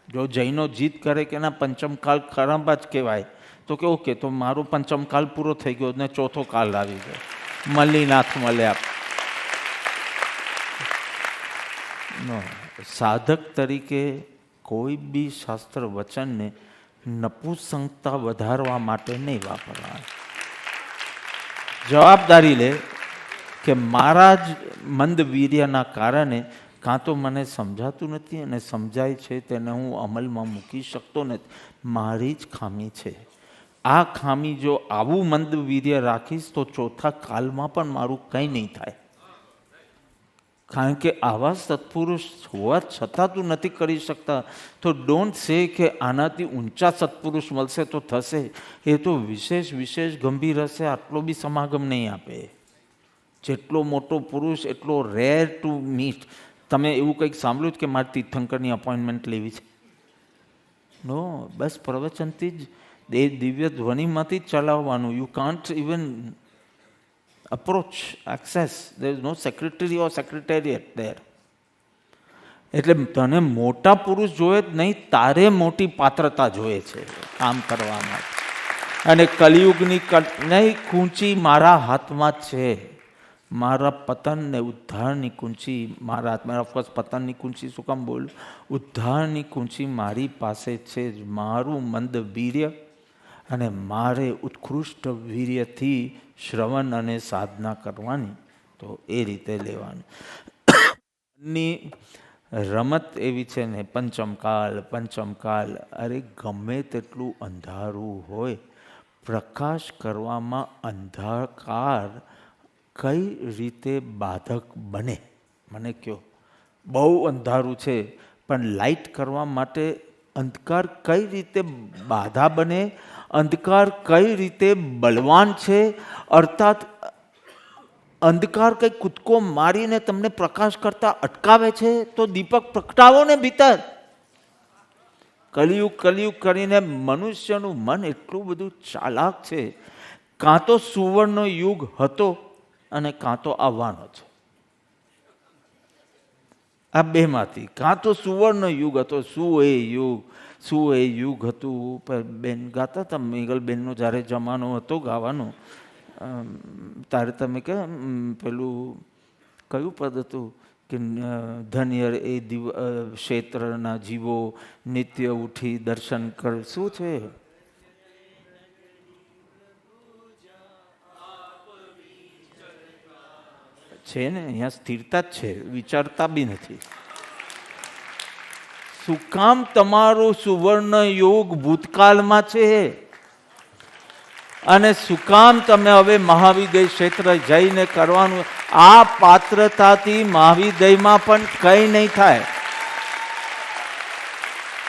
જો જૈનો જીત કરે કે ના પંચમ કાલ ખરાબ જ કહેવાય, તો કે ઓકે, તો મારો પંચમ કાલ પૂરો થઈ ગયો ને ચોથો કાલ આવી ગયો. મલ્લીનાથ મળ્યા. નો સાધક તરીકે કોઈ બી શાસ્ત્ર વચનને નપુંસકતા વધારવા માટે નહીં વાપરવા. જવાબદારી લે કે મારા જ મંદ વીર્યના કારણે કાં તો મને સમજાતું નથી અને સમજાય છે તેને હું અમલમાં મૂકી શકતો નથી. મારી જ ખામી છે. આ ખામી જો આવું મંદ વીર્ય રાખીશ તો ચોથા કાલમાં પણ મારું કંઈ નહીં થાય. કારણ કે આવા સત્પુરુષ હોવા છતાં તું નથી કરી શકતા તો ડોન્ટ સે કે આનાથી ઊંચા સત્પુરુષ મળશે તો થશે. એ તો વિશેષ ગંભીર હશે, આટલો બી સમાગમ નહીં આપે. જેટલો મોટો પુરુષ એટલો રેર ટુ મીટ. તમે એવું કંઈક સાંભળ્યું કે મારે તીર્થંકરની અપોઇન્ટમેન્ટ લેવી છે? નો, બસ પ્રવચનથી જ એ દિવ્ય ધ્વનિમાંથી જ ચલાવવાનું. You can't even approach, access. There is no secretary or secretariat there. એટલે તને મોટા પુરુષ જોઈએ જ નહીં, તારે મોટી પાત્રતા જોઈએ છે કામ કરવા માટે. અને કલિયુગની નહીં કૂંચી મારા હાથમાં જ છે. મારા પતન ને ઉદ્ધારની કૂંચી મારા હાથમાં. ઓફકોર્સ પતનની કૂંચી શું કામ બોલું? ઉદ્ધારની કૂંચી મારી પાસે છે જ. મારું મંદ વીર્ય અને મારે ઉત્કૃષ્ટ વીર્યથી શ્રવણ અને સાધના કરવાની. તો એ રીતે લેવાનું. ની રમત એવી છે ને, પંચમકાલ. અરે ગમે તેટલું અંધારું હોય, પ્રકાશ કરવામાં અંધકાર કઈ રીતે બાધક બને? મને કહો. બહુ અંધારું છે પણ લાઇટ કરવા માટે અંધકાર કઈ રીતે બાધા બને? અંધકાર કઈ રીતે બલવાન છે? અર્થાત અંધકાર કઈ કૂદકો મારીને તમને પ્રકાશ કરતા અટકાવે છે તો દીપક પ્રગટાવો ને ભીતર. કલિયુગ કરીને મનુષ્યનું મન એટલું બધું ચાલાક છે. કાં તો સુવર્ણ યુગ હતો અને કાં તો આવવાનો છે. આ બેમાંથી કાં તો સુવર્ણ યુગ હતો. શું એ યુગ હતું? બેન ગાતા હતા, મેઘલબેનનો જ્યારે જમાનો હતો ગાવાનો, ત્યારે તમે કે પેલું કયું પદ હતું કે ધન્ય એ ક્ષેત્રના જીવો નિત્ય ઉઠી દર્શન કર. શું છે? છે ને, અહીંયા સ્થિરતા જ છે, વિચારતા બી નથી. શું કામ તમારો સુવર્ણ યોગ ભૂતકાળમાં છે અને શું કામ તમે હવે મહાવિદય ક્ષેત્ર જઈને કરવાનું? આ પાત્રતાથી મહાવિદયમાં પણ કંઈ નહીં થાય.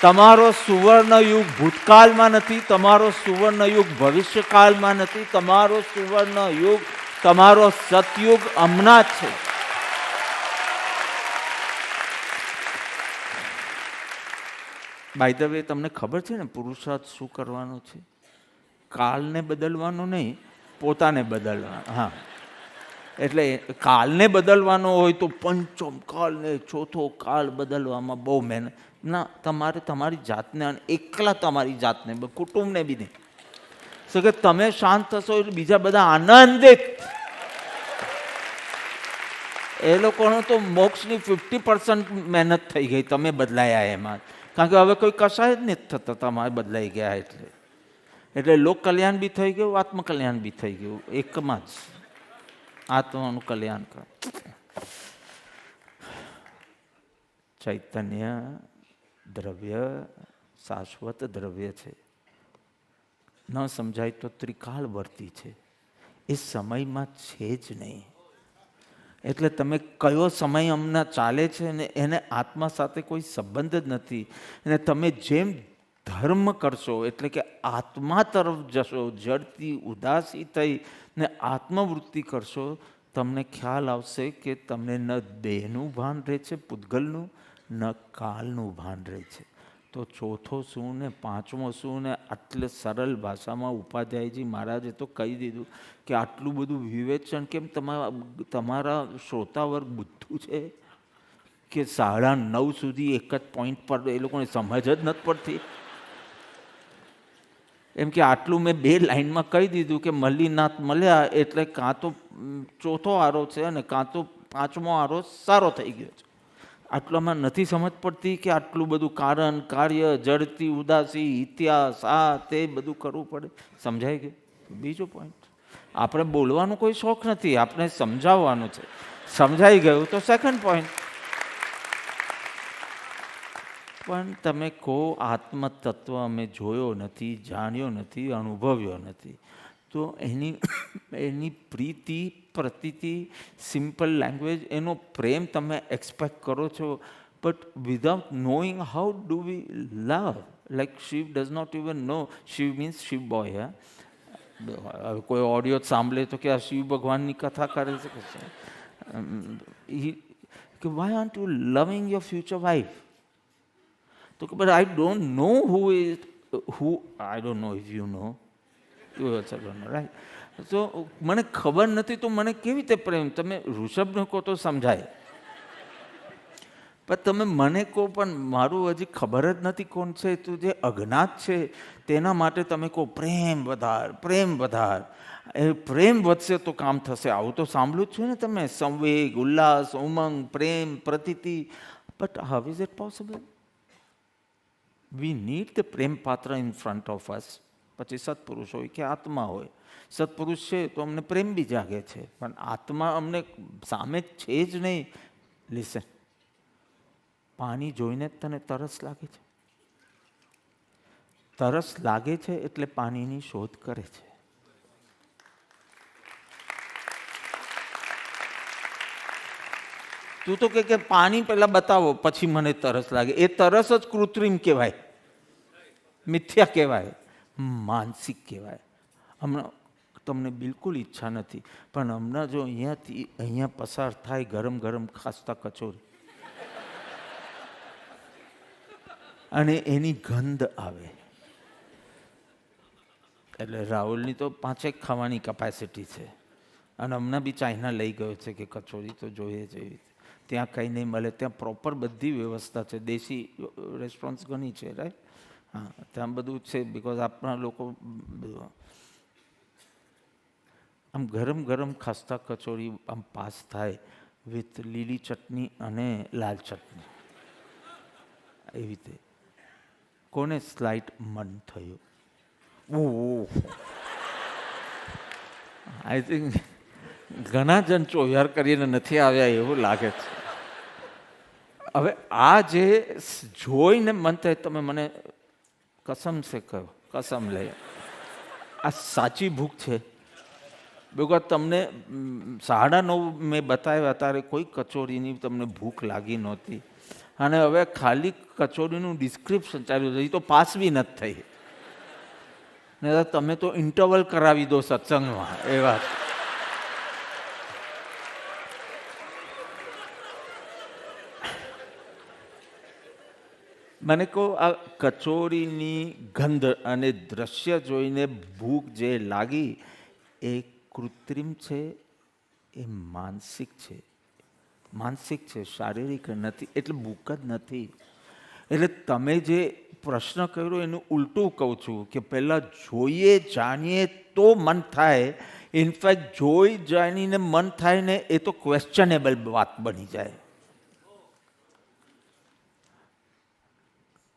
તમારો સુવર્ણ યુગ ભૂતકાળમાં નથી, તમારો સુવર્ણ યુગ ભવિષ્યકાળમાં નથી, તમારો સુવર્ણ યુગ, તમારો સતયુગ હમણાં જ છે. બાય ધ વે, તમને ખબર છે ને પુરુષાર્થ શું કરવાનો છે? કાળને બદલવાનો નહીં, પોતાને બદલવાનો. હા, એટલે કાળને બદલવાનો હોય તો પંચમ કાળ ને ચોથો કાળ બદલવામાં બહુ મહેનત ના. તમારે તમારી જાતને, એકલા તમારી જાતને, કુટુંબને બી નહીં. શું કે તમે શાંત થશો એટલે બીજા બધા આનંદિત. એ લોકોનો તો મોક્ષની 50% મહેનત થઈ ગઈ તમે બદલાયા એમાં. કારણ કે હવે કોઈ કશાય જ નથી થતા, તમારે બદલાઈ ગયા એટલે લોક કલ્યાણ બી થઈ ગયું, આત્મકલ્યાણ બી થઈ ગયું. એકમાં જ આત્માનું કલ્યાણ કર. ચૈતન્ય દ્રવ્ય શાશ્વત દ્રવ્ય છે. ન સમજાય તો ત્રિકાળવર્તી છે. એ સમયમાં છે જ નહીં. એટલે તમે કયો સમય હમણાં ચાલે છે ને એને આત્મા સાથે કોઈ સંબંધ જ નથી. અને તમે જેમ ધર્મ કરશો એટલે કે આત્મા તરફ જશો, જડથી ઉદાસી થઈ ને આત્મવૃત્તિ કરશો, તમને ખ્યાલ આવશે કે તમને ન દેહનું ભાન રહે છે પૂતગલનું, ન કાલનું ભાન રહે છે. તો ચોથો શું ને પાંચમો શું ને આટલે સરળ ભાષામાં ઉપાધ્યાયજી મહારાજે તો કહી દીધું કે આટલું બધું વિવેચન કેમ? તમારા શ્રોતાવર્ગ બુદ્ધું છે કે 9:30 સુધી એક જ પોઈન્ટ પર એ લોકોને સમજ જ નથી પડતી. એમ કે આટલું મેં 2 લાઇનમાં કહી દીધું કે મલ્લીનાથ મળ્યા એટલે કાં તો ચોથો આરો છે અને કાં તો 5મો આરો સારો થઈ ગયો છે. આટલામાં નથી સમજ પડતી કે આટલું બધું કારણ કાર્ય જડતી ઉદાસી ઇતિહાસ આ તે બધું કરવું પડે. સમજાઈ ગયું? બીજો પોઈન્ટ, આપણે બોલવાનો કોઈ શોખ નથી, આપણે સમજાવવાનું છે. સમજાઈ ગયું તો સેકન્ડ પોઈન્ટ. પણ તમે કહો આત્મતત્વ અમે જોયો નથી, જાણ્યો નથી, અનુભવ્યો નથી, તો એની પ્રીતિ પ્રતીતિ સિમ્પલ લેંગ્વેજ એનો પ્રેમ તમે એક્સપેક્ટ કરો છો. But without knowing how do we love? Like Shiv does not even know. Shiv means Shiv boy. હવે કોઈ ઓડિયો સાંભળે તો કે આ શિવ ભગવાનની કથા કરે છે કે વાય આરન્ટ યુ લવિંગ યોર ફ્યુચર વાઇફ? તો કે but I don't no who is who. I don't know if you know. Right. તો મને ખબર નથી તો મને કેવી રીતે પ્રેમ? તમે ઋષભને કહો તો સમજાય, પણ તમે મને કહો પણ મારું હજી ખબર જ નથી કોણ છે, તો જે અજ્ઞાત છે તેના માટે તમે કહો પ્રેમ વધાર, પ્રેમ વધાર. એ પ્રેમ વધશે તો કામ થશે. આવું તો સાંભળ્યું જ છે ને તમે, સંવેગ, ઉલ્લાસ, ઉમંગ, પ્રેમ, પ્રતીતિ. But how is it possible? We need the પ્રેમ પાત્ર ઇન ફ્રન્ટ ઓફ અસ. પછી સત્પુરુષ હોય કે આત્મા હોય. સત્પુરુષ છે તો અમને પ્રેમ બી જાગે છે, પણ આત્મા અમને સામે છે જ નહીં. લિસન, પાણી જોઈને જ તને તરસ લાગે છે. તરસ લાગે છે એટલે પાણીની શોધ કરે છે. તું તો કે પાણી પહેલા બતાવો પછી મને તરસ લાગે. એ તરસ જ કૃત્રિમ કહેવાય, મિથ્યા કહેવાય, માનસિક કહેવાય. હમણાં તમને બિલકુલ ઈચ્છા નથી, પણ હમણાં જો અહીંયાથી અહીંયા પસાર થાય ગરમ ગરમ ખાસ્તા કચોરી અને એની ગંધ આવે, એટલે રાહુલની તો 5 ખાવાની કેપેસિટી છે. અને હમણાં બી ચાઇના લઈ ગયો છે કે કચોરી તો જોઈએ જેવી. ત્યાં કંઈ નહીં મળે, ત્યાં પ્રોપર બધી વ્યવસ્થા છે. દેશી રેસ્ટોરન્ટ્સ ઘણી છે, રાઈટ? હા, ત્યાં બધું છે. બિકોઝ આપણા લોકો આમ ગરમ ગરમ ખાસ્તા કચોરી આમ પાસ થાય વિથ લીલી ચટણી અને લાલ ચટણી, એવી રીતે. કોને સ્લાઇટ મન થયું? ઓહ, આઈ થિંક ઘણા જણ ચોયાર કરીને નથી આવ્યા એવું લાગે છે. હવે આ જે જોઈને મન થાય, તમે મને કસમ સે કહો, કસમ લઈ, આ સાચી ભૂખ છે. બિકોઝ તમને 9:30 મેં બતાવ્યા ત્યારે કોઈ કચોરીની તમને ભૂખ લાગી નહોતી, અને હવે ખાલી કચોરીનું ડિસ્ક્રિપ્શન ચાલ્યું છે, એ તો પાસ બી નથી થઈ. ને તમે તો ઇન્ટરવલ કરાવી દો સત્સંગમાં એવા. મને કહો, આ કચોરીની ગંધ અને દ્રશ્ય જોઈને ભૂખ જે લાગી એ કૃત્રિમ છે, એ માનસિક છે. માનસિક છે, શારીરિક નથી, એટલે ભૂખ જ નથી. એટલે તમે જે પ્રશ્ન કર્યો એનું ઉલટું કહું છું કે પહેલાં જોઈએ જાણીએ તો મન થાય. ઇનફેક્ટ જોઈ જાણીને મન થાય ને એ તો ક્વેશ્ચનેબલ વાત બની જાય.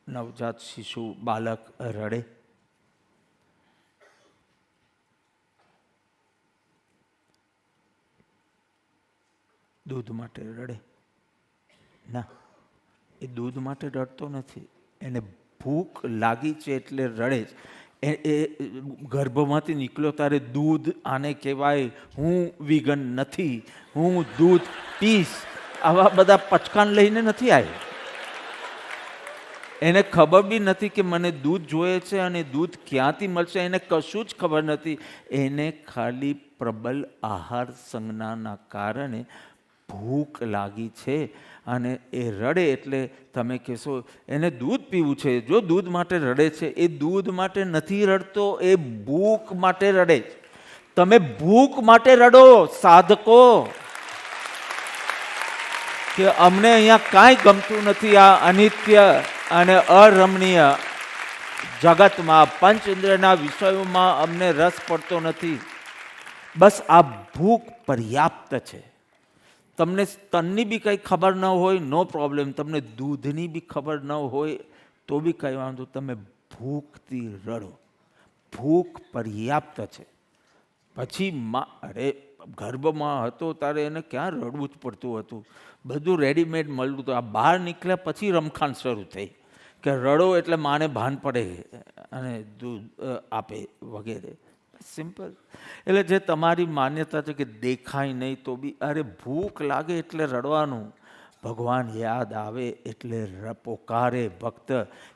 નવજાત શિશુ બાળક રડે, દૂધ માટે રડે? ના, એ દૂધ માટે રડતો નથી, એને ભૂખ લાગી છે એટલે રડે છે. એ ગર્ભમાંથી નીકળ્યો ત્યારે દૂધ આને કહેવાય. હું વિગન નથી, હું દૂધ પીશ, આવા બધા પચકાન લઈને નથી આવી. એને ખબર બી નથી કે મને દૂધ જોઈએ છે અને દૂધ ક્યાંથી મળશે, એને કશું જ ખબર નથી. એને ખાલી પ્રબલ આહાર સંજ્ઞાના કારણે ભૂખ લાગી છે અને એ રડે. એટલે તમે કહેશો એને દૂધ પીવું છે. જો દૂધ માટે રડે છે, એ દૂધ માટે નથી રડતો, એ ભૂખ માટે રડે છે. તમે ભૂખ માટે રડો સાધકો, કે અમને અહીંયા કાંઈ ગમતું નથી, આ અનિત્ય અને અરમણીય જગતમાં, પંચ ઇન્દ્રિયના વિષયોમાં અમને રસ પડતો નથી. બસ આ ભૂખ પર્યાપ્ત છે. તમને સ્તનની બી કંઈ ખબર ન હોય, નો પ્રોબ્લેમ. તમને દૂધની બી ખબર ન હોય તો બી કંઈ વાંધો. તમે ભૂખથી રડો. ભૂખ પર્યાપ્ત છે. પછી અરે ગર્ભમાં હતો ત્યારે એને ક્યાં રડવું જ પડતું હતું, બધું રેડીમેડ મળતું હતું. આ બહાર નીકળ્યા પછી રમખાણ શરૂ થઈ કે રડો એટલે માને ભાન પડે અને દૂધ આપે વગેરે. સિમ્પલ. એટલે જે તમારી માન્યતા છે કે દેખાય નહીં તો બી, અરે ભૂખ લાગે એટલે રડવાનું. ભગવાન યાદ આવે એટલે પોકારે ભક્ત.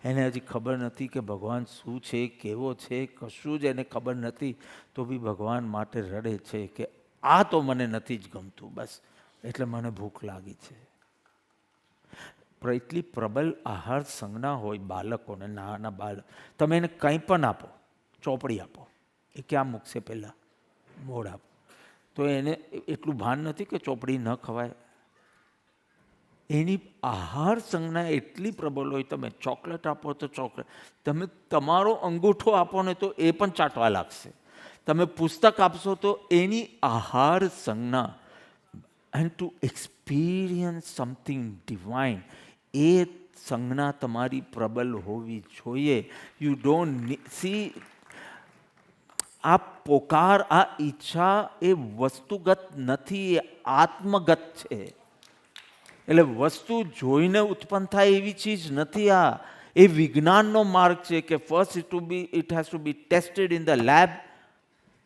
એને હજી ખબર નથી કે ભગવાન શું છે, કેવો છે, કશું જ એને ખબર નથી, તો બી ભગવાન માટે રડે છે કે આ તો મને નથી જ ગમતું, બસ એટલે મને ભૂખ લાગી છે. એટલી પ્રબલ આહાર સંજ્ઞા હોય બાળકોને, નાના બાળક. તમે એને કંઈ પણ આપો, ચોપડી આપો, એ ક્યાં મૂકશે? પહેલાં મોઢ આપો. તો એને એટલું ભાન નથી કે ચોપડી ન ખવાય. એની આહાર સંજ્ઞા એટલી પ્રબળ હોય. તમે ચોકલેટ આપો તો ચોકલેટ, તમે તમારો અંગૂઠો આપો ને તો એ પણ ચાટવા લાગશે. તમે પુસ્તક આપશો તો એની આહાર સંજ્ઞા, and to experience something divine, એ સંજ્ઞા તમારી પ્રબલ હોવી જોઈએ. યુ ડોન્ટ સી, આ પોકાર, આ ઈચ્છા એ વસ્તુગત નથી, એ આત્મગત છે. એટલે વસ્તુ જોઈને ઉત્પન્ન થાય એવી ચીજ નથી આ. એ વિજ્ઞાનનો માર્ગ છે કે first it has to be tested in the lab,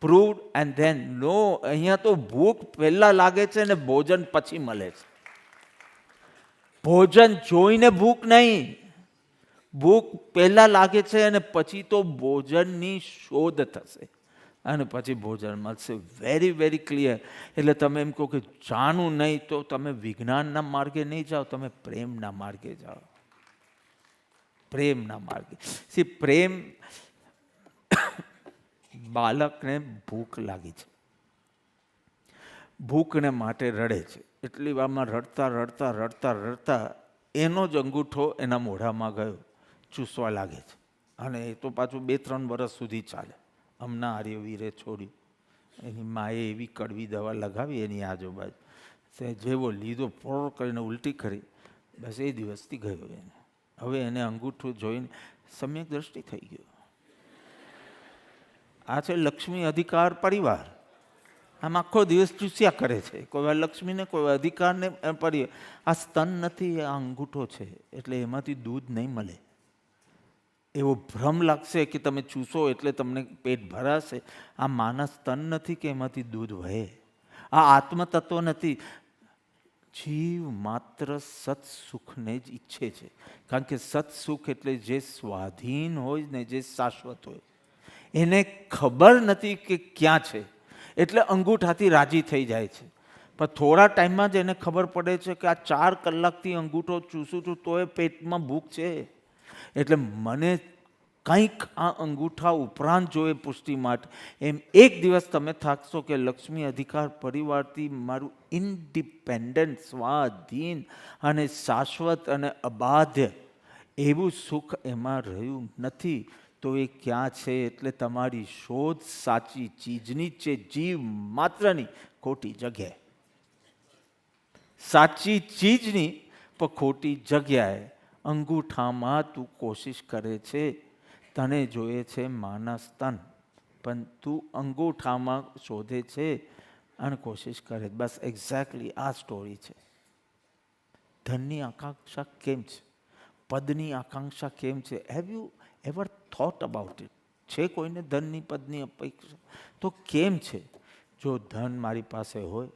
proved and then. No, અહીંયા તો ભૂખ પહેલાં લાગે છે ને ભોજન પછી મળે છે. ભોજન જોઈને ભૂખ નહીં, ભૂખ પહેલાં લાગે છે અને પછી તો ભોજનની શોધ થશે અને પછી ભોજન મળશે. Very very clear. એટલે તમે એમ કહો કે જાણવું નહીં તો તમે વિજ્ઞાનના માર્ગે નહીં જાઓ, તમે પ્રેમના માર્ગે જાઓ. પ્રેમના માર્ગે. સી, પ્રેમ, બાળકને ભૂખ લાગી છે, ભૂખને માટે રડે છે. એટલી વારમાં રડતા રડતા રડતા રડતા એનો જ અંગૂઠો એના મોઢામાં ગયો, ચૂસવા લાગે છે. અને એ તો પાછું 2-3 વર્ષ સુધી ચાલે. હમણાં આર્યવીરે છોડ્યું. એની માએ એવી કડવી દવા લગાવી એની આજુબાજુ, જેવો લીધો પોર કરીને ઉલટી કરી, બસ એ દિવસથી ગયો એને. હવે એને અંગૂઠું જોઈને સમ્યક દ્રષ્ટિ થઈ ગયો. આ છે લક્ષ્મી અધિકાર પરિવાર. આમ આખો દિવસ ચૂસ્યા કરે છે, કોઈ લક્ષ્મીને, કોઈ અધિકારને. પરિવાર આ સ્તન નથી, આ અંગૂઠો છે, એટલે એમાંથી દૂધ નહીં મળે. એવો ભ્રમ લાગશે કે તમે ચૂસો એટલે તમને પેટ ભરાશે. આ માનસ સ્તન નથી કે એમાંથી દૂધ વહે. આ આત્મતત્વ નથી. જીવ માત્ર સત્સુખને જ ઈચ્છે છે, કારણ કે સત્સુખ એટલે જે સ્વાધીન હોય ને, જે શાશ્વત હોય. એને ખબર નથી કે ક્યાં છે, એટલે અંગૂઠાથી રાજી થઈ જાય છે. પણ થોડા ટાઈમમાં જ એને ખબર પડે છે કે આ 4 કલાકથી અંગૂઠો ચૂસું છું તો એ પેટમાં ભૂખ છે. એટલે મને કંઈક આ અંગૂઠા ઉપરાંત જોઈએ પુષ્ટિ માટે. એમ એક દિવસ તમે થાકશો કે લક્ષ્મી અધિકાર પરિવારથી મારું ઇન્ડિપેન્ડન્ટ, સ્વાધીન અને શાશ્વત અને અબાધ્ય એવું સુખ એમાં રહ્યું નથી. તો એ ક્યાં છે? એટલે તમારી શોધ સાચી ચીજની છે, જીવ માત્રની ખોટી જગ્યાએ. સાચી ચીજની પણ ખોટી જગ્યાએ. અંગૂઠામાં તું કોશિશ કરે છે, તને જોઈએ છે માનસ તન, પણ તું અંગૂઠામાં શોધે છે અને કોશિશ કરે. બસ એક્ઝેક્ટલી આ સ્ટોરી છે. ધનની આકાંક્ષા કેમ છે? પદની આકાંક્ષા કેમ છે? Have you ever thought about it? છે કોઈને ધનની, પદની અપેક્ષા? તો કેમ છે? જો ધન મારી પાસે હોય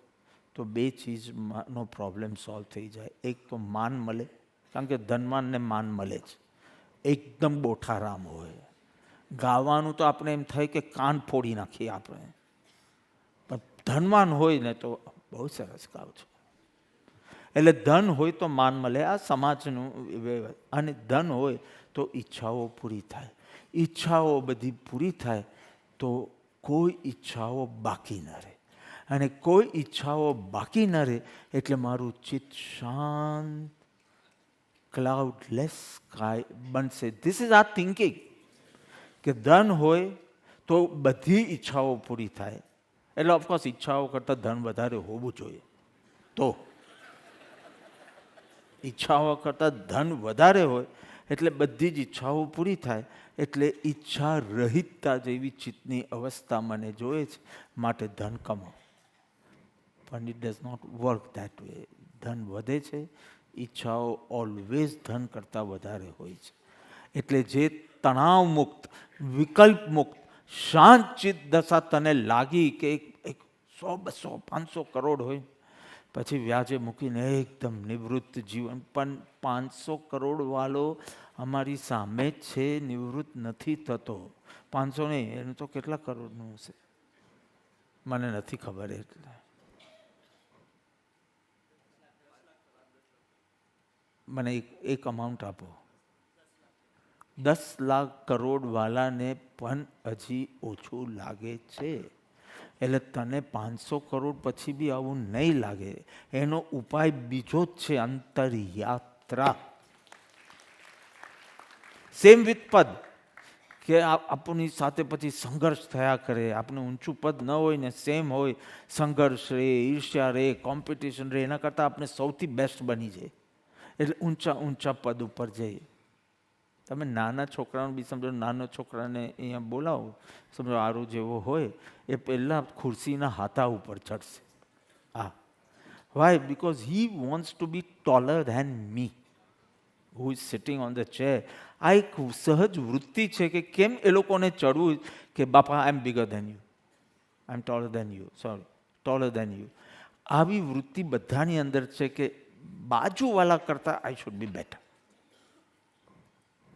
તો 2 ચીજનો પ્રોબ્લેમ સોલ્વ થઈ જાય. એક તો માન મળે, કારણ કે ધનવાનને માન મળે છે. એકદમ બોઠારામ હોય, ગાવાનું તો આપણે એમ થાય કે કાન ફોડી નાખીએ આપણે. પણ ધનવાન હોય ને તો બહુ સરસ ગાવ છો. એટલે ધન હોય તો માન મળે, આ સમાજનું. અને ધન હોય તો ઈચ્છાઓ પૂરી થાય. ઈચ્છાઓ બધી પૂરી થાય તો કોઈ ઈચ્છાઓ બાકી ન રહે. અને કોઈ ઈચ્છાઓ બાકી ન રહે એટલે મારું ચિત્ત શાંત, ક્લાઉડલેસ સ્કાય બનશે. This is R thinking. કે ધન હોય તો બધી ઈચ્છાઓ પૂરી થાય. એટલે ઓફકોર્સ ઈચ્છાઓ કરતાં ધન વધારે હોવું જોઈએ. તો ઈચ્છાઓ કરતાં ધન વધારે હોય એટલે બધી જ ઈચ્છાઓ પૂરી થાય. એટલે ઈચ્છા રહિતતા જેવી ચિત્તની અવસ્થા મને જોઈએ છે, માટે ધન કમાવો. પણ it does not work that way. ધન વધે છે, ઈચ્છાઓ ઓલવેઝ ધન કરતાં વધારે હોય છે. એટલે જે તણાવ મુક્ત, વિકલ્પ મુક્ત, શાંત ચિત્ત દશા તને લાગી કે એક 100, 200, 500 કરોડ હોય, પછી વ્યાજે મૂકીને એકદમ નિવૃત્ત જીવન. પણ 500 કરોડ વાળો અમારી સામે જ છે, નિવૃત્ત નથી થતો. 500 નહીં, એનું તો કેટલા કરોડનું હશે મને નથી ખબર. એટલે મને એક અમાઉન્ટ આપો. 10 લાખ કરોડ વાળાને પણ હજી ઓછું લાગે છે. એટલે તને 500 કરોડ પછી બી આવું નહીં લાગે. એનો ઉપાય બીજો જ છે, અંતરયાત્રા. સેમ વિથ પદ, કે આપણી સાથે પછી સંઘર્ષ થયા કરે. આપણે ઊંચું પદ ન હોય ને સેમ હોય, સંઘર્ષ રે, ઈર્ષ્યા રે, કોમ્પિટિશન રે, એના કરતાં આપણે સૌથી બેસ્ટ બની જાય. એટલે ઊંચા ઊંચા પદ ઉપર જઈએ. તમે નાના છોકરાને બી સમજો, નાના છોકરાને અહીંયા બોલાવો, સમજો આરો જેવો હોય, એ પહેલાં ખુરશીના હાથા ઉપર ચડશે. હા, why? Because he wants to be taller than me who is sitting on the chair. આ એક સહજ વૃત્તિ છે કે કેમ એ લોકોને ચડવું કે બાપા I am bigger than you, I am taller than you, sorry taller than you. આવી વૃત્તિ બધાની અંદર છે કે બાજુવાળા કરતાં I should be better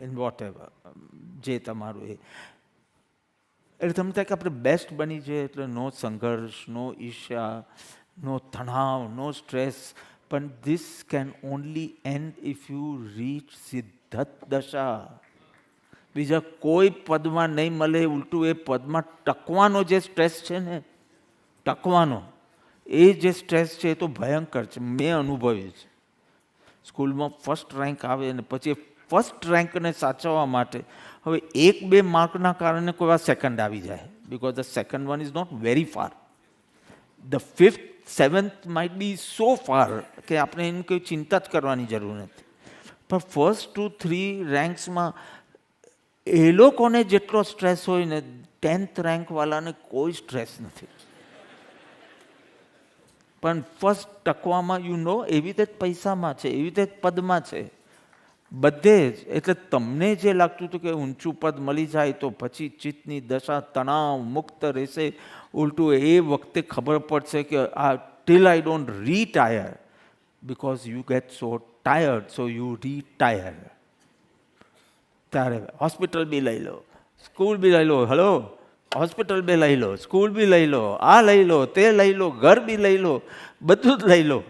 in whatever, જે તમારું એ. એટલે તમને થાય કે આપણે બેસ્ટ બની જઈએ. એટલે નો સંઘર્ષ, નો ઈર્ષ્યા, નો તણાવ, નો સ્ટ્રેસ. પણ this can only and if you reach સિદ્ધત દશા. બીજા કોઈ પદમાં નહીં મળે. ઉલટું એ પદમાં ટકવાનો જે સ્ટ્રેસ છે ને, ટકવાનો એ જે સ્ટ્રેસ છે એ તો ભયંકર છે. મેં અનુભવ્યું છે. સ્કૂલમાં ફર્સ્ટ રેન્ક આવે અને પછી ફર્સ્ટ રેન્કને સાચવવા માટે હવે 1-2 માર્કના કારણે કોઈ વાર સેકન્ડ આવી જાય. Because the second one is not very far. The 5th, 7th might be so far કે આપણે એની કોઈ ચિંતા જ કરવાની જરૂર નથી. પણ ફર્સ્ટ 2-3 રેન્ક્સમાં એ લોકોને જેટલો સ્ટ્રેસ હોય ને, 10th રેન્કવાળાને કોઈ સ્ટ્રેસ નથી. પણ ફર્સ્ટ ટકવામાં એવી રીતે જ પૈસામાં છે, એવી રીતે જ પદમાં છે, બધે જ. એટલે તમને જે લાગતું હતું કે ઊંચું પદ મળી જાય તો પછી ચિત્તની દશા તણાવ મુક્ત રહેશે, ઉલટું એ વખતે ખબર પડશે કે આ till I don't retire, because you get so tired, so you retire. ત્યારે હોસ્પિટલ બી લઈ લો, સ્કૂલ બી લઈ લો. હલો, હોસ્પિટલ બી લઈ લો, સ્કૂલ બી લઈ લો, આ લઈ લો, તે લઈ લો, ઘર બી લઈ લો, બધું જ લઈ લો.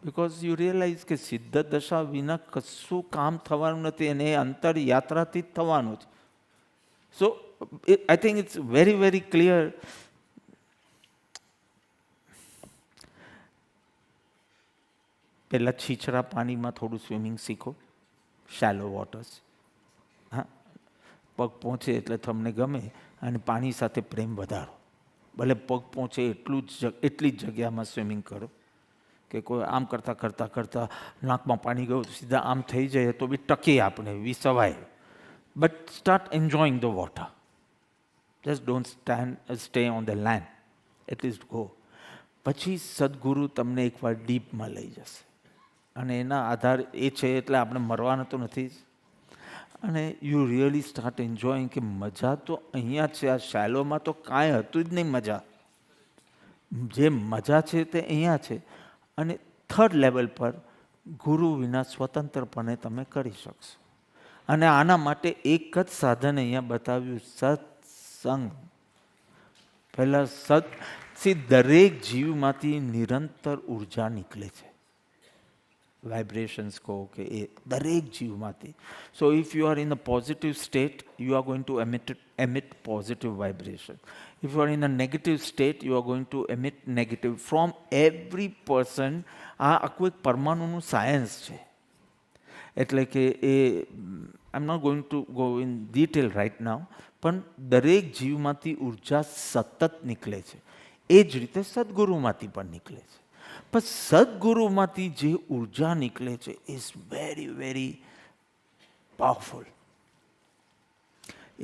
બિકોઝ યુ રિયલાઇઝ કે સિદ્ધ દશા વિના કશું કામ થવાનું નથી, અને એ અંતરયાત્રાથી જ થવાનું છે. So I think it's very very clear. પહેલાં છીછરા પાણીમાં થોડું સ્વિમિંગ શીખો, શેલો વોટર્સ. હા, પગ પહોંચે એટલે તમને ગમે અને પાણી સાથે પ્રેમ વધારો. ભલે પગ પહોંચે એટલી જ જગ્યામાં સ્વિમિંગ કરો કે કોઈ આમ કરતાં નાકમાં પાણી ગયું સીધા આમ થઈ જાય તો બી ટકીએ આપણે, we survive. But start enjoying the water. Just don't stay on the land, at least go. પછી સદગુરુ તમને એકવાર ડીપમાં લઈ જશે, અને એના આધાર એ છે એટલે આપણે મરવાના તો નથી જ. અને યુ રિયલી સ્ટાર્ટ એન્જોયિંગ કે મજા તો અહીંયા છે, આ શેલોમાં તો કાંઈ હતું જ નહીં મજા. જે મજા છે તે અહીંયા છે. અને થર્ડ લેવલ પર ગુરુ વિના સ્વતંત્રપણે તમે કરી શકશો. અને આના માટે એક જ સાધન અહીંયા બતાવ્યું, સત્સંગ. પહેલાં દરેક જીવમાંથી નિરંતર ઉર્જા નીકળે છે, વાઇબ્રેશન્સ કહો કે એ દરેક જીવમાંથી. So if you are in a positive state, you are going to emit positive vibration. If you are in a negative state, you are going to emit negative from every person. આ આખું એક પરમાણુનું science છે. એટલે કે એ I am not going to go in detail right now, પણ દરેક જીવમાંથી ઉર્જા સતત નીકળે છે. એ જ રીતે સદગુરુમાંથી પણ નીકળે છે. પણ સદગુરુમાંથી જે ઉર્જા નીકળે છે is very very powerful.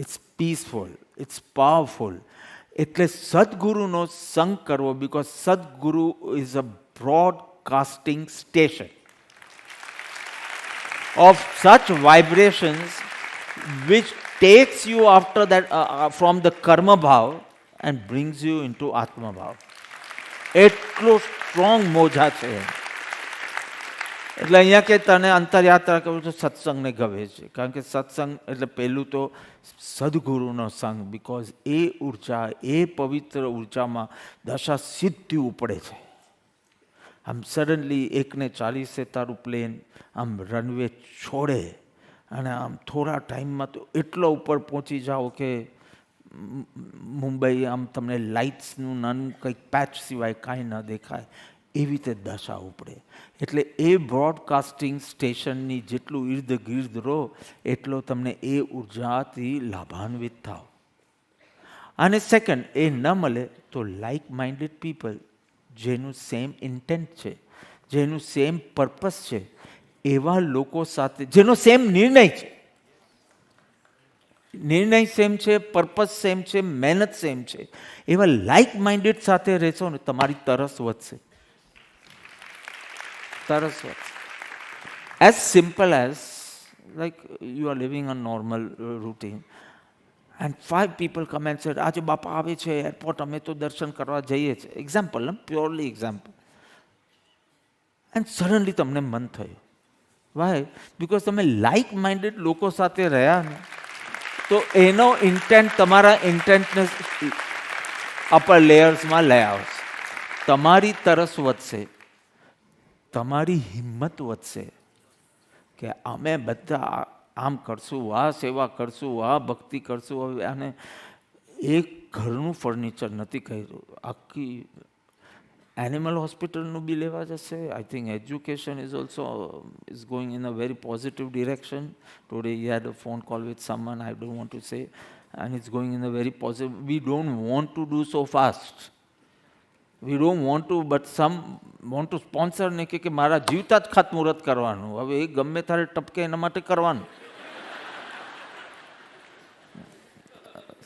It's peaceful, it's powerful. એટલે સદગુરુનો સંગ કરવો, because Sadhguru is a broadcasting station of such vibrations which takes you after that from the karma bhav and brings you into atma bhav. એટલો strong મોજા છે. એટલે અહીંયા કે તને અંતરયાત્રા કરવું તો સત્સંગને ગમે છે, કારણ કે સત્સંગ એટલે પહેલું તો સદગુરુનો સંગ, બિકોઝ એ ઉર્જા, એ પવિત્ર ઉર્જામાં દશા સિદ્ધિ ઉપડે છે. આમ સડનલી 1:40 તારું પ્લેન આમ રનવે છોડે અને આમ થોડા ટાઈમમાં તો એટલો ઉપર પહોંચી જાઓ કે મુંબઈ આમ તમને લાઇટ્સનું નાનું કંઈક પેચ સિવાય કાંઈ ન દેખાય, એવી રીતે દશા ઉપડે. એટલે એ બ્રોડકાસ્ટિંગ સ્ટેશનની જેટલું ઇર્દ ગિર્દ રહો એટલો તમને એ ઉર્જાથી લાભાન્વિત થાવ. અને સેકન્ડ, એ ન મળે તો લાઇક માઇન્ડેડ પીપલ, જેનું સેમ ઇન્ટેન્ટ છે, જેનું સેમ પર્પસ છે, એવા લોકો સાથે, જેનો સેમ નિર્ણય છે, નિર્ણય સેમ છે, પર્પસ સેમ છે, મહેનત સેમ છે, એવા લાઇક માઇન્ડેડ સાથે રહેશો ને તમારી તરસ વધશે. તરસ વધશે. As simple as like you are living a normal routine and 5 people come and said, આજે બાપા આવે છે એરપોર્ટ, અમે તો દર્શન કરવા જઈએ છીએ. Example, purely example. And suddenly તમને મન થયું. વાય? બિકોઝ તમે લાઇક માઇન્ડેડ લોકો સાથે રહ્યા ને, તો એનો ઇન્ટેન્ટ તમારા ઇન્ટેન્ટને અપર લેયર્સમાં લઈ આવશે. તમારી તરસ વધશે, તમારી હિંમત વધશે કે અમે બધા આમ કરશું, આ સેવા કરશું, આ ભક્તિ કરશું. હવે આને એક ઘરનું ફર્નિચર નથી કર્યું, આખી એનિમલ હોસ્પિટલનું બી લેવા જશે. I think education is also is going in a very positive direction. Today he had a phone call with someone, I don't want to say, and it's going in a very positive. We don't want to do so fast. We don't want to, but some want to sponsor ને કે મારા જીવતા જ ખાતમુહૂર્ત કરવાનું. હવે એ ગમે ત્યારે ટપકે એના માટે કરવાનું.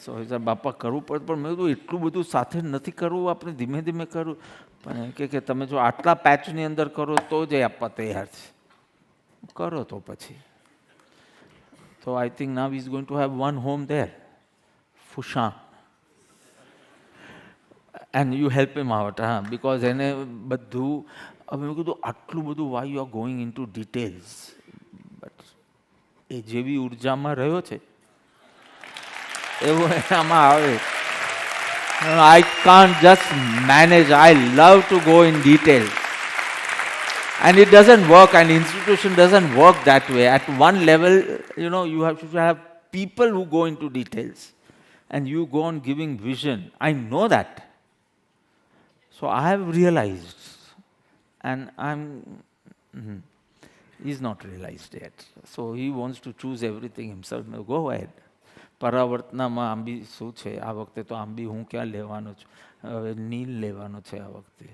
સો બાપા કરવું પડે, પણ મેં કીધું એટલું બધું સાથે નથી કરવું, આપણે ધીમે ધીમે કરવું. પણ કે તમે જો આટલા પેચની અંદર કરો તો જ આપવા તૈયાર છે, કરો તો પછી. તો I think now is going to have one home there, ફુશાન, and you help him out. હા, બિકોઝ એને બધું, હવે મેં કીધું આટલું બધું why you are going in to details, but એ જેવી ઉર્જામાં રહ્યો છે એવું એનામાં આવે. I can't just manage. I love to go in detail. And it doesn't work, and institution doesn't work that way. At one level, you know, you have to have people who go into details. And you go on giving vision. I know that. So I have realized. And he's not realized yet. So he wants to choose everything himself. No, go ahead. પરાવર્તનામાં આંબી શું છે આ વખતે? તો આંબી હું ક્યાં લેવાનો છું? હવે નીલ લેવાનો છે આ વખતે.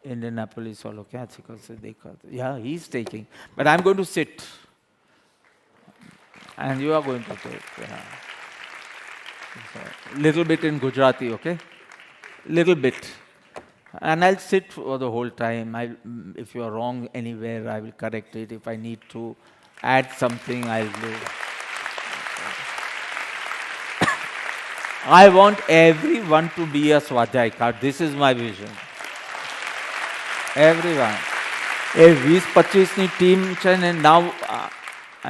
ઇન્ડિયનાપોલિસ વાળો ક્યાં છે કશે દેખાતો? Yeah, he is taking, but I am going to sit and you are going to take little bit in Gujarati, okay? Little bit. And I'll sit for the whole time. If you are wrong anywhere, I will correct it. If I need to add something, I'll do. I want everyone to be a Swadhyayakar. This is my vision. Everyone. A 20-25 ની team છે ને, now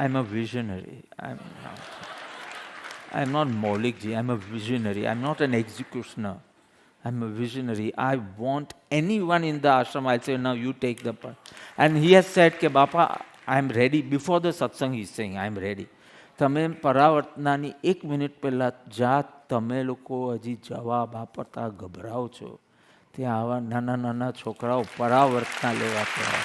I'm a visionary. I'm not Maulik ji. I'm a visionary. I'm not an executioner. I'm a visionary. I want anyone in the ashram, I'll say, now you take the part. And he has said, ke Bapa, I'm ready. Before the satsang, he's saying, I'm ready. તમે પરાવર્તનાની 1 minute પહેલાં તમે લોકો હજી જવાબ આપતા ગભરાઓ છો, ત્યાં આવા નાના નાના છોકરાઓ પરાવર્તના લેવા તૈયાર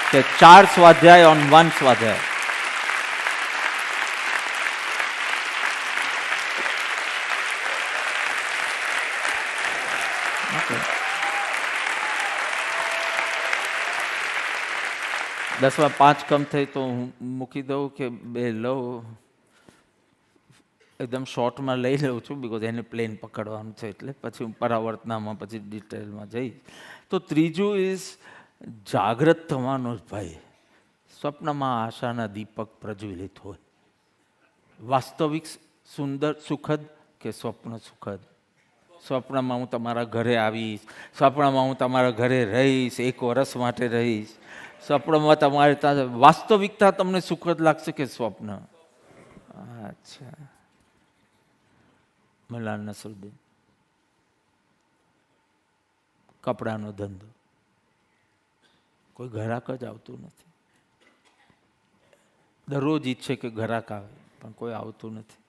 છે. કે 4 સ્વાધ્યાય ઓન 1 સ્વાધ્યાય. દસમાં 5 કમ થઈ તો હું મૂકી દઉં કે 2 લઉં, એકદમ શોર્ટમાં લઈ લઉં છું બિકોઝ એને પ્લેન પકડવાનું છે, એટલે પછી હું પરાવર્તનામાં પછી ડિટેલમાં જઈશ. તો ત્રીજું ઇઝ જાગૃત થવાનો જ ભાઈ. સ્વપ્નમાં આશાના દીપક પ્રજ્વલિત હોય. વાસ્તવિક સુંદર સુખદ કે સ્વપ્ન સુખદ? સ્વપ્નમાં હું તમારા ઘરે આવીશ, સ્વપ્નમાં હું તમારા ઘરે રહીશ, 1 વર્ષ માટે રહીશ. સ્વપ્નમાં તમારે ત્યાં વાસ્તવિકતા તમને સુખદ લાગશે કે સ્વપ્ન? અચ્છા. મલાલ નસરુદ્દીન, કપડાનો ધંધો, કોઈ ગ્રાહક જ આવતું નથી. દરરોજ ઈચ્છે કે ગ્રાહક આવે પણ કોઈ આવતું નથી.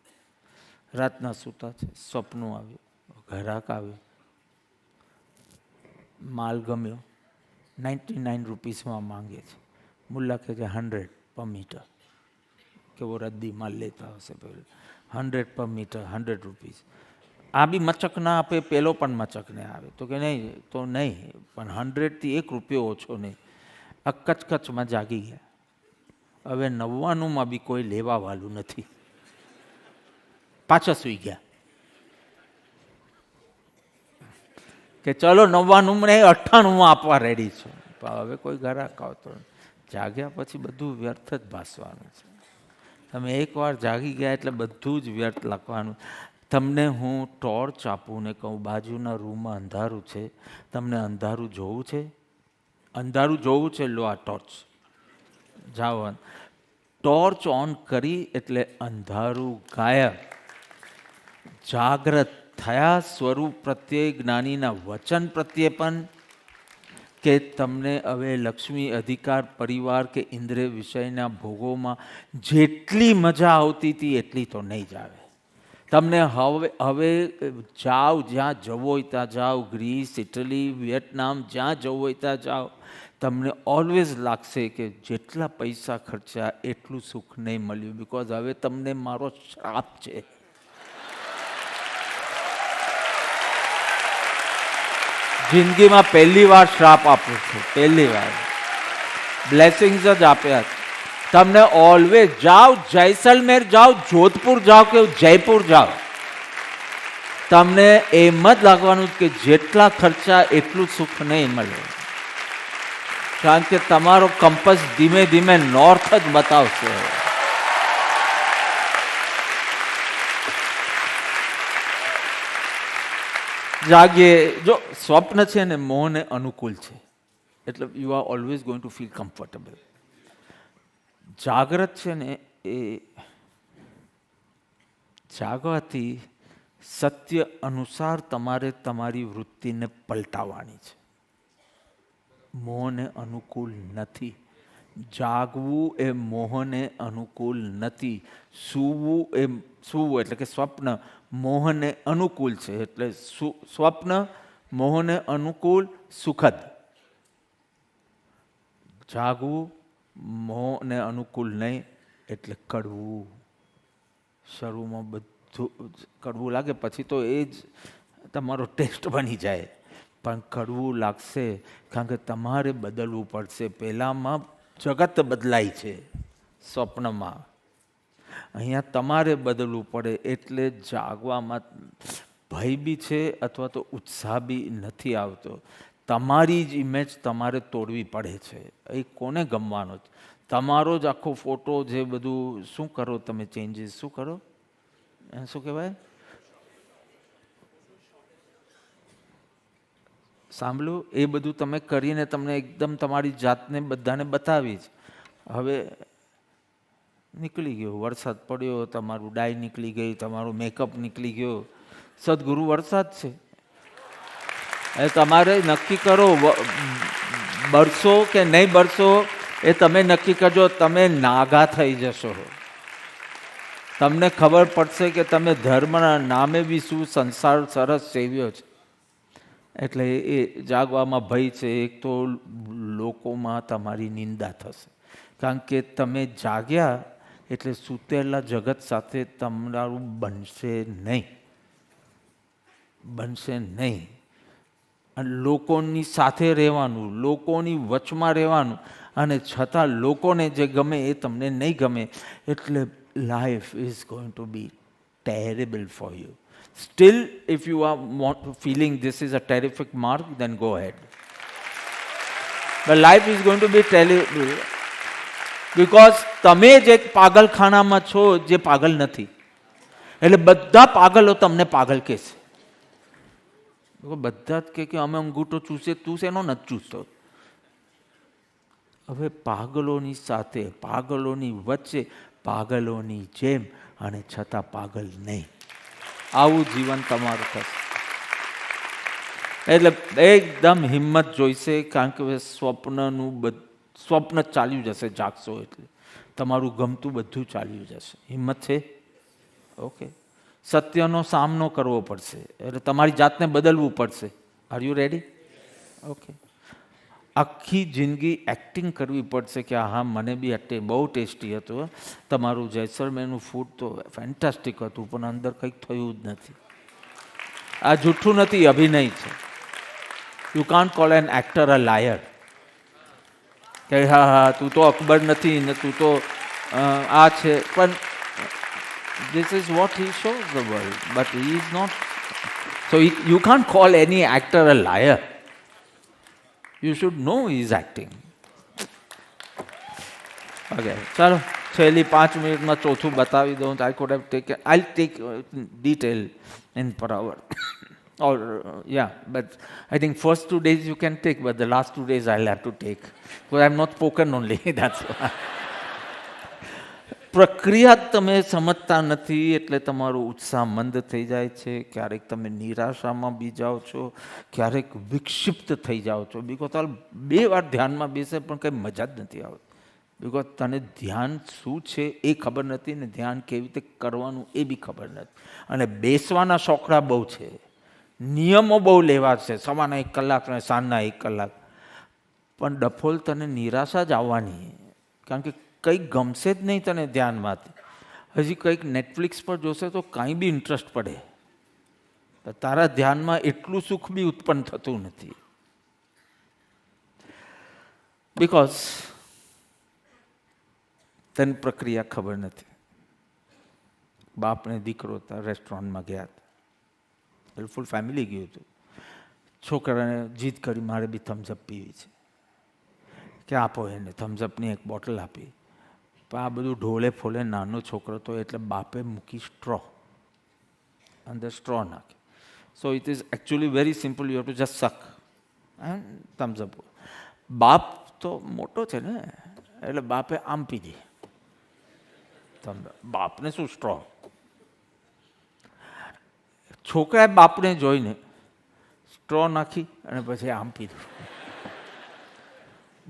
રાતના સૂતા છે, સ્વપ્નું આવ્યું, ગ્રાહક આવ્યો, માલ ગમ્યો, 99 રૂપીસમાં માંગે છે. મુલ્લા કહે છે 100 પર મીટર, કે वो रद्दी माल लेता હશે પહેલે. 100 પર મીટર, 100 રૂપીસ. આ બી મચક ના આપે, પેલો પણ મચક ને આવે તો કે નહીં, તો નહીં, પણ 100થી 1 રૂપિયો ઓછો નહીં. આ કચકચમાં જાગી ગયા. હવે 99માં બી કોઈ લેવા વાળું નથી, પાછા સૂઈ ગયા કે ચલો 99 ને 98 આપવા રેડી છે, પણ હવે કોઈ ગ્રાહક આવતો નથી. જાગ્યા પછી બધું વ્યર્થ જ ભાસવાનું છે. તમે એકવાર જાગી ગયા એટલે બધું જ વ્યર્થ લખવાનું. તમને હું ટોર્ચ આપું ને કહું બાજુના રૂમમાં અંધારું છે, તમને અંધારું જોવું છે? અંધારું જોવું છે, લો આ ટોર્ચ, જાઓ. ટોર્ચ ઓન કરી એટલે અંધારું ગાયબ. જાગ્રત થયા સ્વરૂપ પ્રત્યે, જ્ઞાનીના વચન પ્રત્યે પણ, કે તમને હવે લક્ષ્મી, અધિકાર, પરિવાર કે ઇન્દ્રિય વિષયના ભોગોમાં જેટલી મજા આવતી હતી એટલી તો નહીં જ આવે. તમને હવે જાઓ, જ્યાં જવું હોય ત્યાં જાઓ, ગ્રીસ, ઇટલી, વિયેટનામ, જ્યાં જવું હોય ત્યાં જાઓ, તમને ઓલવેઝ લાગશે કે જેટલા પૈસા ખર્ચ્યા એટલું સુખ નહીં મળ્યું, બિકોઝ હવે તમને મારો શ્રાપ છે. જિંદગીમાં પહેલી વાર શ્રાપ આપું છું, પહેલી વાર. બ્લેસિંગ્સ જ આપ્યા છે તમને. ઓલવેઝ જાઓ, જૈસલમેર જાઓ, જોધપુર જાઓ કે જયપુર જાઓ, તમને એમ જ લાગવાનું કે જેટલા ખર્ચા એટલું સુખ નહીં મળે, કારણ કે તમારો કંપસ ધીમે ધીમે નોર્થ જ બતાવશે. જાગીએ. જો સ્વપ્ન છે ને મોહને અનુકૂળ છે, એટલે you are always going to feel comfortable. જાગ્રત છે ને એ જાગવાથી સત્ય અનુસાર તમારે તમારી વૃત્તિને પલટાવવાની છે. મોહને અનુકૂળ નથી. જાગવું એ મોહને અનુકૂળ નથી. સૂવું એટલે કે સ્વપ્ન મોહને અનુકૂળ છે, એટલે સ્વપ્ન મોહને અનુકૂળ સુખદ. જાગવું મોહને અનુકૂળ નહીં, એટલે કડવું. શરૂમાં બધું કડવું લાગે, પછી તો એ જ તમારો ટેસ્ટ બની જાય, પણ કડવું લાગશે કારણ કે તમારે બદલવું પડશે. પહેલાંમાં જગત બદલાય છે, સ્વપ્નમાં અહીંયા તમારે બદલવું પડે. એટલે જાગવામાં ભય બી છે અથવા તો ઉત્સાહ બી નથી આવતો. તમારી જ ઇમેજ તમારે તોડવી પડે છે. એ કોને ગમવાનો છે? તમારો જ આખો ફોટો જે બધું શું કરો તમે, ચેન્જીસ શું કરો, શું કહેવાય, સાંભળ્યું? એ બધું તમે કરીને તમને એકદમ તમારી જાતને બધાને બતાવી જ. હવે નીકળી ગયો, વરસાદ પડ્યો, તમારું ડાય નીકળી ગઈ, તમારું મેકઅપ નીકળી ગયો. સદગુરુ વરસાદ છે. એ તમારે નક્કી કરો બરસો કે નહીં બરસો, એ તમે નક્કી કરજો. તમે નાગા થઈ જશો. તમને ખબર પડશે કે તમે ધર્મના નામે બી શું સંસાર સરસ સેવ્યો છે. એટલે એ જાગવામાં ભય છે. એક તો લોકોમાં તમારી નિંદા થશે. કારણ કે તમે જાગ્યા એટલે સૂતેલા જગત સાથે તમારું બનશે નહીં. અને લોકોની સાથે રહેવાનું, લોકોની વચમાં રહેવાનું, અને છતાં લોકોને જે ગમે એ તમને નહીં ગમે, એટલે life is going to be terrible for you. Still, if you are feeling this is a terrific mark, then go ahead. But life is going to be terrible because તમે જે પાગલખાનામાં છો જે પાગલ નથી. એટલે બધા પાગલો તમને પાગલ કહેશે. બધા જ કે અમે અંગૂઠો ચૂસે, તું શેનો નથી ચૂસતો. હવે પાગલોની સાથે, પાગલોની વચ્ચે, પાગલોની જેમ, અને છતાં પાગલ નહીં. આવું જીવન તમારું થશે. એટલે એકદમ હિંમત જોઈશે, કારણ કે સ્વપ્ન ચાલ્યું જશે. જાગશો એટલે તમારું ગમતું બધું ચાલ્યું જશે. હિંમત છે? ઓકે. સત્યનો સામનો કરવો પડશે, એટલે તમારી જાતને બદલવું પડશે. Are you ready? ઓકે. આખી જિંદગી એક્ટિંગ કરવી પડશે કે હા મને બી બહુ ટેસ્ટી હતું. તમારું જૈસલમેરનું ફૂડ તો ફેન્ટાસ્ટિક હતું, પણ અંદર કંઈક થયું જ નથી. આ જૂઠું નથી, અભિનય છે. You can't call N actor a liar. કે હા તું તો અકબર નથી ને તું તો આ છે, પણ this is what he shows the world, but he is not. So you can't call any actor a liar. You should know he is acting. Okay, chalo, છેલ્લી 5 મિનિટમાં ચોથું બતાવી દઉં. I could have taken, I'll take detail in per hour. Or yeah, but I think first 2 days you can take, but the last 2 days I'll have to take. Because I'm not spoken only, that's why. પ્રક્રિયા તમે સમજતા નથી એટલે તમારો ઉત્સાહ મંદ થઈ જાય છે. ક્યારેક તમે નિરાશામાં બી જાઓ છો, ક્યારેક વિક્ષિપ્ત થઈ જાઓ છો. બિકોઝ 2 વાર ધ્યાનમાં બેસે પણ કંઈ મજા જ નથી આવતી. બિકોઝ તને ધ્યાન શું છે એ ખબર નથી ને ધ્યાન કેવી રીતે કરવાનું એ બી ખબર નથી. અને બેસવાના શોખડા બહુ છે, નિયમો બહુ લેવા છે, સવારના 1 કલાક અને સાંજના 1 કલાક. પણ ડફોલ તને નિરાશા જ આવવાની, કારણ કે કંઈક ગમશે જ નહીં તને ધ્યાનમાંથી. હજી કંઈક નેટફ્લિક્સ પર જોશે તો કાંઈ બી ઇન્ટરેસ્ટ પડે, તારા ધ્યાનમાં એટલું સુખ બી ઉત્પન્ન થતું નથી. બિકોઝ તને પ્રક્રિયા ખબર નથી. બાપને દીકરો હતા, રેસ્ટોરન્ટમાં ગયા હતા, ફૂલ ફેમિલી ગયું હતું. છોકરાને જીદ કરી મારે બી થમ્સઅપ પીવી છે, કે આપો એને. થમ્સઅપની એક બોટલ આપી. પણ આ બધું ઢોલે ફોલે, નાનો છોકરો તો એટલે બાપે મૂકી સ્ટ્રો, અંદર સ્ટ્રો નાખી. So it is actually very simple, you have to just suck and Thums Up. બાપ તો મોટો છે ને, એટલે બાપે આમ પીધી થમ્સઅપ. બાપને શું સ્ટ્રો. છોકરાએ બાપને જોઈને સ્ટ્રો નાખી અને પછી આમ પીધું.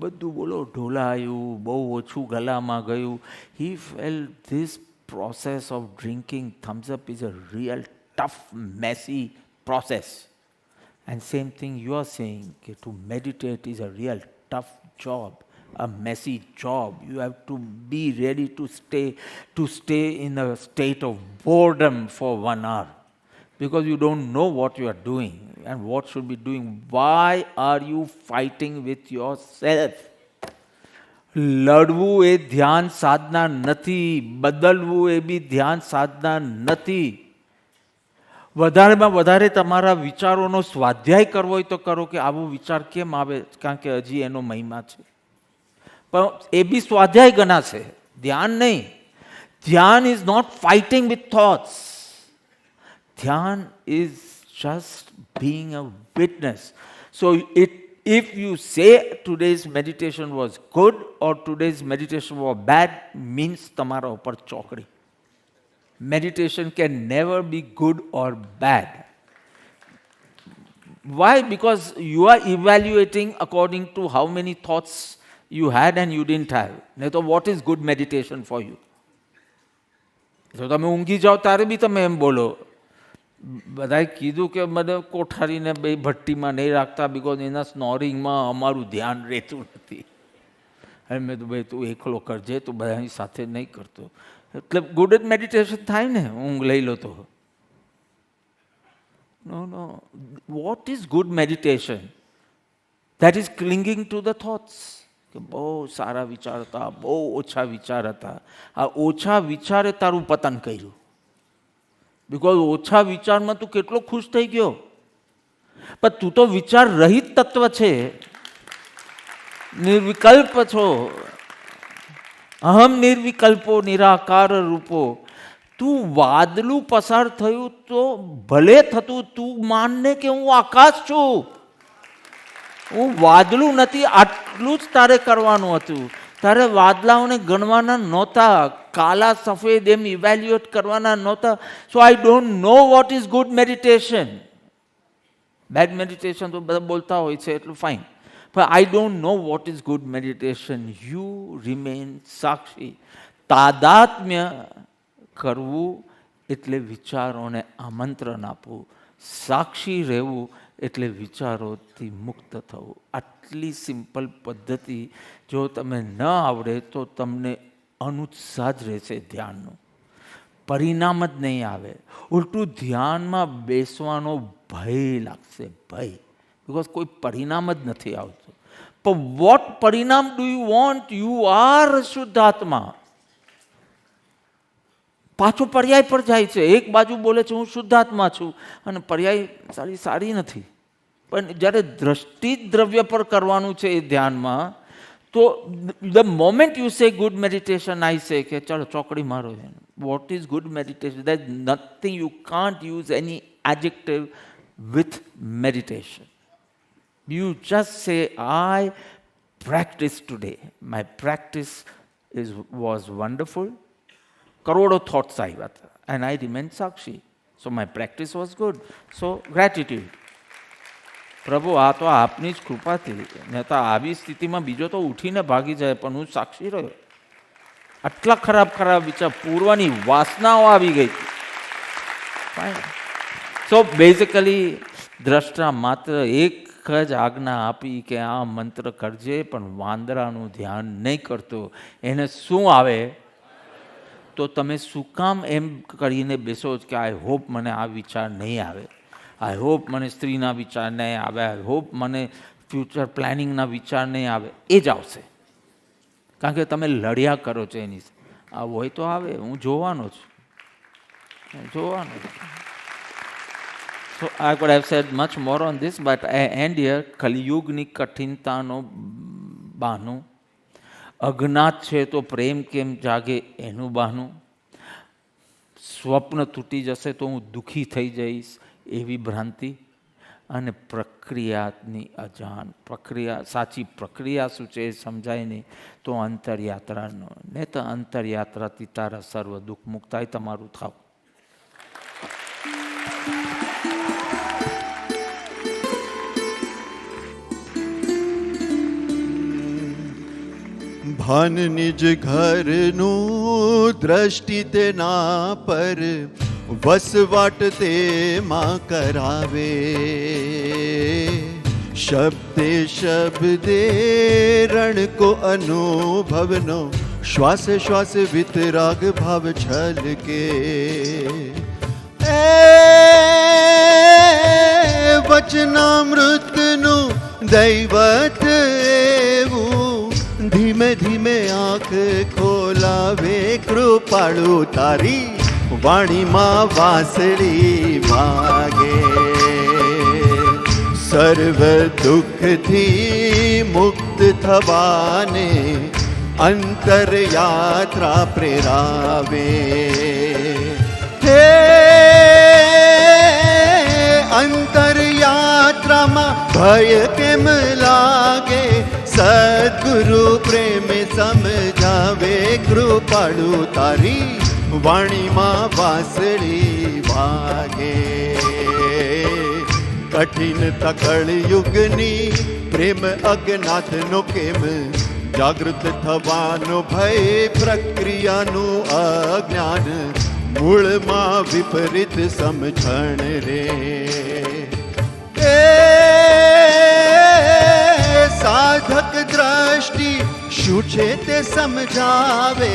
બધું બોલો ઢોલાયું, બહુ ઓછું ગલામાં ગયું. He felt this process of drinking Thums Up is a real tough messy process. And same thing you are saying કે to meditate is a real tough job, a messy job. You have to be ready to stay in a state of boredom for 1 hour, because you don't know what you are doing and what should be doing. Why are you fighting with yourself? લડવું એ ધ્યાન સાધના નથી, બદલવું એ બી ધ્યાન સાધના નથી. વધારેમાં વધારે તમારા વિચારોનો સ્વાધ્યાય કરવો હોય તો કરો, કે આવો વિચાર કેમ આવે, કારણ કે હજી એનો મહિમા છે. પણ એ બી સ્વાધ્યાય ગણાશે, ધ્યાન નહીં. ધ્યાન is not fighting with thoughts. ધ્યાન is just being a witness. So if you say today's meditation was good or today's meditation was bad, means તમારા ઉપર ચોકડી. Meditation can never be good or bad. Why? Because you are evaluating according to how many thoughts you had and you didn't have. So what is good meditation for you? So તમે ઊંઘી જાઓ ત્યારે બી તમે એમ બોલો બધાએ કીધું કે મને કોઠારીને બે ભઠ્ઠીમાં નહીં રાખતા, બિકોઝ એના સ્નોરિંગમાં અમારું ધ્યાન રહેતું નથી. હવે મેં તો ભાઈ તું એકલો કરજે, તું બધાની સાથે નહીં કરતો. એટલે ગુડ મેડિટેશન થાય ને, ઊંઘ લઈ લો તો. No no, what is good meditation? That is clinging to the thoughts. કે બહુ સારા વિચાર હતા, બહુ ઓછા વિચાર હતા. આ ઓછા વિચારે તારું પતન કર્યું. બિકોઝ ઓછા વિચારમાં તું કેટલો ખુશ થઈ ગયો. પણ તું તો વિચાર રહિત તત્વ છે, નિર્વિકલ્પ છો. અહમ નિર્વિકલ્પો નિરાકાર રૂપો. તું વાદળું પસાર થયું તો ભલે થતું, તું માનને કે હું આકાશ છું, હું વાદળું નથી. આટલું જ તારે કરવાનું હતું. તારે વાદળાઓને ગણવાના નહોતા, કાલા સફેદ એમ ઇવેલ્યુએટ કરવાના નહોતા. So I don't know what is good meditation. Bad meditation તો બધા બોલતા હોય છે, એટલું ફાઇન. પણ I don't know what is good meditation. You remain સાક્ષી. તાદાત્મ્ય કરવું એટલે વિચારોને આમંત્રણ આપવું. સાક્ષી રહેવું એટલે વિચારોથી મુક્ત થવું. આટલી સિમ્પલ પદ્ધતિ જો તમે ન આવડે તો તમને અનુત્સાહ જ રહેશે ધ્યાનનું, પરિણામ જ નહીં આવે. ઉલટું ધ્યાનમાં બેસવાનો ભય લાગશે, ભય. બિકોઝ કોઈ પરિણામ જ નથી આવતું. પણ વોટ પરિણામ do you want? You are શુદ્ધાત્મા. પાછો પર્યાય પર જાય છે. એક બાજુ બોલે છે હું શુદ્ધાત્મા છું, અને પર્યાય સારી નથી. પણ જ્યારે દ્રષ્ટિ દ્રવ્ય પર કરવાનું છે એ ધ્યાનમાં, તો the moment you say good meditation, I say કે ચાલો ચોકડી મારો. What is good meditation? That nothing. You can't use any adjective with meditation. You just say, I practiced today. My practice was wonderful. Karodo thoughts આવ્યા હતા, and I remained sakshi. So my practice was good. So gratitude. પ્રભુ, આ તો આપની જ કૃપાથી. ને તો આવી સ્થિતિમાં બીજો તો ઉઠીને ભાગી જાય, પણ હું સાક્ષી રહ્યો. આટલા ખરાબ વિચાર, પૂર્વની વાસનાઓ આવી ગઈ. સો બેઝિકલી દ્રષ્ટા માત્ર એક જ આજ્ઞા આપી કે આ મંત્ર કરજે, પણ વાંદરાનું ધ્યાન નહીં કરતો. એને શું આવે? તો તમે શું કામ એમ કરીને બેસો કે આઈ હોપ મને આ વિચાર નહીં આવે, આઈ હોપ મને સ્ત્રીના વિચાર નહીં આવે, આઈ હોપ મને ફ્યુચર પ્લાનિંગના વિચાર નહીં આવે. એ જ આવશે, કારણ કે તમે લડ્યા કરો છો એની. આ હોય તો આવે, હું જોવાનો છું. So I could have said much more on this, but I end here. કલિયુગની કઠિનતાનો બહાનું. અજ્ઞાત છે તો પ્રેમ કેમ જાગે એનું બહાનું. સ્વપ્ન તૂટી જશે તો હું દુઃખી થઈ જઈશ એવી ભ્રાંતિ. અને પ્રક્રિયાની અજાણ. સાચી પ્રક્રિયા શું છે એ સમજાય નહીં તો અંતરયાત્રાનો. ને તો અંતરયાત્રાથી તારા સર્વ દુઃખ મુક્તાય તમારું થાવ. ભાન નિજ ઘરનું દ્રષ્ટિ તેના પર વસવાટ તેમાં કરાવે. શબ્દે શબ્દે રણ કો અનુભવનો શ્વાસ શ્વાસ વિતરાગ ભાવ છલકે. એ વચનામૃતનું દૈવત એવું ધીમે ધીમે આંખ ખોલાવે. કૃપાળુ તારી વાણીમાં વાંસળી વાગે. સર્વ દુઃખથી મુક્ત થવાને અંતર યાત્રા પ્રેરાવે. હે અંતર યાત્રામાં ભય કેમ લાગે? સદગુરુ પ્રેમ સમજાવે. કૃપાળુ તારી વાણીમાં વાંસળી વાગે. કઠિનતા કળયુગની પ્રેમ અજ્ઞાતનો કેમ? જાગૃત થવાનો ભય પ્રક્રિયાનું અજ્ઞાન. મૂળમાં વિપરીત સમજણ રે એ સાધક દ્રષ્ટિ શું છે તે સમજાવે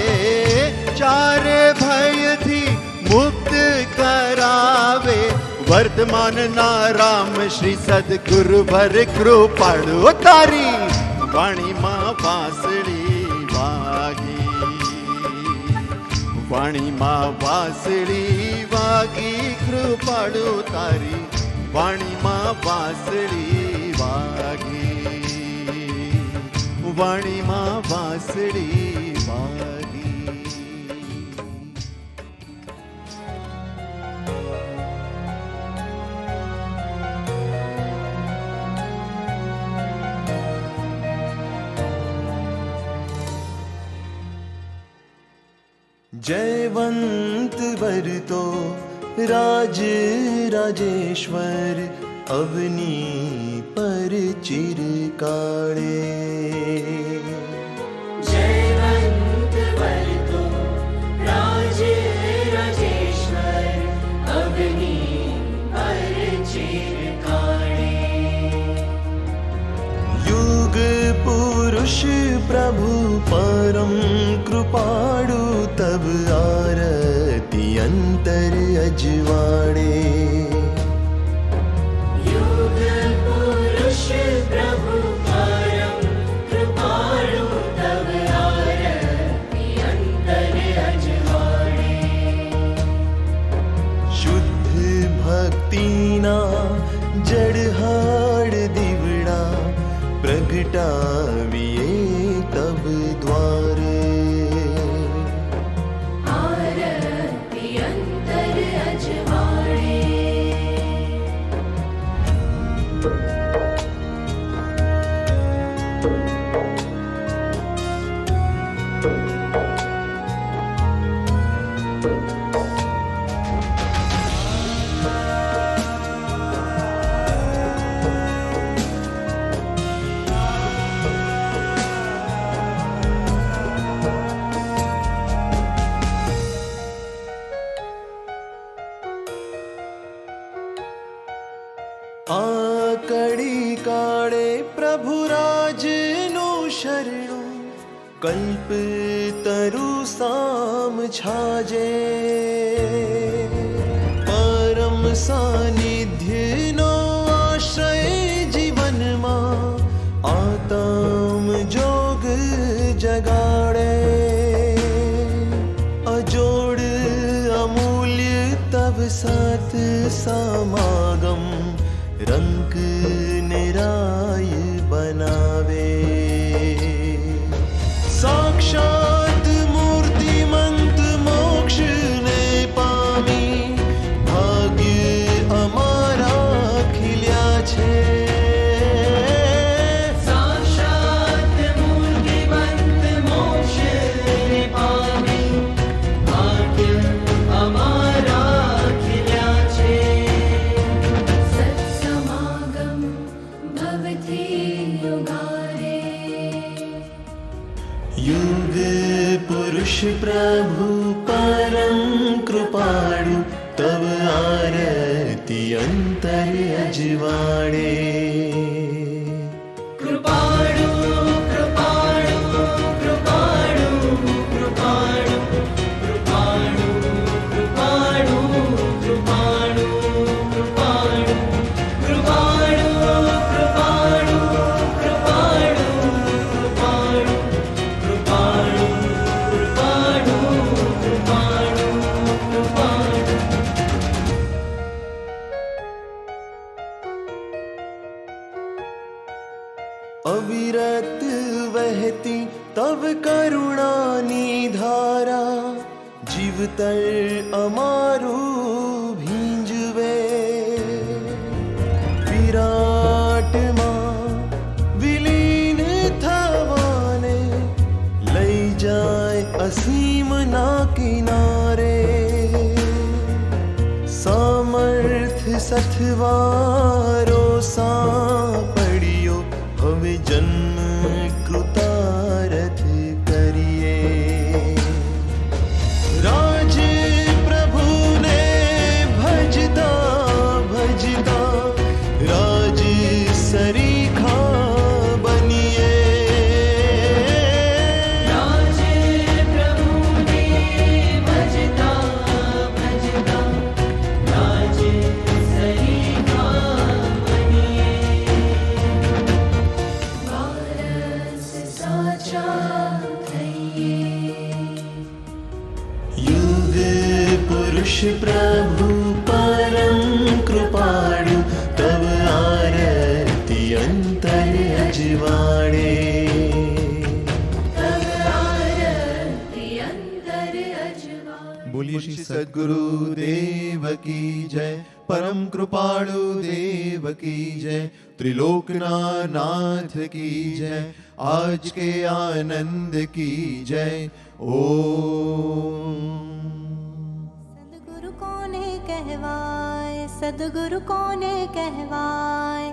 ચારે ભયથી મુક્ત કરાવે વર્તમાનના રામ શ્રી સદગુરુ ભર કૃપાળુ તારી વાણીમાં વાંસળી વાગી વાણીમાં વાંસળી વાગી કૃપાળુ તારી વાણીમાં વાંસળી વાગી વાણીમાં વાંસળી વાગી जयवंत वरतो राज राजेश्वर अवनी पर चिर काळे जयवंत वरतो राज राजेश्वर अवनी पर चिरकाळे युग पुरुष प्रभु परम कृपाळु तब आरती अंतर अजवाड़े युग पुरुष प्रभु परम कृपाळु तब आरती अंतर अजवाड़े शुद्ध भक्तिना जड़हाड़ दिवड़ा प्रगटाविए तब द्वारे आरती अंतर अजवाड़े आकड़ी काड़े प्रभु राज नो शरणु कल्प तरु साम छाजे परम सानिध्य नो आश्रय जीवन मा आतम जोग जगाड़े अजोड़ अमूल्य तब साथ समागम रंग निराय बनावे साक्षात मूर्तिमंत मोक्ष ने पामी भाग्य अमारा खिल्या छे साक्षात मूर्तिमंत मोक्ष ने पामी भाग्य अमारा खिल्या छे सत्समागम भवति युगारे युग पुरुष प्रभु परम कृपाळु तब आरती अंतर अजवाड़े कृपाळु कृपाळु कृपाळु कृपाळु कृपाळु कृपाळु कृपाळु कृपाळु कृपाळु कृपाळु कृपाळु कृपाळु कृपाळु कृपाळु कृपाळु कृपाळु अविरत वहती तब करुणानी धारा जीवतर अमारू भींजवे विराट मां विलीन थवाने लई जाए असीम ना किनारे सामर्थ्य सथवारो सा पड़ियो हवे जन्म कृतारथ करिए राज प्रभु शांत रहिए। युग पुरुष प्रभु परम कृपाणु तब आरती अंतर अजवाड़े। बोलिए श्री सद्गुरु देव की जय, परम कृपाणु देव की जय, त्रिलोकनाथ नाथ की जय, आज के आनंद की जय। ओम। सदगुरु कोने कहवाए, सदगुरु कोने कहवाए,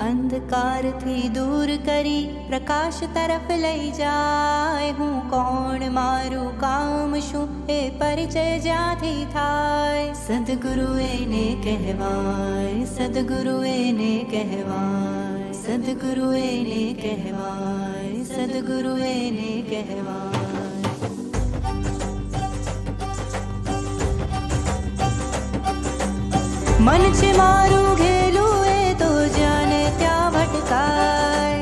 अंधकार थी दूर करी प्रकाश तरफ लई जाए। हूँ कौन मारू काम शू ए परिचय जाती थाय। सदगुरु ने कहवाए, सदगुरु ने कहवाए, सदगुरु ने कहवाए, सदगुरु ने कहवाए। मन छे मारू घेलू ए तो जाने त्या भटकाय।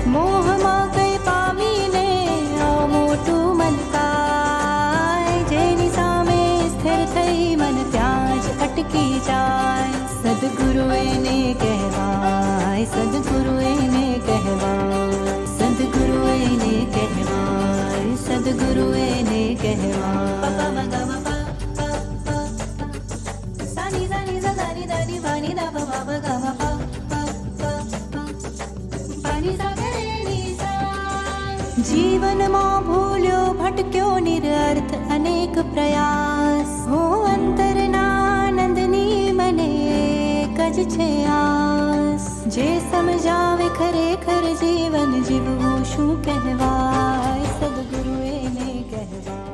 मोह માં કઈ પામીને આ મોટું મન કાય। જેની સામે સ્થિર થઈ મન ત્યાં જ અટકી જાય। સદગુરુ એને કહેવાય, સદગુરુ એને કહેવાય, સદગુરુ એને કહેવાય, સદગુરુ એને કહેવાય। जीवन में भूल्यो भटक्यो निरर्थ अनेक प्रयास। हो अंतर आनंदनी मने कज छे आस। जे समझावे खरेखर जीवन जीवવું શું કહેવાય। સદગુરુ એને કહેવાય।